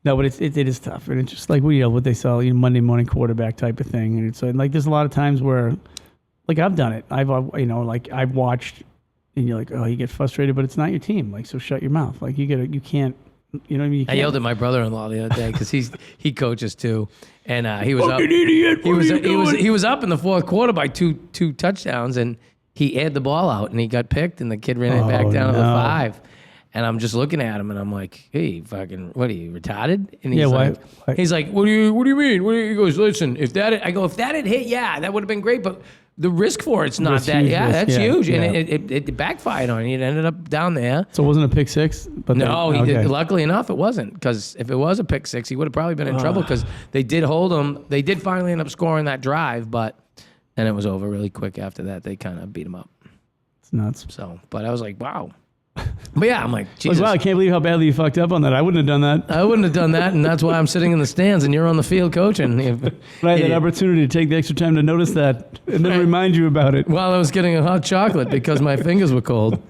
Speaker 1: No, but it is tough, and it's just like what they sell, Monday morning quarterback type of thing, and it's like there's a lot of times where, like I've done it, I've watched, and you're like, oh, you get frustrated, but it's not your team, like so shut your mouth, like you can't, you know what I mean?
Speaker 2: I yelled at my brother-in-law the other day because he coaches too, and he was up.
Speaker 1: Idiot!
Speaker 2: He was up in the fourth quarter by two touchdowns, and he aired the ball out, and he got picked, and the kid ran it back down to the 5. And I'm just looking at him, and I'm like, "Hey, fucking, what are you retarded?" And he's
Speaker 1: why?
Speaker 2: He's like, "What do you mean?" He goes, "Listen, if that had hit, yeah, that would have been great, but the risk for it's not that. Yeah, that's huge, and it backfired on him. It ended up down there.
Speaker 1: So it wasn't a pick six, but
Speaker 2: no, he did. Luckily enough, it wasn't, because if it was a pick six, he would have probably been in trouble, because they did hold him. They did finally end up scoring that drive, but then it was over really quick after that. They kind of beat him up.
Speaker 1: It's nuts.
Speaker 2: So, but I was like, wow. But yeah, I'm like, Jesus.
Speaker 1: Wow, I can't believe how badly you fucked up on that. I wouldn't have done that.
Speaker 2: I wouldn't have done that, and that's why I'm sitting in the stands and you're on the field coaching.
Speaker 1: I had that opportunity to take the extra time to notice that and then remind you about it.
Speaker 2: While I was getting a hot chocolate because my fingers were cold.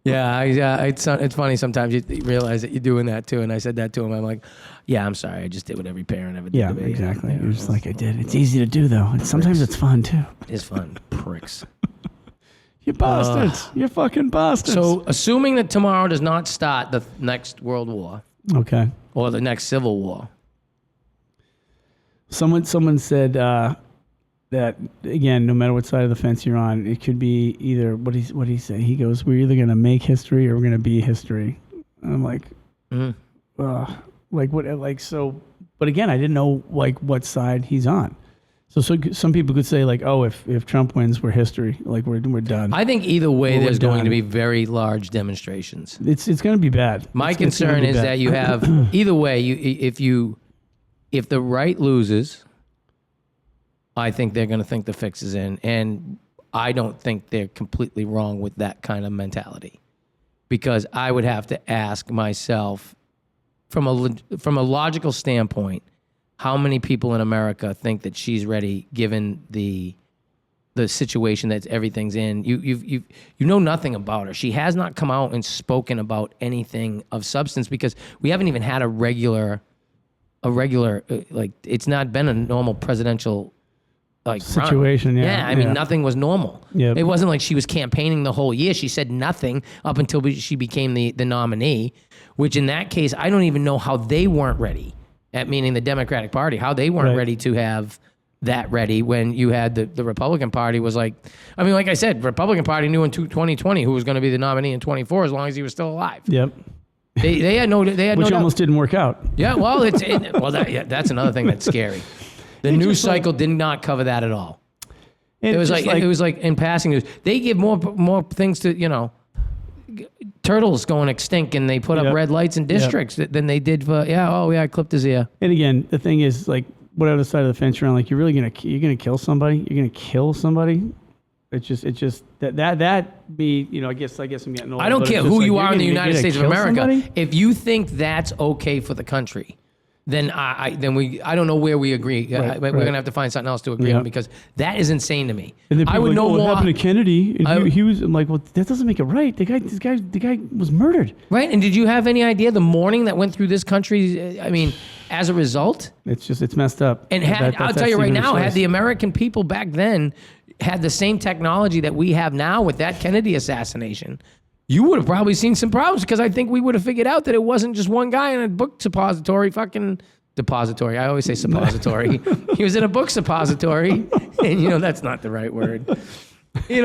Speaker 2: Yeah, it's funny sometimes you realize that you're doing that too, and I said that to him. I'm like, yeah, I'm sorry. I just did what every parent ever did.
Speaker 1: Yeah,
Speaker 2: to me.
Speaker 1: exactly. You're just like, I did. It's easy to do, though. Sometimes it's fun, too.
Speaker 2: It's fun. Pricks.
Speaker 1: You bastards. You're fucking bastards.
Speaker 2: So, assuming that tomorrow does not start the next World War.
Speaker 1: Okay.
Speaker 2: Or the next Civil War.
Speaker 1: Someone said that, again, no matter what side of the fence you're on, it could be either, what did he say? He goes, we're either going to make history or we're going to be history. And I'm like, but again, I didn't know, like, what side he's on. So some people could say, like, oh, if Trump wins, we're history. Like, we're done.
Speaker 2: I think either way, there's going to be very large demonstrations.
Speaker 1: It's going to be bad.
Speaker 2: My concern is that you have, either way, if the right loses, I think they're going to think the fix is in. And I don't think they're completely wrong with that kind of mentality. Because I would have to ask myself, from a logical standpoint, how many people in America think that she's ready, given the situation that everything's in? You know nothing about her. She has not come out and spoken about anything of substance, because we haven't even had a regular like, it's not been a normal presidential like
Speaker 1: situation.
Speaker 2: Run. Yeah, I mean, nothing was normal.
Speaker 1: Yep.
Speaker 2: It wasn't like she was campaigning the whole year. She said nothing up until she became the nominee, which in that case, I don't even know how they weren't ready. Meaning the Democratic Party, how they weren't ready to have that ready when you had the Republican Party was like, I mean, like I said, Republican Party knew in 2020 who was going to be the nominee in 24 as long as he was still alive.
Speaker 1: Yep.
Speaker 2: They had no
Speaker 1: which almost didn't work out.
Speaker 2: Yeah, well, that's another thing that's scary. The news cycle did not cover that at all. It was like in passing news. They give more things to, turtles going extinct, and they put up red lights in districts than they did for, I clipped his ear.
Speaker 1: And again, the thing is, like, whatever side of the fence you're on, like, you're gonna kill somebody. You're gonna kill somebody. It's just that be, I guess I'm getting old.
Speaker 2: I don't care who you are in the United States of America. Somebody? If you think that's okay for the country, then I don't know where we agree. We're gonna have to find something else to agree on, because that is insane to me.
Speaker 1: And then
Speaker 2: I would know
Speaker 1: what
Speaker 2: more.
Speaker 1: Happened to Kennedy? And I'm like, well, that doesn't make it right. The guy was murdered.
Speaker 2: Right. And did you have any idea the mourning that went through this country? I mean, as a result,
Speaker 1: it's messed up.
Speaker 2: And I'll tell you right now, had the American people back then had the same technology that we have now with that Kennedy assassination, you would have probably seen some problems, because I think we would have figured out that it wasn't just one guy in a book depository. I always say suppository. He was in a book suppository, and that's not the right word.
Speaker 1: He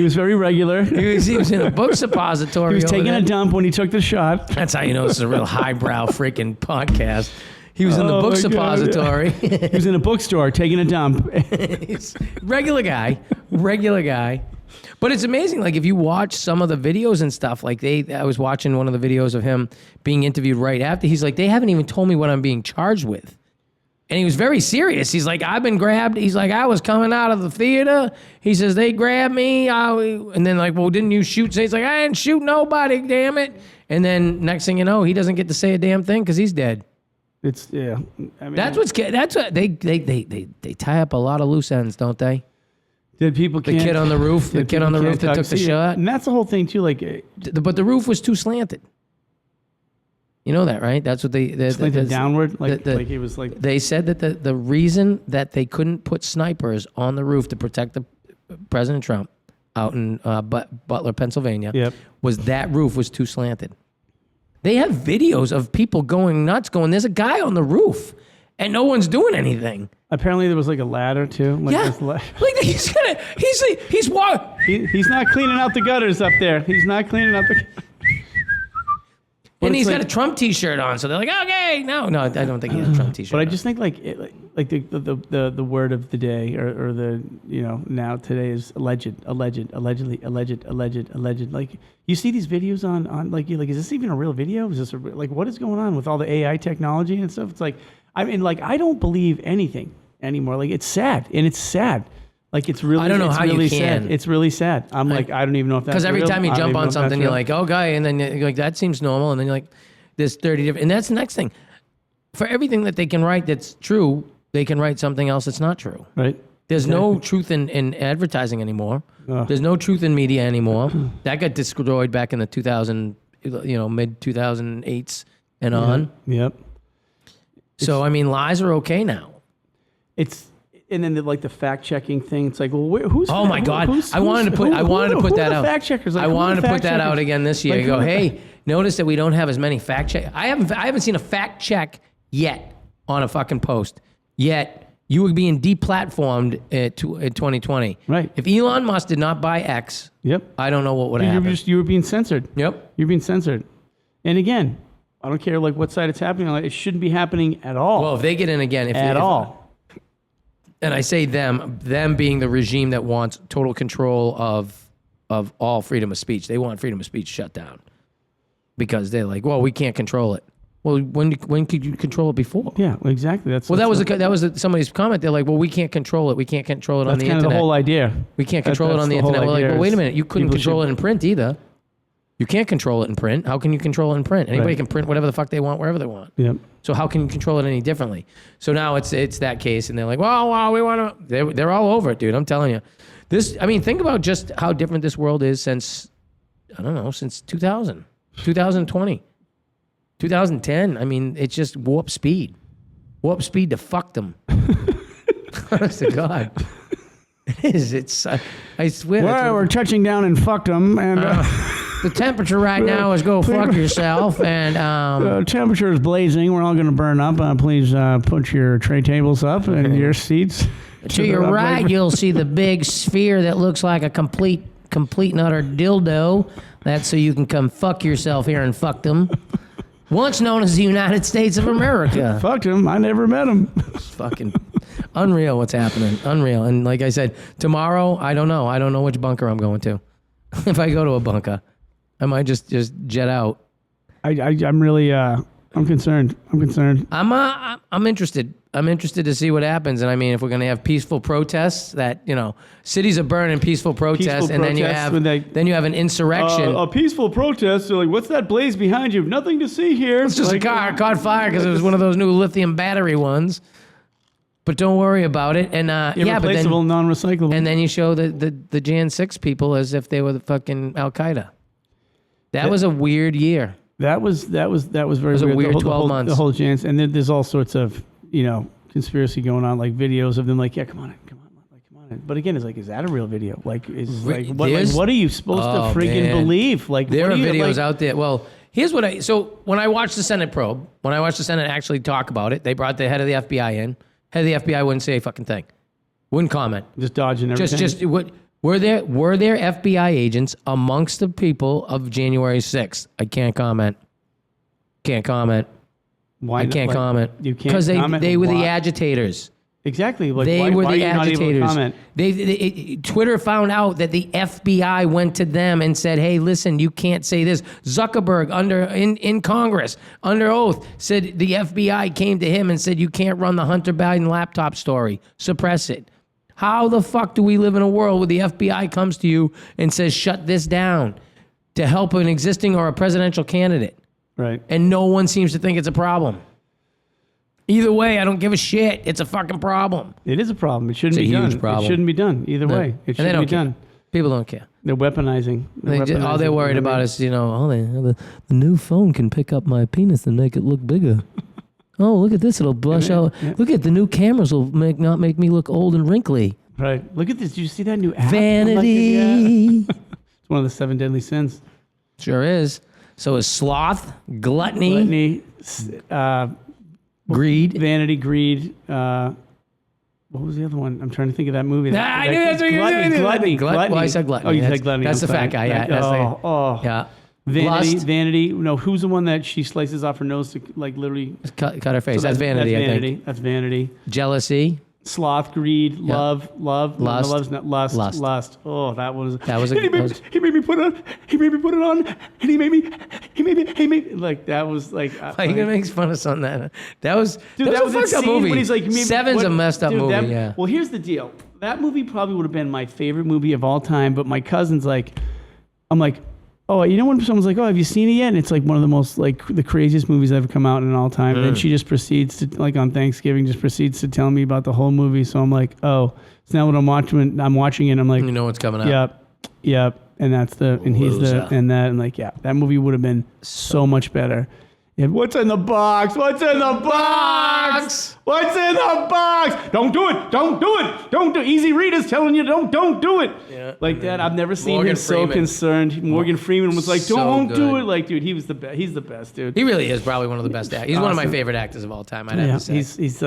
Speaker 1: was very regular.
Speaker 2: He was in a book suppository.
Speaker 1: He was taking a dump when he took the shot.
Speaker 2: That's how you know this is a real highbrow freaking podcast. He was in the book
Speaker 1: my God.
Speaker 2: suppository.
Speaker 1: He was in a bookstore taking a dump.
Speaker 2: regular guy. But it's amazing, like if you watch some of the videos and stuff, like I was watching one of the videos of him being interviewed right after. He's like, they haven't even told me what I'm being charged with. And he was very serious. He's like, I've been grabbed. He's like, I was coming out of the theater. He says, they grabbed me. And then like, well, didn't you shoot? So he's like, I didn't shoot nobody, damn it. And then next thing you know, he doesn't get to say a damn thing because he's dead.
Speaker 1: It's, yeah. I mean,
Speaker 2: That's what they tie up a lot of loose ends, don't they?
Speaker 1: Did people
Speaker 2: The kid on the roof that took the shot.
Speaker 1: And that's the whole thing too. Like,
Speaker 2: But the roof was too slanted. You know that, right? That's what
Speaker 1: slanted downward. Like it was like.
Speaker 2: They said that the reason that they couldn't put snipers on the roof to protect President Trump out in Butler, Pennsylvania, was that roof was too slanted. They have videos of people going nuts, going, "There's a guy on the roof, and no one's doing anything."
Speaker 1: Apparently, there was like a ladder too. Like
Speaker 2: Yeah, like he's walking.
Speaker 1: He's not cleaning out the gutters up there. He's not cleaning out the.
Speaker 2: And he's got a Trump T-shirt on, so they're like, "Okay, no, I don't think he has a Trump T-shirt."
Speaker 1: But I just think like the word of the day or the now today is allegedly. Like you see these videos on like you're like, is this even a real video? Is this like what is going on with all the AI technology and stuff? It's like I mean like I don't believe anything anymore. Like it's sad. Like it's really.
Speaker 2: I don't know
Speaker 1: it's
Speaker 2: how
Speaker 1: really
Speaker 2: you can.
Speaker 1: Sad. It's really sad. I'm like I don't even know if that's
Speaker 2: because every
Speaker 1: real.
Speaker 2: time you
Speaker 1: I don't
Speaker 2: jump
Speaker 1: even know
Speaker 2: on
Speaker 1: if
Speaker 2: something,
Speaker 1: that's
Speaker 2: you're
Speaker 1: real.
Speaker 2: like, "Oh, guy," and then you're like, "That seems normal," and then you're like, "There's 30 different." And that's the next thing. For everything that they can write that's true, they can write something else that's not true.
Speaker 1: Right.
Speaker 2: There's no truth in advertising anymore. There's no truth in media anymore. That got destroyed back in the mid 2008s and on.
Speaker 1: Yep.
Speaker 2: So I mean, lies are okay now.
Speaker 1: And then the fact checking thing. It's like, well, who's?
Speaker 2: Oh my God! I wanted to put that out.
Speaker 1: Fact checkers. Like,
Speaker 2: I wanted to put that out
Speaker 1: checkers?
Speaker 2: again this year.
Speaker 1: Like,
Speaker 2: You go, hey, notice that we don't have as many fact check. I haven't seen a fact check yet on a fucking post. Yet you were being deplatformed in 2020.
Speaker 1: Right.
Speaker 2: If Elon Musk did not buy X, I don't know what would happen.
Speaker 1: You were being censored.
Speaker 2: Yep.
Speaker 1: You're being censored. And again, I don't care like what side it's happening on. It shouldn't be happening at all.
Speaker 2: Well, if they get in again,
Speaker 1: at all.
Speaker 2: And I say them being the regime that wants total control of all freedom of speech. They want freedom of speech shut down because they're like, well, we can't control it. Well, when could you control it before?
Speaker 1: Yeah, exactly. That
Speaker 2: was somebody's comment. They're like, well, we can't control it. We can't control it on the internet.
Speaker 1: That's kind of the whole idea.
Speaker 2: We can't control it on the internet. We're like, well, wait a minute. You couldn't control it in print either. You can't control it in print. How can you control it in print? Anybody can print whatever the fuck they want, wherever they want.
Speaker 1: Yep.
Speaker 2: So how can you control it any differently? So now it's that case, and they're like, well, we want to. They're all over it, dude. I'm telling you. Think about just how different this world is since 2000, 2020, 2010. I mean, it's just warp speed to fuck them. Honest to God. It is. It's. I swear.
Speaker 1: Well, we're touching down and fucked them, and
Speaker 2: the temperature right now is go fuck yourself. And
Speaker 1: the temperature is blazing. We're all going to burn up. Please put your tray tables up and your seats.
Speaker 2: To your right, you'll see the big sphere that looks like a complete and utter dildo. That's so you can come fuck yourself here and fuck them. Once known as the United States of America.
Speaker 1: Fucked him. I never met him.
Speaker 2: It's fucking unreal what's happening. Unreal. And like I said, tomorrow, I don't know. I don't know which bunker I'm going to. If I go to a bunker, I might just jet out.
Speaker 1: I'm really I'm concerned.
Speaker 2: I'm interested. I'm interested to see what happens. And I mean, if we're going to have peaceful protests, that cities are burning, peaceful protests, and then you have an insurrection.
Speaker 1: A peaceful protest. They're like, what's that blaze behind you? Nothing to see here.
Speaker 2: It's just a car caught fire because it was one of those new lithium battery ones. But don't worry about it. And
Speaker 1: irreplaceable, non-recyclable.
Speaker 2: And then you show the Jan 6 people as if they were the fucking Al Qaeda. That was a weird year.
Speaker 1: That was very weird.
Speaker 2: It was a weird 12 months.
Speaker 1: The whole chance, and then there's all sorts of conspiracy going on, like videos of them, like, yeah, come on in. But again, it's like, is that a real video? Like, what are you supposed to friggin' believe? Like,
Speaker 2: there are videos out there. Well, here's what when I watched the Senate probe, when I watched the Senate actually talk about it, they brought the head of the FBI in. Head of the FBI wouldn't say a fucking thing, wouldn't comment,
Speaker 1: just dodging everything.
Speaker 2: Just what. Were there FBI agents amongst the people of January 6th? I can't comment.
Speaker 1: Why
Speaker 2: I can't comment.
Speaker 1: You can't
Speaker 2: because
Speaker 1: comment?
Speaker 2: they were the
Speaker 1: Why?
Speaker 2: agitators.
Speaker 1: Exactly. Like,
Speaker 2: They were
Speaker 1: why
Speaker 2: the
Speaker 1: are you not able to
Speaker 2: agitators.
Speaker 1: comment?
Speaker 2: Twitter found out that the FBI went to them and said, "Hey, listen, you can't say this." Zuckerberg, in Congress, under oath, said the FBI came to him and said, "You can't run the Hunter Biden laptop story. Suppress it." How the fuck do we live in a world where the FBI comes to you and says, "Shut this down," to help an existing or a presidential candidate,
Speaker 1: Right.
Speaker 2: and no one seems to think it's a problem? Either way, I don't give a shit. It's a fucking problem.
Speaker 1: It is a problem. It shouldn't
Speaker 2: It's
Speaker 1: be
Speaker 2: a
Speaker 1: done.
Speaker 2: huge problem.
Speaker 1: It shouldn't be done. Either way. It
Speaker 2: And they
Speaker 1: shouldn't
Speaker 2: don't
Speaker 1: be
Speaker 2: care.
Speaker 1: done.
Speaker 2: People don't care.
Speaker 1: They're weaponizing.
Speaker 2: All they're worried about is, the new phone can pick up my penis and make it look bigger. Oh, look at this. It'll blush out.
Speaker 1: Yeah.
Speaker 2: Look at the new cameras will not make me look old and wrinkly.
Speaker 1: Right. Look at this. Did you see that new app?
Speaker 2: Vanity.
Speaker 1: It's one of the 7 deadly sins.
Speaker 2: Sure is. So is sloth, gluttony, greed.
Speaker 1: Vanity, greed. What was the other one? I'm trying to think of that movie.
Speaker 2: I knew that's what you were
Speaker 1: Gluttony.
Speaker 2: Well, I said gluttony.
Speaker 1: Oh, you said gluttony.
Speaker 2: That's the
Speaker 1: I'm sorry.
Speaker 2: fat guy. Yeah. That's
Speaker 1: Yeah.
Speaker 2: Lust.
Speaker 1: Vanity. No, who's the one that she slices off her nose to like literally
Speaker 2: Cut her face. That's vanity, I think.
Speaker 1: That's vanity.
Speaker 2: Jealousy.
Speaker 1: Sloth, greed, love.
Speaker 2: Lust.
Speaker 1: No, love's not lust.
Speaker 2: Lust.
Speaker 1: Lust. Oh, that was.
Speaker 2: That was a-
Speaker 1: He
Speaker 2: that was-
Speaker 1: made me put it on. He made me put it on, and he made like that was like.
Speaker 2: Why are you gonna make fun of something that was?
Speaker 1: Dude,
Speaker 2: that was a fucked up
Speaker 1: scene
Speaker 2: movie.
Speaker 1: when he's like,
Speaker 2: Seven's a messed up
Speaker 1: dude,
Speaker 2: movie. Yeah.
Speaker 1: Well, here's the deal. That movie probably would have been my favorite movie of all time, but my cousin's like, I'm like, oh, you know when someone's like, oh, have you seen it yet? And it's like one of the most like the craziest movies that ever come out in all time. And then she just proceeds to like on Thanksgiving just proceeds to tell me about the whole movie. So I'm like, oh, so now when I'm watching it, I'm like,
Speaker 2: You know what's coming up.
Speaker 1: yep. And that's and he's
Speaker 2: Loser.
Speaker 1: and like, yeah, that movie would have been so much better. Yeah, what's in the box? What's in the box? What's in the box? Don't do it. Don't do it. Don't do it. Easy Reader's telling you don't do it.
Speaker 2: Yeah.
Speaker 1: Like that. I've never seen
Speaker 2: Morgan
Speaker 1: him so
Speaker 2: Freeman.
Speaker 1: concerned. Morgan Freeman was like,
Speaker 2: So
Speaker 1: don't do
Speaker 2: good.
Speaker 1: it. Like, dude, he was the best. He's the best, dude.
Speaker 2: He really is probably one of the best actors. He's one of my
Speaker 1: Awesome.
Speaker 2: favorite actors of all time. I'd have
Speaker 1: Yeah,
Speaker 2: to say.
Speaker 1: he's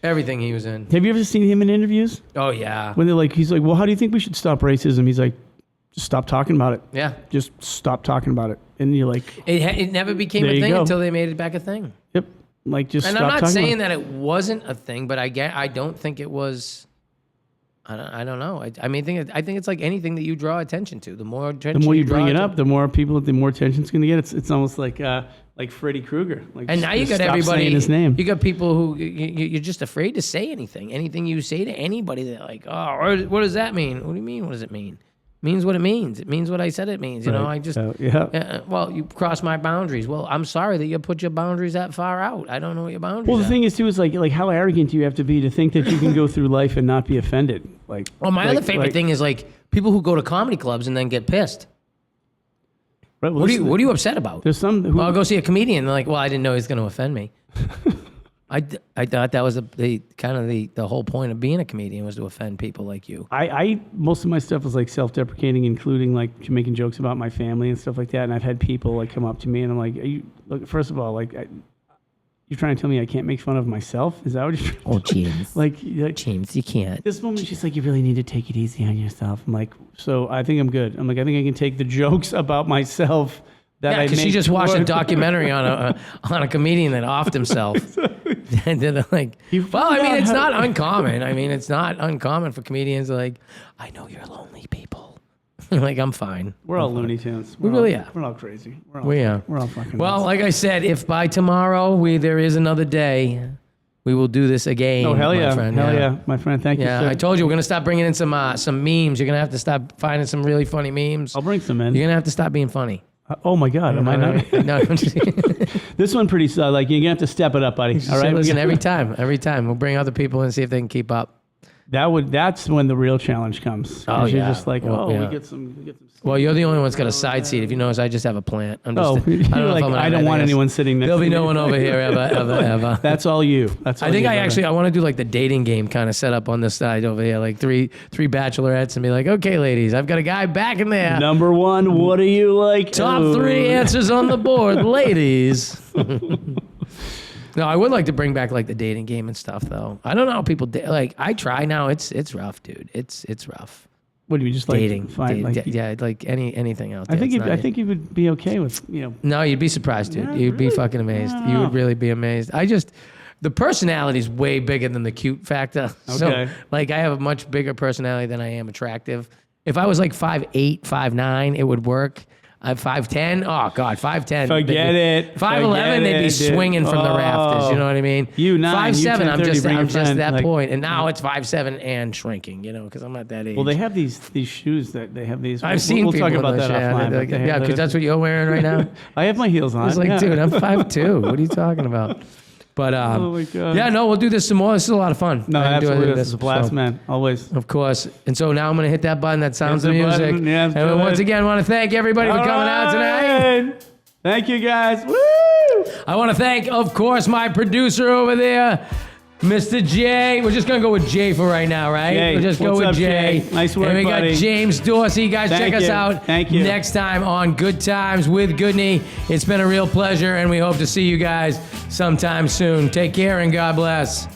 Speaker 2: Everything he was in.
Speaker 1: have you ever seen him in interviews?
Speaker 2: Oh yeah.
Speaker 1: When they're like, he's like, well, how do you think we should stop racism? He's like, just stop talking about it.
Speaker 2: Yeah.
Speaker 1: Just stop talking about it. And you're like,
Speaker 2: It never became
Speaker 1: There
Speaker 2: a
Speaker 1: you
Speaker 2: thing
Speaker 1: go.
Speaker 2: until they made it back a thing.
Speaker 1: yep. Like, just
Speaker 2: And
Speaker 1: stop
Speaker 2: I'm not
Speaker 1: talking
Speaker 2: saying
Speaker 1: about
Speaker 2: that it wasn't a thing, but I don't think it was. I don't know. I mean, I think it's like anything that you draw attention to. The more attention
Speaker 1: the more you
Speaker 2: draw
Speaker 1: bring it
Speaker 2: to-
Speaker 1: up, the more attention it's going to get. It's almost like Freddy Krueger. Like,
Speaker 2: And now you
Speaker 1: just
Speaker 2: got
Speaker 1: stop
Speaker 2: everybody.
Speaker 1: saying his name.
Speaker 2: You got people who you're just afraid to say anything. Anything you say to anybody, they're like, "Oh, what does that mean? What do you mean? What does it mean? It means what it means. It means what I said it means." You know,
Speaker 1: Right.
Speaker 2: I just.
Speaker 1: Yeah.
Speaker 2: Well, you cross my boundaries. Well, I'm sorry that you put your boundaries that far out. I don't know what your boundaries
Speaker 1: Well, the
Speaker 2: are.
Speaker 1: thing is too is like how arrogant do you have to be to think that you can go through life and not be offended? Like,
Speaker 2: Well, my other favorite thing is like people who go to comedy clubs and then get pissed.
Speaker 1: Right, well,
Speaker 2: What are you upset about?
Speaker 1: There's some who
Speaker 2: Well, I'll go see a comedian. And they're like, well, I didn't know he was going to offend me. I thought that was the whole point of being a comedian was to offend people like you.
Speaker 1: I most of my stuff was like self-deprecating, including like making jokes about my family and stuff like that. And I've had people like come up to me and I'm like, look, first of all, like you're trying to tell me I can't make fun of myself? Is that what you're
Speaker 3: Oh, James.
Speaker 1: like?
Speaker 3: James, you can't.
Speaker 1: This moment, she's like, you really need to take it easy on yourself. I'm like, so I think I'm good. I'm like, I think I can take the jokes about myself that I
Speaker 2: Because she
Speaker 1: make
Speaker 2: just watched a
Speaker 1: work.
Speaker 2: documentary on a comedian that offed himself. And then like, well, I mean, it's not uncommon. I mean, it's not uncommon for comedians to like, I know you're lonely people. Like, I'm fine.
Speaker 1: We're all Looney Tunes.
Speaker 2: We really are.
Speaker 1: We're all crazy.
Speaker 2: We are.
Speaker 1: We're all fucking
Speaker 2: Well,
Speaker 1: nuts.
Speaker 2: like I said, if by tomorrow there is another day, we will do this again.
Speaker 1: Oh, hell
Speaker 2: my
Speaker 1: yeah.
Speaker 2: friend.
Speaker 1: Hell yeah. My friend, thank you,
Speaker 2: Yeah,
Speaker 1: sir.
Speaker 2: I told you we're gonna stop bringing in some memes. You're gonna have to stop finding some really funny memes.
Speaker 1: I'll bring some in.
Speaker 2: You're gonna have to stop being funny.
Speaker 1: Oh, my God. Am I not?
Speaker 2: No, I'm just,
Speaker 1: This one pretty, like, you're going to have to step it up, buddy. All right?
Speaker 2: listen, every time we'll bring other people and see if they can keep up.
Speaker 1: That's when the real challenge comes.
Speaker 2: Oh,
Speaker 1: You're
Speaker 2: yeah.
Speaker 1: just like,
Speaker 2: Well, yeah.
Speaker 1: we get some.
Speaker 2: Well, you're the only one that's got a side seat. If you notice, I just have a plant. I'm just,
Speaker 1: Oh,
Speaker 2: I
Speaker 1: you're
Speaker 2: don't know if
Speaker 1: like,
Speaker 2: I'm gonna
Speaker 1: I
Speaker 2: have
Speaker 1: don't want
Speaker 2: anything
Speaker 1: anyone
Speaker 2: else.
Speaker 1: sitting next
Speaker 2: There'll
Speaker 1: to
Speaker 2: be
Speaker 1: me.
Speaker 2: no one over here ever.
Speaker 1: That's all you. That's all
Speaker 2: I think
Speaker 1: you,
Speaker 2: I
Speaker 1: brother.
Speaker 2: want to do like the dating game kind of set up on this side over here, like three bachelorettes, and be like, okay, ladies, I've got a guy back in there.
Speaker 1: Number one, what do you like?
Speaker 2: Top
Speaker 1: Ooh.
Speaker 2: 3 answers on the board, ladies. No, I would like to bring back like the dating game and stuff, though. I don't know how people like. I try now. It's rough, dude. It's rough.
Speaker 1: What do you just like
Speaker 2: dating.
Speaker 1: find like?
Speaker 2: Yeah, like anything out there.
Speaker 1: I think you would be okay with
Speaker 2: No, you'd be surprised, dude.
Speaker 1: Yeah,
Speaker 2: You'd be
Speaker 1: really?
Speaker 2: fucking amazed.
Speaker 1: I don't
Speaker 2: You would
Speaker 1: know.
Speaker 2: really be amazed. The personality is way bigger than the cute factor. So,
Speaker 1: Okay.
Speaker 2: like, I have a much bigger personality than I am attractive. If I was like 5'8", 5'9", it would work. 5'10", oh God, 5'10".
Speaker 1: Forget it.
Speaker 2: 5'11", they'd be
Speaker 1: Forget it, dude.
Speaker 2: swinging from the rafters. You know
Speaker 1: Oh.
Speaker 2: what I mean?
Speaker 1: You 9,
Speaker 2: 5'7",
Speaker 1: you 10,
Speaker 2: I'm
Speaker 1: 30,
Speaker 2: just
Speaker 1: bring a friend,
Speaker 2: that
Speaker 1: like-
Speaker 2: point. And now it's 5'7" and shrinking. You know, because I'm not that age.
Speaker 1: Well, they have these shoes that they have these.
Speaker 2: I've seen
Speaker 1: We'll
Speaker 2: people
Speaker 1: talk about
Speaker 2: in those,
Speaker 1: that offline. but they have
Speaker 2: yeah, because that's what you're wearing right now.
Speaker 1: I have my heels on.
Speaker 2: I was like,
Speaker 1: yeah.
Speaker 2: dude, I'm 5'2". What are you talking about? But
Speaker 1: Oh my God.
Speaker 2: yeah, no, we'll do this some more. This is a lot of fun.
Speaker 1: No,
Speaker 2: I enjoy
Speaker 1: absolutely.
Speaker 2: doing
Speaker 1: This is a blast,
Speaker 2: so,
Speaker 1: man. Always.
Speaker 2: Of course. And so now I'm going to hit that button that sounds the
Speaker 1: Hit the
Speaker 2: music.
Speaker 1: button. Yeah,
Speaker 2: and
Speaker 1: do
Speaker 2: once
Speaker 1: it.
Speaker 2: again, want to thank everybody for coming out tonight.
Speaker 1: Alright. Thank you, guys. Woo!
Speaker 2: I want to thank, of course, my producer over there, Mr. J. We're just going to go with Jay for right now, right?
Speaker 1: Jay.
Speaker 2: We'll just go
Speaker 1: What's
Speaker 2: with
Speaker 1: up,
Speaker 2: Jay.
Speaker 1: Jay? Nice work,
Speaker 2: And we
Speaker 1: buddy.
Speaker 2: got James Dorsey. Guys,
Speaker 1: Thank
Speaker 2: check us
Speaker 1: you.
Speaker 2: out
Speaker 1: Thank you.
Speaker 2: next time on Good Times with Goodney. It's been a real pleasure, and we hope to see you guys sometime soon. Take care, and God bless.